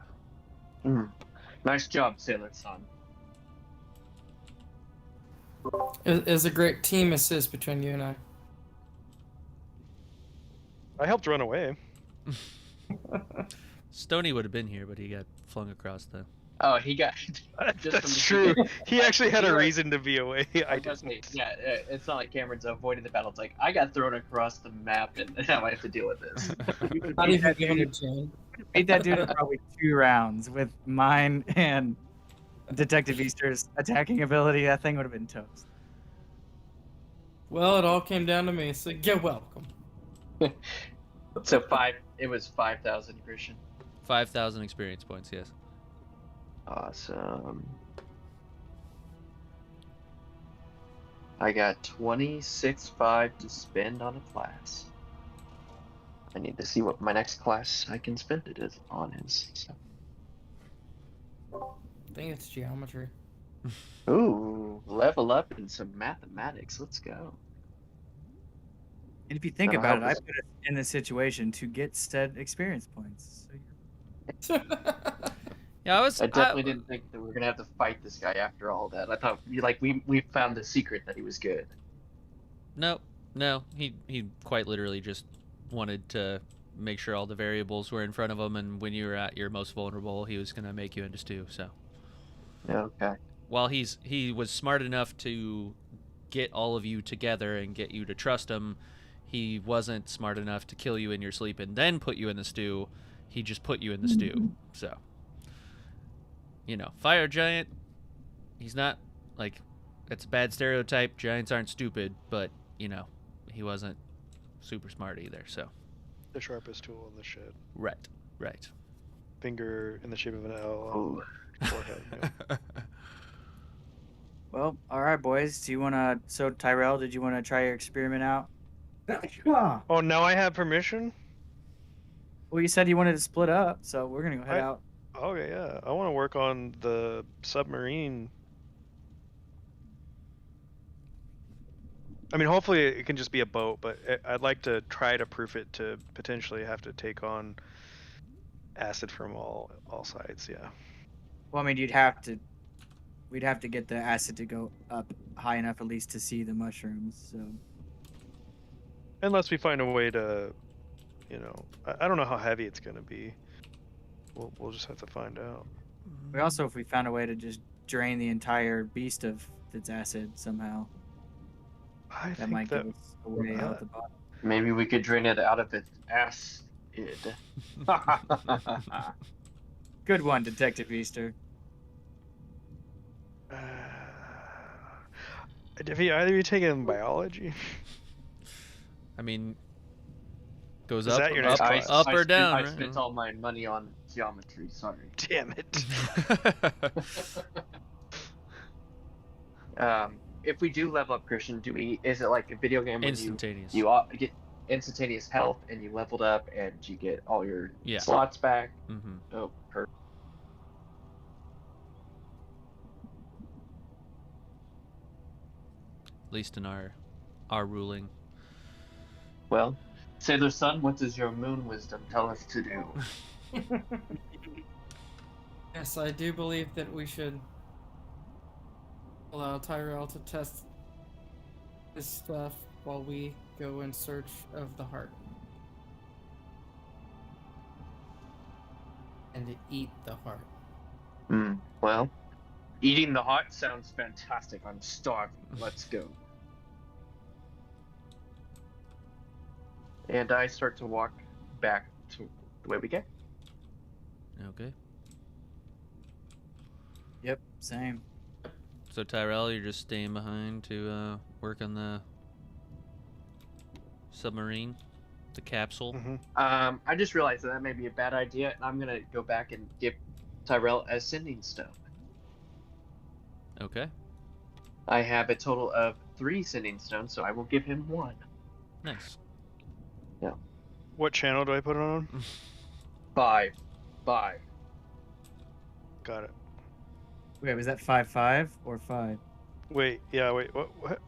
Nice job, Sailor Son. It's a great team assist between you and I. I helped run away. Stony would have been here, but he got flung across the... Oh, he got. That's true. He actually had a reason to be away. I didn't. Yeah, it's not like Cameron's avoiding the battle. It's like I got thrown across the map, and now I have to deal with this. Not even given a chance. Beat that dude in probably 2 rounds with mine and Detective Easter's attacking ability. That thing would have been toast. Well, it all came down to me, so you're welcome. So it was 5,000, Christian. 5,000 experience points, yes. Awesome. I got 26,500 to spend on a class. I need to see what my next class I can spend it on is. So. I think it's geometry. Ooh, level up in some mathematics. Let's go. And if you think about it, I put us in this situation to get said experience points. So Yeah, I definitely didn't think that we were gonna have to fight this guy after all that. I thought we found the secret that he was good. No, he quite literally just wanted to make sure all the variables were in front of him, and when you were at your most vulnerable, he was gonna make you into stew. So, okay. While he was smart enough to get all of you together and get you to trust him, he wasn't smart enough to kill you in your sleep and then put you in the stew. He just put you in the stew. So, fire giant, he's not, like, it's a bad stereotype. Giants aren't stupid, but, he wasn't super smart either, so. The sharpest tool in the shed. Right. Finger in the shape of an L. Forehead. Yeah. Well, all right, boys. Do you want to? So, Tyrell, did you want to try your experiment out? Oh, now I have permission? Well, you said you wanted to split up, so we're gonna go head out. Okay, yeah. I want to work on the submarine. I mean, hopefully it can just be a boat, but I'd like to try to proof it to potentially have to take on acid from all sides. Yeah. Well, I mean, we'd have to get the acid to go up high enough at least to see the mushrooms. So. Unless we find a way to, I don't know how heavy it's gonna be. We'll just have to find out. We also, if we found a way to just drain the entire beast of its acid somehow, that might give us a way out the bottom. Maybe we could drain it out of its acid. Good one, Detective Easter. Have either of you taken biology? I mean, goes Is up, that your next class? up or down. I spent all my money on geometry. Sorry. Damn it. If we do level up, Christian, is it like a video game where instantaneous? You get instantaneous health and you leveled up and you get all your slots back? Mm-hmm. Oh, perfect. At least in our ruling. Well, Sailor Sun, what does your moon wisdom tell us to do? Yes, I do believe that we should allow Tyrell to test this stuff while we go in search of the heart. And to eat the heart. Well, eating the heart sounds fantastic. I'm starving. Let's go. And I start to walk back to the way we came. Okay. Yep, same. So Tyrell, you're just staying behind to work on the submarine, the capsule. Mm-hmm. I just realized that may be a bad idea, and I'm gonna go back and give Tyrell a sending stone. Okay. I have a total of 3 sending stones, so I will give him 1. Nice. Yeah. What channel do I put it on? 5. Got it. Wait, was that 5-5 or 5? Wait, what?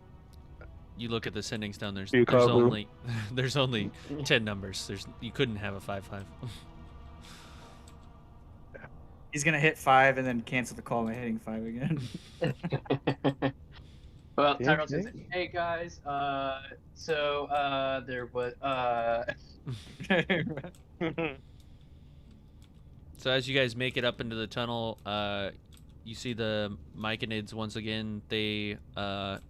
You look at the sending stone. There's Chicago. there's only 10 numbers. You couldn't have a 5-5. He's gonna hit 5 and then cancel the call by hitting 5 again. Well, Tyrell says, "Hey guys, there was So So as you guys make it up into the tunnel, you see the Myconids once again. They are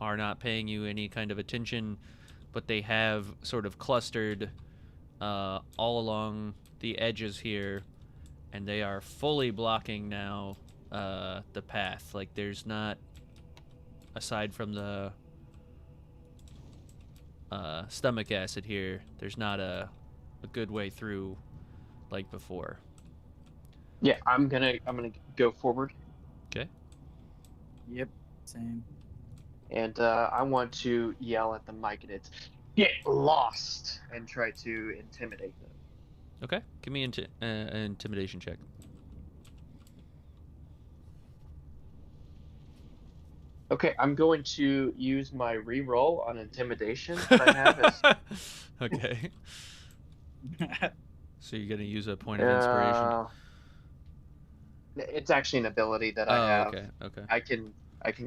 not paying you any kind of attention, but they have sort of clustered all along the edges here, and they are fully blocking now the path. Like, there's not, aside from the stomach acid here, there's not a good way through like before. Yeah, I'm gonna go forward. Okay. Yep. Same. And I want to yell at the Myconids, "Get lost!" and try to intimidate them. Okay. Give me an intimidation check. Okay, I'm going to use my re-roll on intimidation that I have. As... Okay. So you're gonna use a point of inspiration. It's actually an ability that I have. Okay. Okay. I can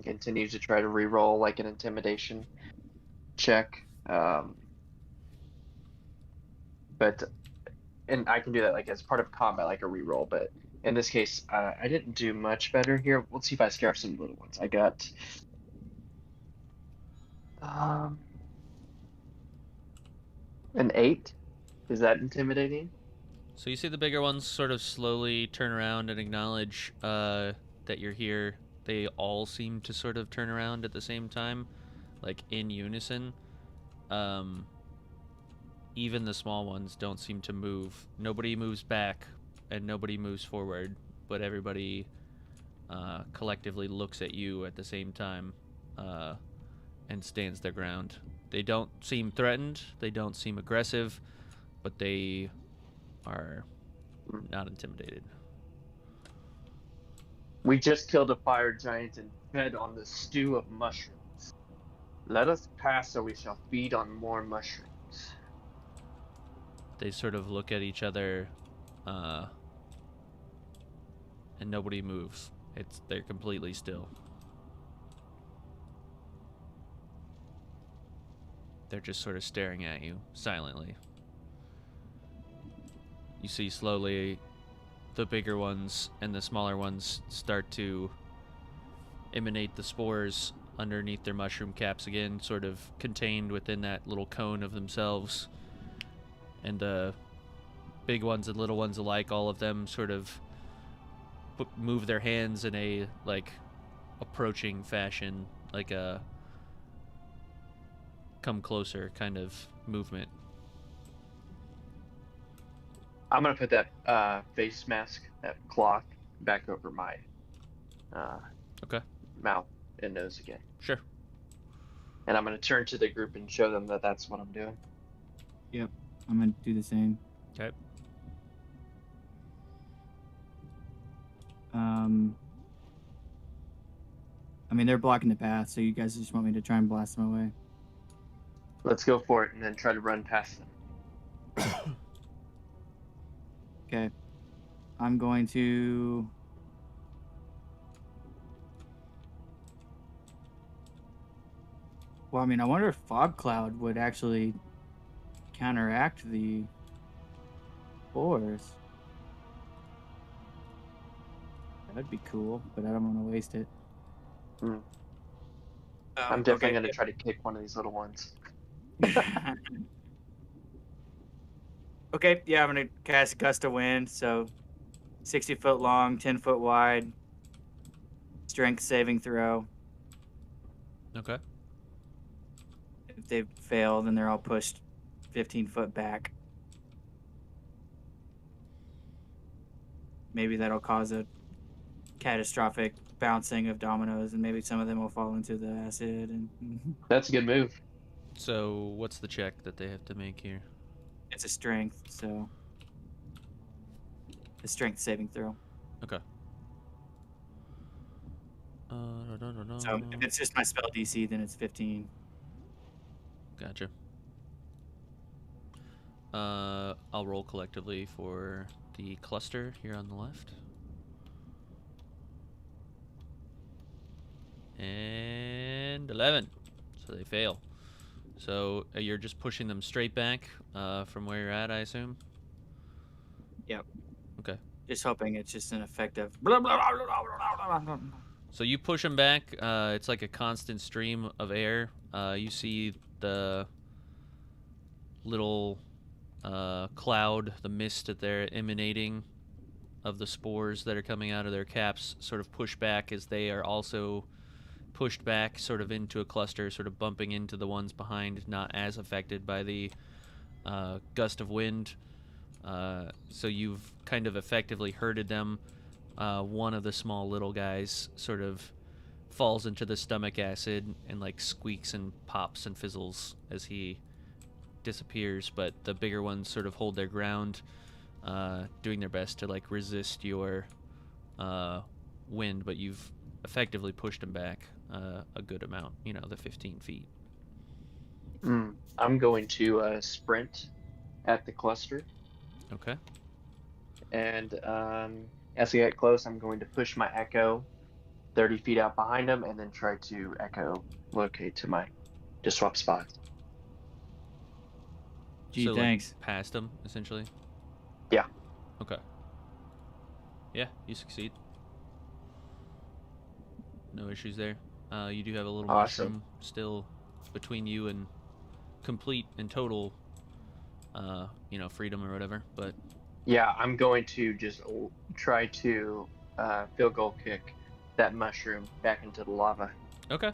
continue to try to re-roll like an intimidation check. But I can do that like as part of combat, like a re-roll. But in this case, I didn't do much better here. Let's see if I scare off some little ones. I got an 8. Is that intimidating? So you see the bigger ones sort of slowly turn around and acknowledge that you're here. They all seem to sort of turn around at the same time, like in unison. Even the small ones don't seem to move. Nobody moves back and nobody moves forward, but everybody collectively looks at you at the same time and stands their ground. They don't seem threatened, they don't seem aggressive, but they are not intimidated. We just killed a fire giant and fed on the stew of mushrooms. Let us pass or we shall feed on more mushrooms. They sort of look at each other and nobody moves. They're completely still. They're just sort of staring at you silently. You see slowly the bigger ones and the smaller ones start to emanate the spores underneath their mushroom caps again, sort of contained within that little cone of themselves. And the big ones and little ones alike, all of them sort of move their hands in a like approaching fashion, like a come closer kind of movement. I'm gonna put that face mask, that cloth, back over my mouth and nose again. Sure. And I'm gonna turn to the group and show them that that's what I'm doing. Yep, I'm gonna do the same. Okay. I mean, they're blocking the path, so you guys just want me to try and blast them away. Let's go for it and then try to run past them. Okay. I'm going to... Well, I mean, I wonder if Fog Cloud would actually counteract the spores. That'd be cool, but I don't want to waste it. I'm definitely going to try to kick one of these little ones. Okay, yeah, I'm going to cast Gust of Wind, so 60 foot long, 10 foot wide, strength saving throw. Okay. If they fail, then they're all pushed 15 foot back. Maybe that'll cause a catastrophic bouncing of dominoes, and maybe some of them will fall into the acid. And that's a good move. So what's the check that they have to make here? It's a strength, so a strength saving throw. Okay. So if it's just my spell DC, then it's 15. Gotcha. I'll roll collectively for the cluster here on the left. And 11. So they fail. So you're just pushing them straight back from where you're at, I assume? Yep. Okay. Just hoping it's just an effective. So you push him back. It's like a constant stream of air. You see the little cloud, the mist that they're emanating of the spores that are coming out of their caps sort of push back as they are also pushed back sort of into a cluster, sort of bumping into the ones behind, not as affected by the gust of wind. So you've kind of effectively herded them. One of the small little guys sort of falls into the stomach acid and like squeaks and pops and fizzles as he disappears, but the bigger ones sort of hold their ground, doing their best to like resist your wind, but you've effectively pushed them back a good amount, the 15 feet. I'm going to sprint at the cluster. Okay. And as I get close, I'm going to push my echo 30 feet out behind him and then try to echo locate to swap spots. Gee, so, thanks. Like, past him, essentially? Yeah. Okay. Yeah, you succeed. No issues there. You do have a little mushroom still between you and complete and total, freedom or whatever, but... Yeah, I'm going to just try to field goal kick that mushroom back into the lava. Okay.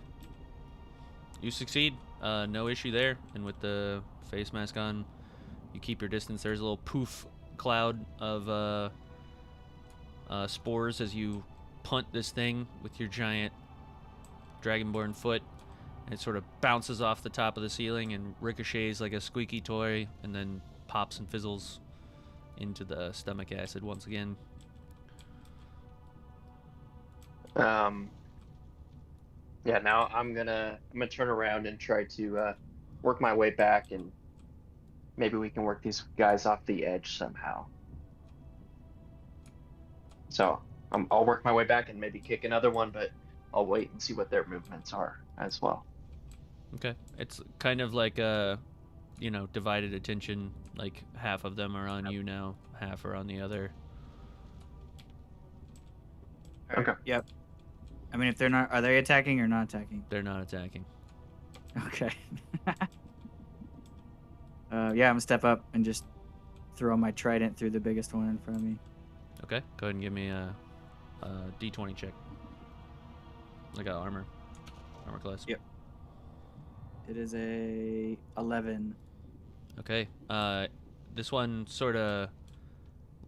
You succeed. No issue there. And with the face mask on, you keep your distance. There's a little poof cloud of spores as you punt this thing with your giant dragonborn foot. And it sort of bounces off the top of the ceiling and ricochets like a squeaky toy and then pops and fizzles into the stomach acid once again. Yeah, now I'm gonna turn around and try to work my way back, and maybe we can work these guys off the edge somehow. So I'll work my way back and maybe kick another one, but I'll wait and see what their movements are as well. Okay. It's kind of like a, divided attention. Like half of them are on you now, half are on the other. Okay. Yep. I mean, if they're not, are they attacking or not attacking? They're not attacking. Okay. Yeah, I'm gonna step up and just throw my trident through the biggest one in front of me. Okay. Go ahead and give me a D20 check. Like a armor class. Yep. It is a 11. Okay. This one sort of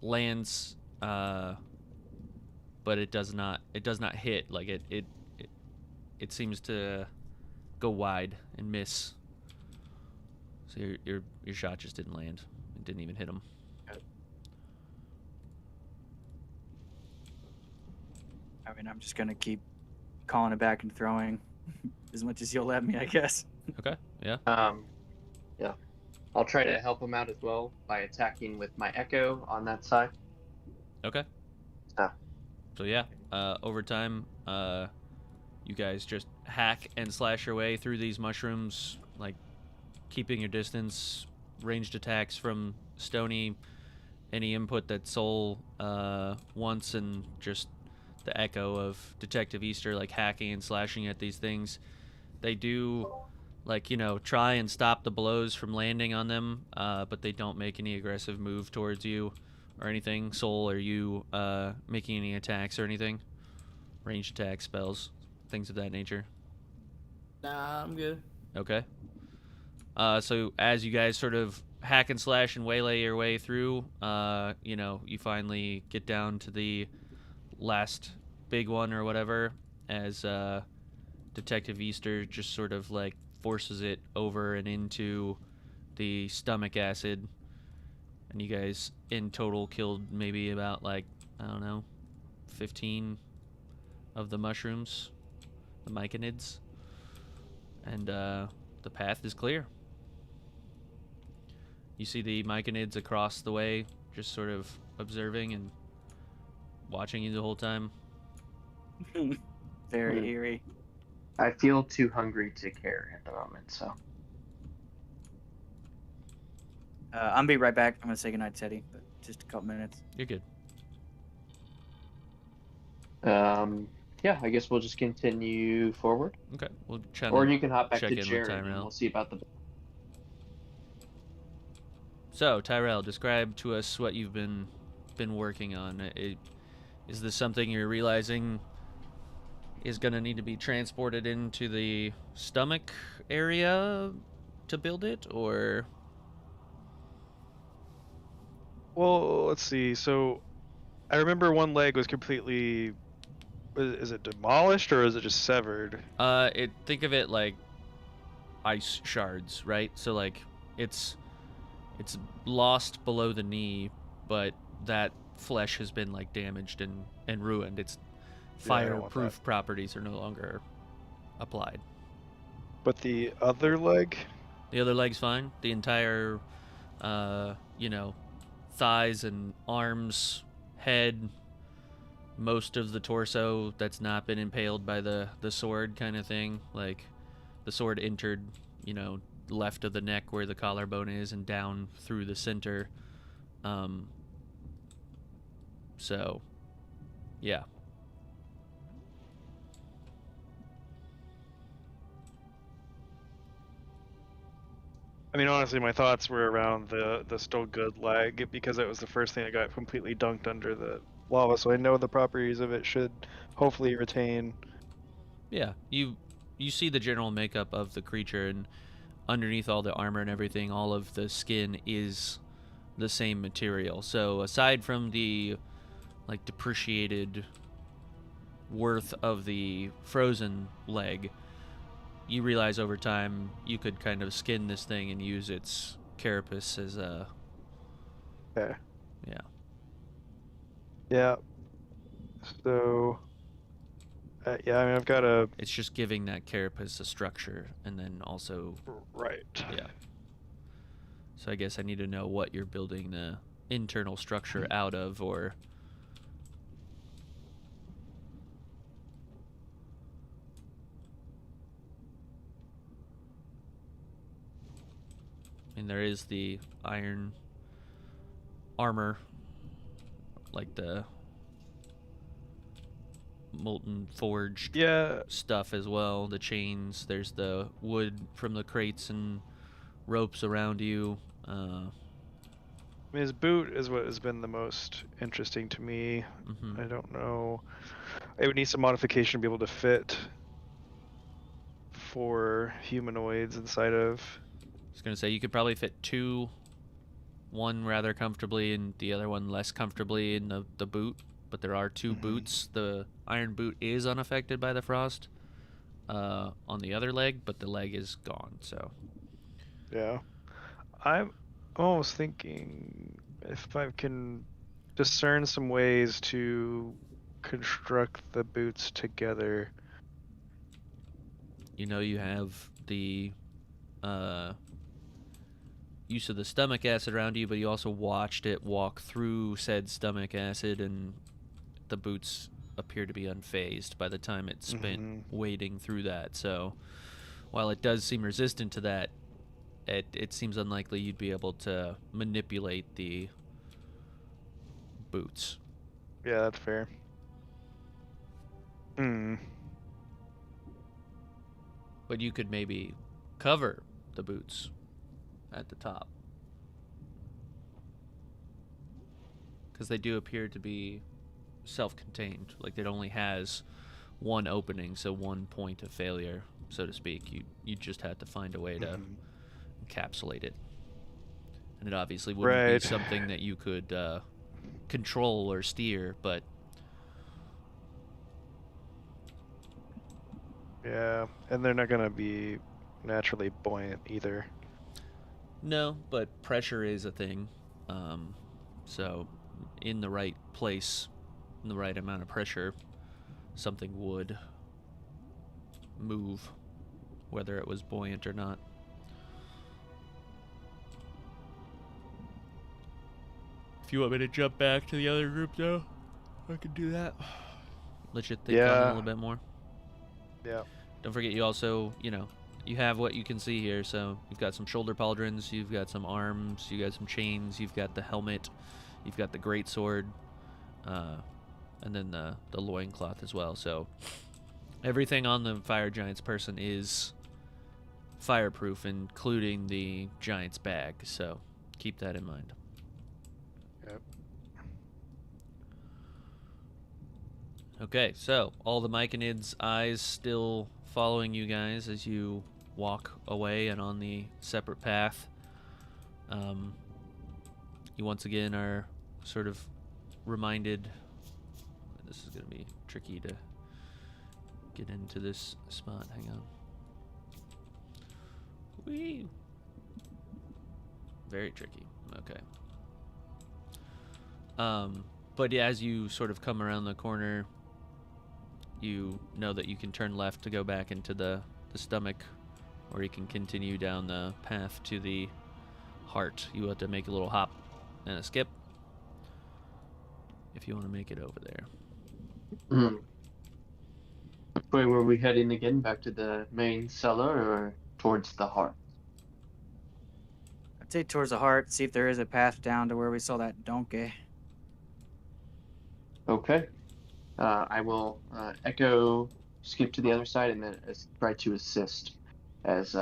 lands, but it does not hit. Like it seems to go wide and miss. So your shot just didn't land. It didn't even hit him. I mean, I'm just gonna keep calling it back and throwing as much as you'll let me, I guess. Okay. Yeah. Yeah. I'll try to help him out as well by attacking with my echo on that side. Okay. So yeah, over time, you guys just hack and slash your way through these mushrooms, like keeping your distance, ranged attacks from Stony, any input that Soul wants, and just the echo of Detective Easter, like hacking and slashing at these things. They do, try and stop the blows from landing on them, but they don't make any aggressive move towards you or anything. Soul, are you making any attacks or anything? Ranged attacks, spells, things of that nature? Nah, I'm good. Okay. So as you guys sort of hack and slash and waylay your way through, you finally get down to the last big one or whatever, as Detective Easter just sort of forces it over and into the stomach acid, and you guys in total killed maybe about 15 of the mushrooms, the Myconids, and the path is clear. You see the Myconids across the way, just sort of observing and watching you the whole time. Very eerie. I feel too hungry to care at the moment, so. I'm gonna be right back. I'm gonna say goodnight, Teddy, but just a couple minutes. You're good. Yeah, I guess we'll just continue forward. Okay, we'll try Or to you can hop back check to in with Jared and Tyrell. we'll see about the. So, Tyrell, describe to us what you've been working on. Is this something you're realizing is going to need to be transported into the stomach area to build it, or? Well, let's see. So I remember one leg was completely. Is it demolished or is it just severed? Think of it like ice shards, right? So like it's lost below the knee, but that flesh has been like damaged and ruined. Its fireproof properties are no longer applied. But the other leg? The other leg's fine. The entire, thighs and arms, head, most of the torso that's not been impaled by the sword kind of thing. Like, the sword entered, left of the neck where the collarbone is and down through the center. So, yeah. I mean, honestly, my thoughts were around the still good leg because it was the first thing that got completely dunked under the lava. So I know the properties of it should hopefully retain. Yeah, you see the general makeup of the creature, and underneath all the armor and everything, all of the skin is the same material. So aside from the like depreciated worth of the frozen leg, you realize over time you could kind of skin this thing and use its carapace as a. Okay. Yeah. Yeah. So. Yeah, I mean, I've got a. It's just giving that carapace a structure, and then also. Right. Yeah. So I guess I need to know what you're building the internal structure out of, or. And there is the iron armor, like the molten forged stuff as well. The chains, there's the wood from the crates and ropes around you. I mean, his boot is what has been the most interesting to me. Mm-hmm. I don't know. It would need some modification to be able to fit for humanoids inside of. I was going to say, you could probably fit two, one rather comfortably and the other one less comfortably in the boot, but there are two boots. The iron boot is unaffected by the frost on the other leg, but the leg is gone, so. Yeah. I'm almost thinking if I can discern some ways to construct the boots together. You have the use of the stomach acid around you, but you also watched it walk through said stomach acid, and the boots appear to be unfazed by the time it spent wading through that. So while it does seem resistant to that, it seems unlikely you'd be able to manipulate the boots. Yeah, that's fair. But you could maybe cover the boots at the top, because they do appear to be self-contained. Like, it only has one opening, so one point of failure, so to speak. You just have to find a way to encapsulate it, and it obviously wouldn't be something that you could control or steer, but yeah, and they're not gonna be naturally buoyant either. No, but pressure is a thing. So in the right place, in the right amount of pressure, something would move, whether it was buoyant or not. If you want me to jump back to the other group, though, I can do that. Let you think on it a little bit more. Yeah. Don't forget, you also, you have what you can see here. So you've got some shoulder pauldrons, you've got some arms, you got some chains, you've got the helmet, you've got the greatsword. and then the loincloth as well. So everything on the fire giant's person is fireproof, including the giant's bag. So keep that in mind. Yep. Okay, so all the Myconids' eyes still following you guys as you walk away and on the separate path. You once again are sort of reminded. This is going to be tricky to get into this spot. Hang on. Whee! Very tricky. Okay. But yeah, as you sort of come around the corner, you know that you can turn left to go back into the stomach, or you can continue down the path to the heart. You have to make a little hop and a skip if you want to make it over there. Which way were we heading again? Back to the main cellar or towards the heart? I'd say towards the heart, see if there is a path down to where we saw that donkey. Okay. I will echo skip to the other side and then try to assist as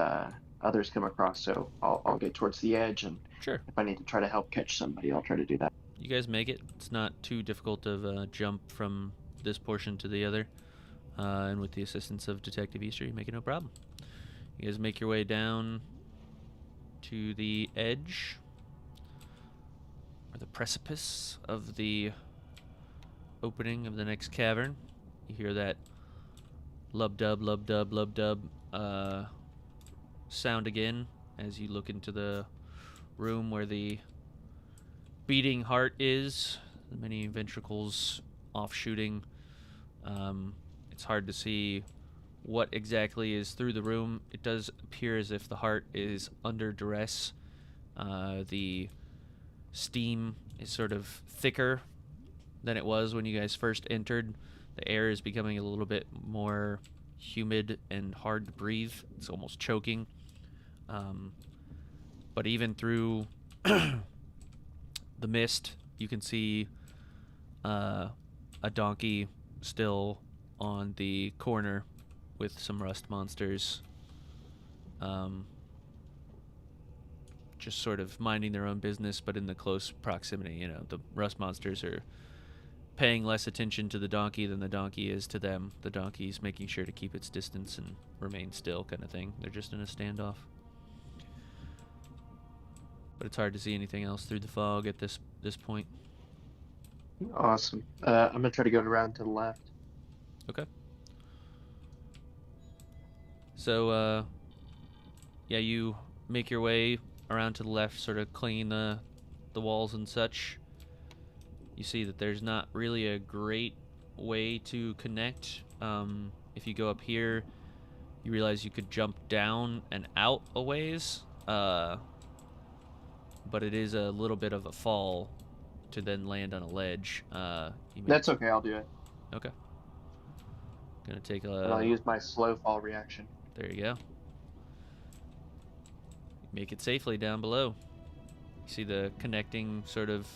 others come across. So I'll get towards the edge, and Sure. if I need to try to help catch somebody, I'll try to do that. You guys make it. It's not too difficult of a jump from this portion to the other. And with the assistance of Detective Easter, you make it no problem. You guys make your way down to the edge, or the precipice of the opening of the next cavern. You hear that lub-dub, lub-dub, lub-dub sound again as you look into the room where the beating heart is, the many ventricles offshooting. It's hard to see what exactly is through the room. It does appear as if the heart is under duress. The steam is sort of thicker than it was when you guys first entered. The air is becoming a little bit more humid and hard to breathe. It's almost choking. But even through the mist, you can see a donkey still on the corner with some rust monsters, just sort of minding their own business, but in the close proximity. You know, the rust monsters are paying less attention to the donkey than the donkey is to them. The donkey's making sure to keep its distance and remain still, kind of thing. They're just in a standoff. But it's hard to see anything else through the fog at this point. Awesome. I'm gonna try to go around to the left. Okay. So, yeah, you make your way around to the left, sort of clean the walls and such. You see that there's not really a great way to connect. If you go up here, you realize you could jump down and out a ways, but it is a little bit of a fall to then land on a ledge. That's okay, I'll do it. Okay. Gonna take And I'll use my slow fall reaction. There you go. Make it safely down below. You see the connecting sort of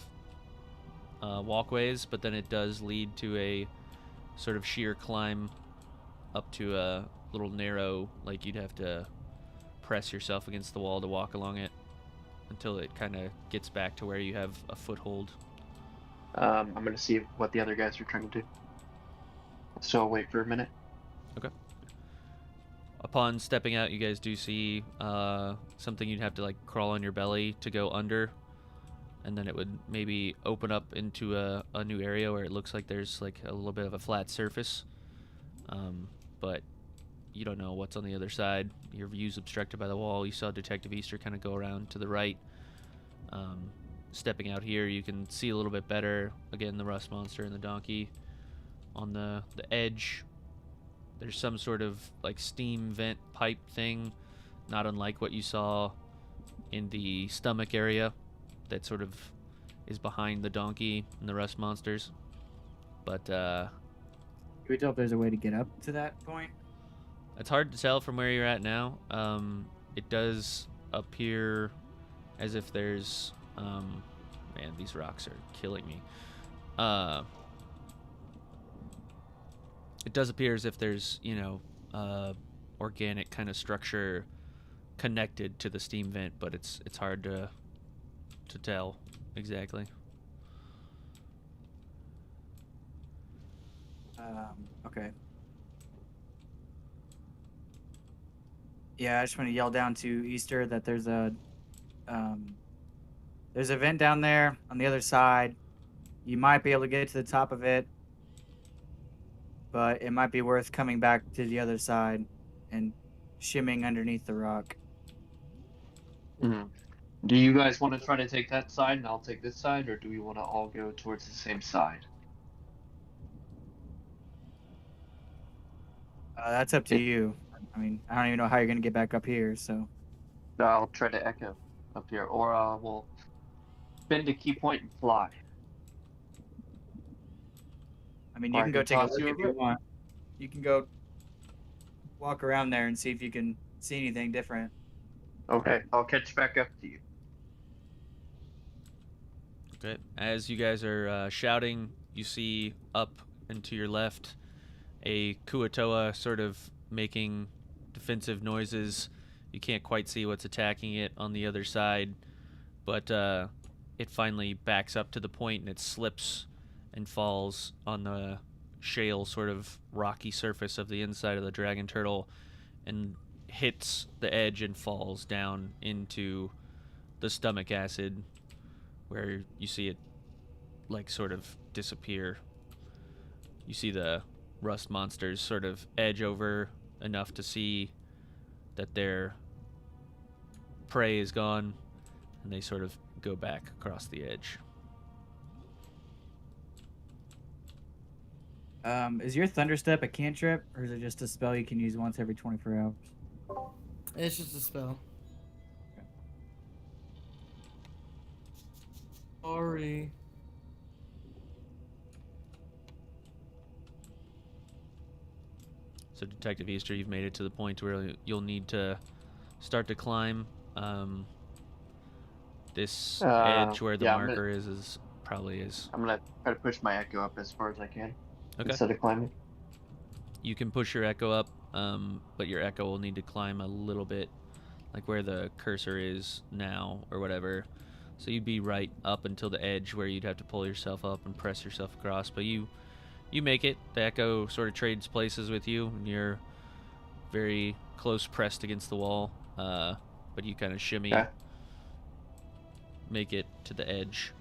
walkways, but then it does lead to a sort of sheer climb up to a little narrow, like you'd have to press yourself against the wall to walk along it until it kind of gets back to where you have a foothold. I'm going to see what the other guys are trying to do. So I'll wait for a minute. Okay. Upon stepping out, you guys do see something you'd have to like crawl on your belly to go under, and then it would maybe open up into a new area where it looks like there's like a little bit of a flat surface, but you don't know what's on the other side. Your view's obstructed by the wall. You saw Detective Easter kind of go around to the right. Stepping out here, you can see a little bit better. Again, the rust monster and the donkey. On the edge, there's some sort of like steam vent pipe thing, not unlike what you saw in the stomach area that sort of is behind the donkey and the rust monsters. But Can we tell if there's a way to get up to that point? it's hard to tell from where you're at now. It does appear as if there's man, these rocks are killing me. It does appear as if there's, organic kind of structure connected to the steam vent, but it's hard to tell exactly. Okay. Yeah, I just want to yell down to Easter that there's a vent down there on the other side. You might be able to get to the top of it, but it might be worth coming back to the other side and shimming underneath the rock. Mm-hmm. Do you guys want to try to take that side and I'll take this side, or do we want to all go towards the same side? That's up to you. I mean, I don't even know how you're going to get back up here, so. I'll try to echo up here, or we'll spin to key point and fly. I mean, you can go take a look if you want. You can go walk around there and see if you can see anything different. Okay, I'll catch back up to you. Okay. As you guys are shouting, you see up and to your left a Kuatoa sort of making defensive noises. You can't quite see what's attacking it on the other side, but it finally backs up to the point and it slips and falls on the shale sort of rocky surface of the inside of the dragon turtle and hits the edge and falls down into the stomach acid, where you see it like sort of disappear. You see the rust monsters sort of edge over enough to see that their prey is gone, and they sort of go back across the edge. Is your Thunderstep a cantrip, or is it just a spell you can use once every 24 hours? It's just a spell. Okay. Sorry. So Detective Easter, you've made it to the point where you'll need to start to climb. This edge where the marker is probably is. I'm gonna try to push my echo up as far as I can. Okay. Instead of climbing. You can push your echo up, but your echo will need to climb a little bit, like where the cursor is now or whatever. So you'd be right up until the edge where you'd have to pull yourself up and press yourself across. But you make it. The echo sort of trades places with you, and you're very close pressed against the wall. But you kind of shimmy, make it to the edge.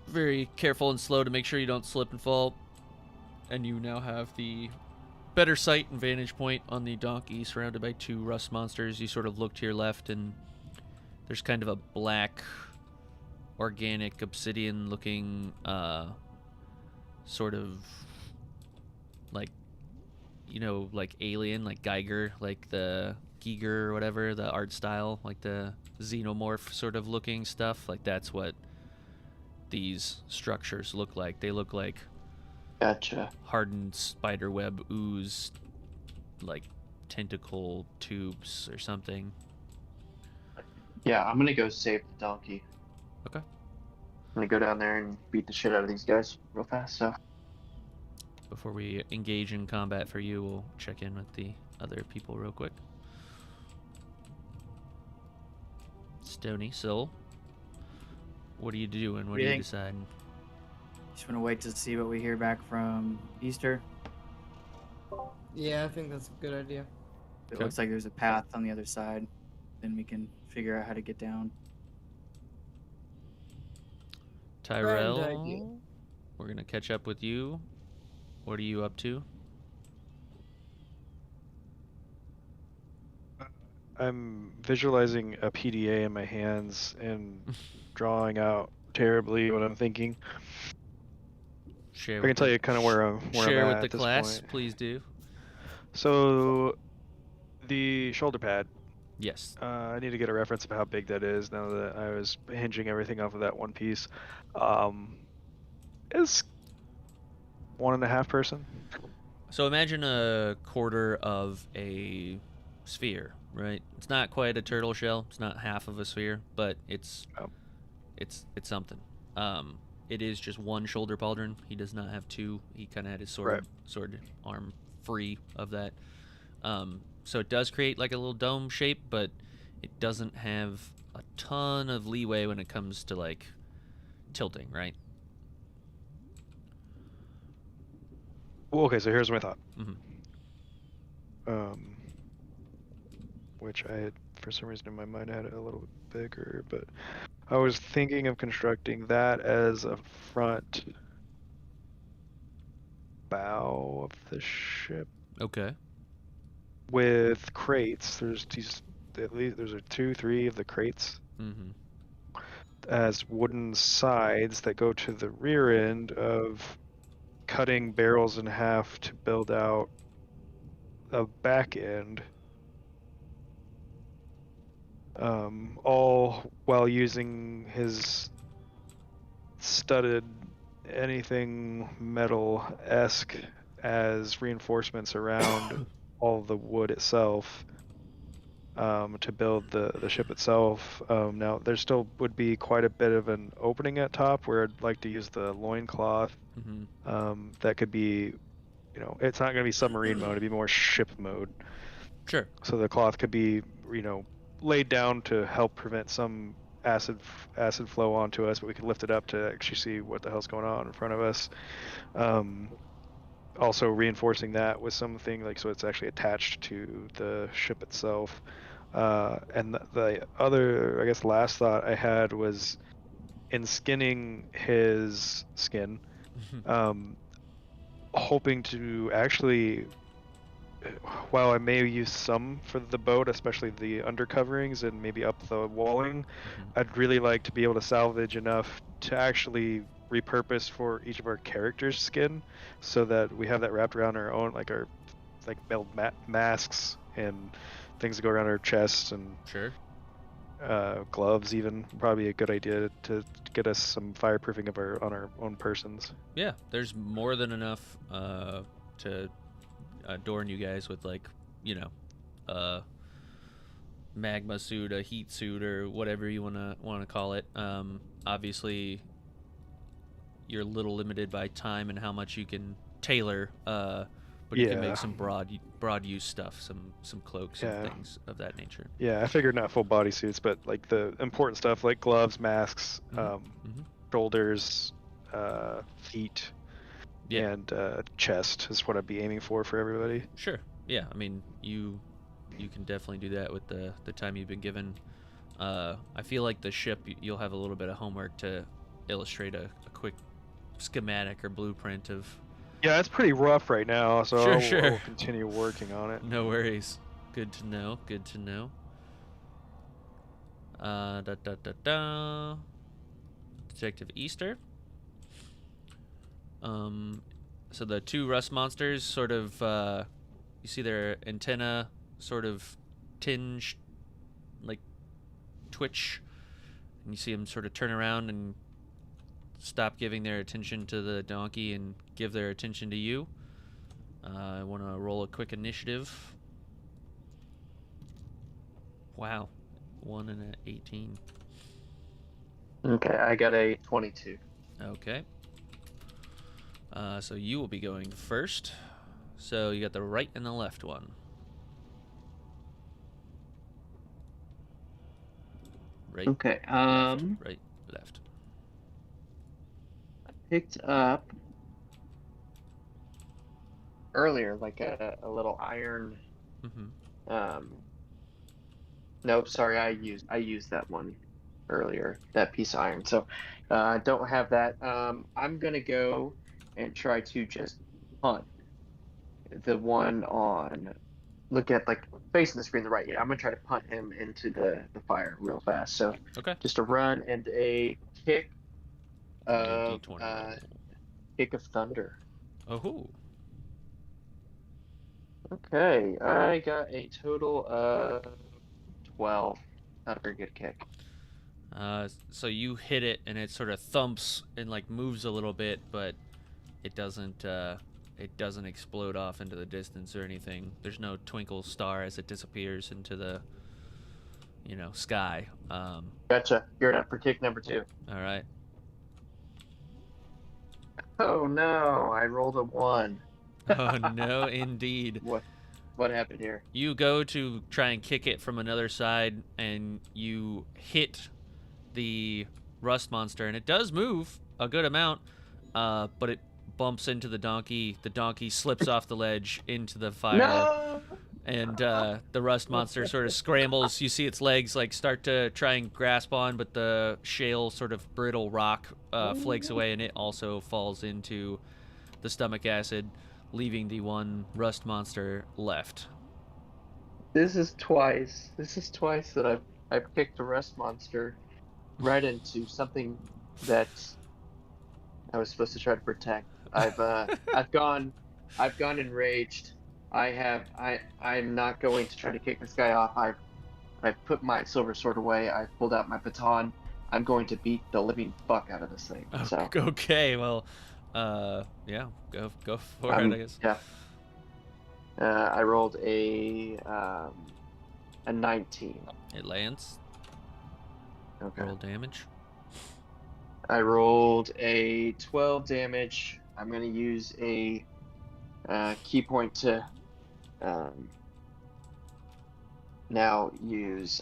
Very careful and slow to make sure you don't slip and fall. And you now have the better sight and vantage point on the donkey, surrounded by two rust monsters. You sort of look to your left, and there's kind of a black, organic, obsidian-looking, sort of like, like alien, like Geiger, like the Giger or whatever, the art style, like the xenomorph sort of looking stuff. Like that's what these structures look like. They look like Gotcha. hardened spiderweb ooze, like tentacle tubes or something. Yeah, I'm gonna go save the donkey. Okay. I'm gonna go down there and beat the shit out of these guys real fast, so. Before we engage in combat for you, we'll check in with the other people real quick. Stony Soul, what are you doing? What are you deciding? Just want to wait to see what we hear back from Easter. Yeah, I think that's a good idea. It looks like there's a path on the other side. Then we can figure out how to get down. Tyrell, we're going to catch up with you. What are you up to? I'm visualizing a PDA in my hands and drawing out terribly what I'm thinking. I can tell you kind of where I'm share at with the class, please do. So, the shoulder pad. Yes. I need to get a reference of how big that is now that I was hinging everything off of that one piece. Is 1.5 person. So imagine a quarter of a sphere, right? It's not quite a turtle shell. It's not half of a sphere, but it's something. it is just one shoulder pauldron. He does not have two. He kind of had his sword arm free of that. So it does create like a little dome shape, but it doesn't have a ton of leeway when it comes to like tilting, right? Well, okay, so here's my thought. Mm-hmm. Which I had, for some reason in my mind, I had it a little bit bigger, but I was thinking of constructing that as a front bow of the ship. Okay. With crates. There's these, at least there's 2, 3 of the crates. Mm-hmm. As wooden sides that go to the rear end of cutting barrels in half to build out a back end. All while using his studded anything metal-esque as reinforcements around all the wood itself, to build the ship itself. Now there still would be quite a bit of an opening at top where I'd like to use the loincloth. Mm-hmm. That could be, it's not going to be submarine mode, it'd be more ship mode. Sure. So the cloth could be, laid down to help prevent some acid flow onto us, but we could lift it up to actually see what the hell's going on in front of us. Also reinforcing that with something like, so it's actually attached to the ship itself. And the other, I guess, last thought I had was in skinning his skin, hoping to actually, while I may use some for the boat, especially the undercoverings and maybe up the walling, I'd really like to be able to salvage enough to actually repurpose for each of our characters' skin, so that we have that wrapped around our own, like our metal masks and things that go around our chests, and sure, gloves even. Probably a good idea to get us some fireproofing of on our own persons. Yeah, there's more than enough to adorn you guys with, like, a magma suit, a heat suit, or whatever you wanna call it. Obviously, you're a little limited by time and how much you can tailor, but you can make some broad use stuff, some cloaks and things of that nature. Yeah, I figured not full body suits, but like the important stuff like gloves, masks, shoulders, feet, and chest is what I'd be aiming for everybody. Sure. Yeah, I mean, you can definitely do that with the time you've been given. I feel like the ship, you'll have a little bit of homework to illustrate a quick schematic or blueprint of. Yeah, it's pretty rough right now, so I'll continue working on it. No worries. Good to know. Detective Easter. So the two rust monsters sort of, you see their antenna sort of tinge, like twitch, and you see them sort of turn around and stop giving their attention to the donkey and give their attention to you. I want to roll a quick initiative. Wow. 1 and an 18. Okay, I got a 22. Okay. So you will be going first. So you got the right and the left one. Right. Okay. Right, left. I picked up earlier like a little iron. Nope, sorry, I used that one earlier, that piece of iron. So I don't have that. I'm gonna go and try to just punt the one on, look at like facing the screen the right. Yeah, I'm gonna try to punt him into the fire real fast. So just a run and a kick of kick of thunder. Oh. Okay, I got a total of 12. Not a very good kick. So you hit it and it sort of thumps and like moves a little bit, but it doesn't explode off into the distance or anything. There's no twinkle star as it disappears into the sky. Gotcha. You're up for kick number 2. All right. Oh no, I rolled a 1. Oh no, indeed. What happened here? You go to try and kick it from another side, and you hit the rust monster, and it does move a good amount, but it bumps into the donkey. The donkey slips off the ledge into the fire. No! And the rust monster sort of scrambles. You see its legs like start to try and grasp on, but the shale sort of brittle rock flakes away, and it also falls into the stomach acid, leaving the one rust monster left. This is twice that I've kicked a rust monster right into something that I was supposed to try to protect. I've gone enraged. I'm not going to try to kick this guy off. I've put my silver sword away. I've pulled out my baton. I'm going to beat the living fuck out of this thing. So Okay, well, yeah, go for it, I guess. Yeah. I rolled a 19. It lands. Okay. Roll damage. I rolled a 12 damage. I'm going to use a key point to now use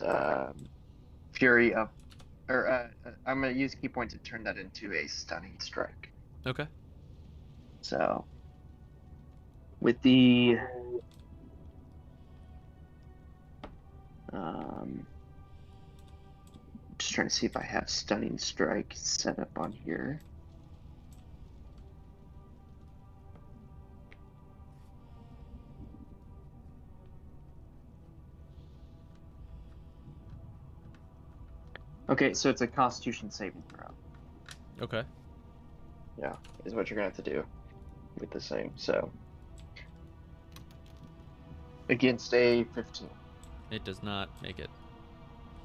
Fury of, or I'm going to use key point to turn that into a stunning strike. Okay. So with the just trying to see if I have stunning strike set up on here. Okay, so it's a Constitution saving throw. Okay. Yeah, is what you're gonna have to do with the same. So against a 15. It does not make it.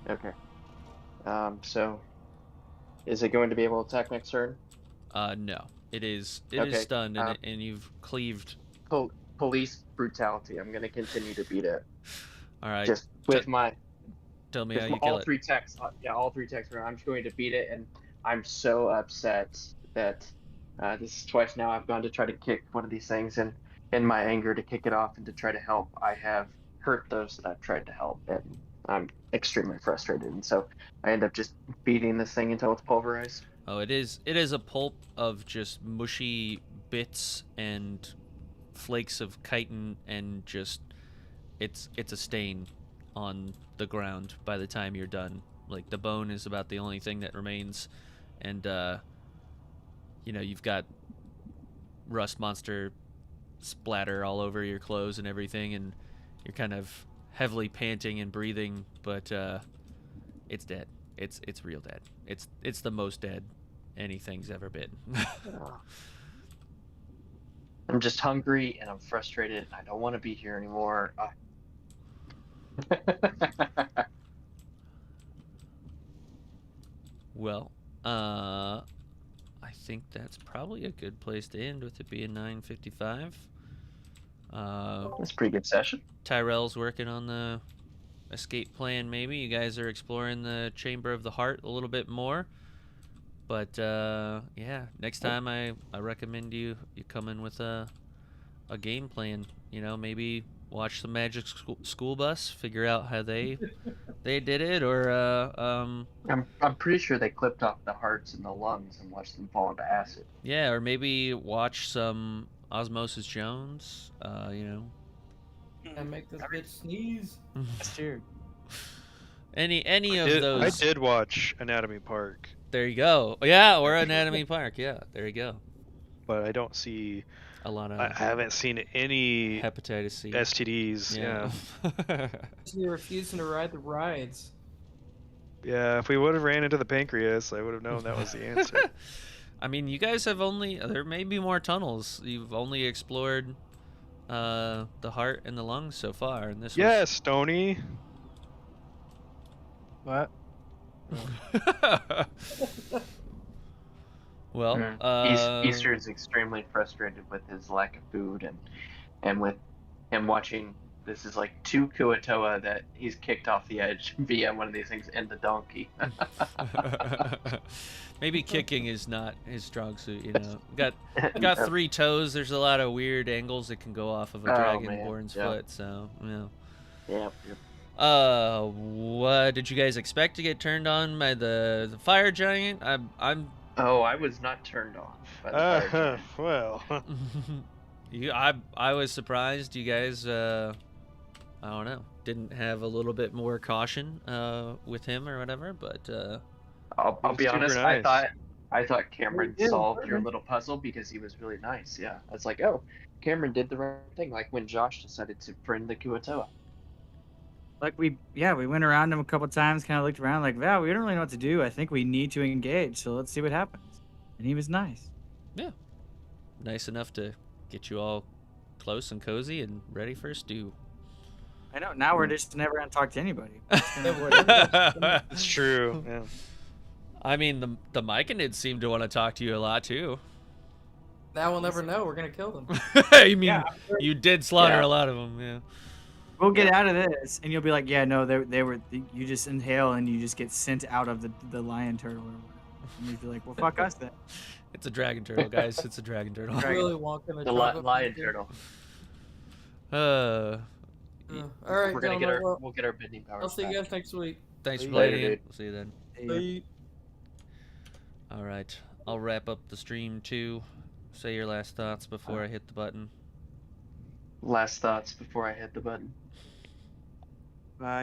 Okay. So is it going to be able to attack next turn? No. It is Okay, stunned, and you've cleaved. Police brutality. I'm gonna continue to beat it. All right. Just with my. Tell me how you all kill it. three texts. Yeah, all three texts. I'm just going to beat it, and I'm so upset that this is twice now I've gone to try to kick one of these things, and in my anger to kick it off and to try to help, I have hurt those that I've tried to help, and I'm extremely frustrated, and so I end up just beating this thing until it's pulverized. Oh, it is a pulp of just mushy bits and flakes of chitin, and just it's a stain on the ground by the time you're done. Like, the bone is about the only thing that remains, and you've got rust monster splatter all over your clothes and everything, and you're kind of heavily panting and breathing, but it's dead. It's real dead. It's the most dead anything's ever been. I'm just hungry and I'm frustrated. I don't want to be here anymore. Well, I think that's probably a good place to end, with it being 9:55. That's a pretty good session. Tyrell's working on the escape plan. Maybe you guys are exploring the Chamber of the Heart a little bit more. But yeah, next time I recommend you come in with a game plan. Maybe watch some Magic School Bus, figure out how they did it, or I'm pretty sure they clipped off the hearts and the lungs and watched them fall into acid. Yeah, or maybe watch some Osmosis Jones. I make this bitch sneeze. That's true. Any of those. I did watch Anatomy Park. There you go. Yeah, or Anatomy Park. Yeah, there you go. But I don't see a lot of. I haven't seen any hepatitis C STDs. Yeah. You're refusing to ride the rides. Yeah, if we would have ran into the pancreas, I would have known that was the answer. I mean, you guys have there may be more tunnels. You've only explored the heart and the lungs so far, and this. Yes, Stoney. What? Well, Easter is extremely frustrated with his lack of food, and with him watching this is like 2 Kuatoa that he's kicked off the edge via one of these things and the donkey. Maybe kicking is not his strong suit, you know. Got 3 toes. There's a lot of weird angles that can go off of a dragonborn's foot, so Yep. What did you guys expect to get turned on by the fire giant? I was not turned on by the fire giant. Well. I was surprised you guys I don't know, didn't have a little bit more caution with him or whatever, but I'll be honest, nice. I thought Cameron solved your little puzzle because he was really nice. Yeah. I was like, oh, Cameron did the right thing, like when Josh decided to friend the Kuatoa. Like we went around him a couple times, kind of looked around like, wow, we don't really know what to do. I think we need to engage, so let's see what happens. And he was nice. Yeah. Nice enough to get you all close and cozy and ready for a stew. I know, now we're just never going to talk to anybody. It's true, yeah. I mean, the Myconids seem to want to talk to you a lot, too. Now we'll never know. We're going to kill them. You mean, you did slaughter a lot of them, yeah. We'll get out of this, and you'll be like, yeah, no, they were. You just inhale, and you just get sent out of the lion turtle. And you'd be like, well, fuck us then. It's a dragon turtle, guys. It's a dragon turtle. Really walking the lion turtle. All right, we'll get our bending powers. I'll see you guys next week. Thanks for playing. Dude. We'll see you then. Bye. All right, I'll wrap up the stream too. Say your last thoughts before I hit the button. Last thoughts before I hit the button. Bye.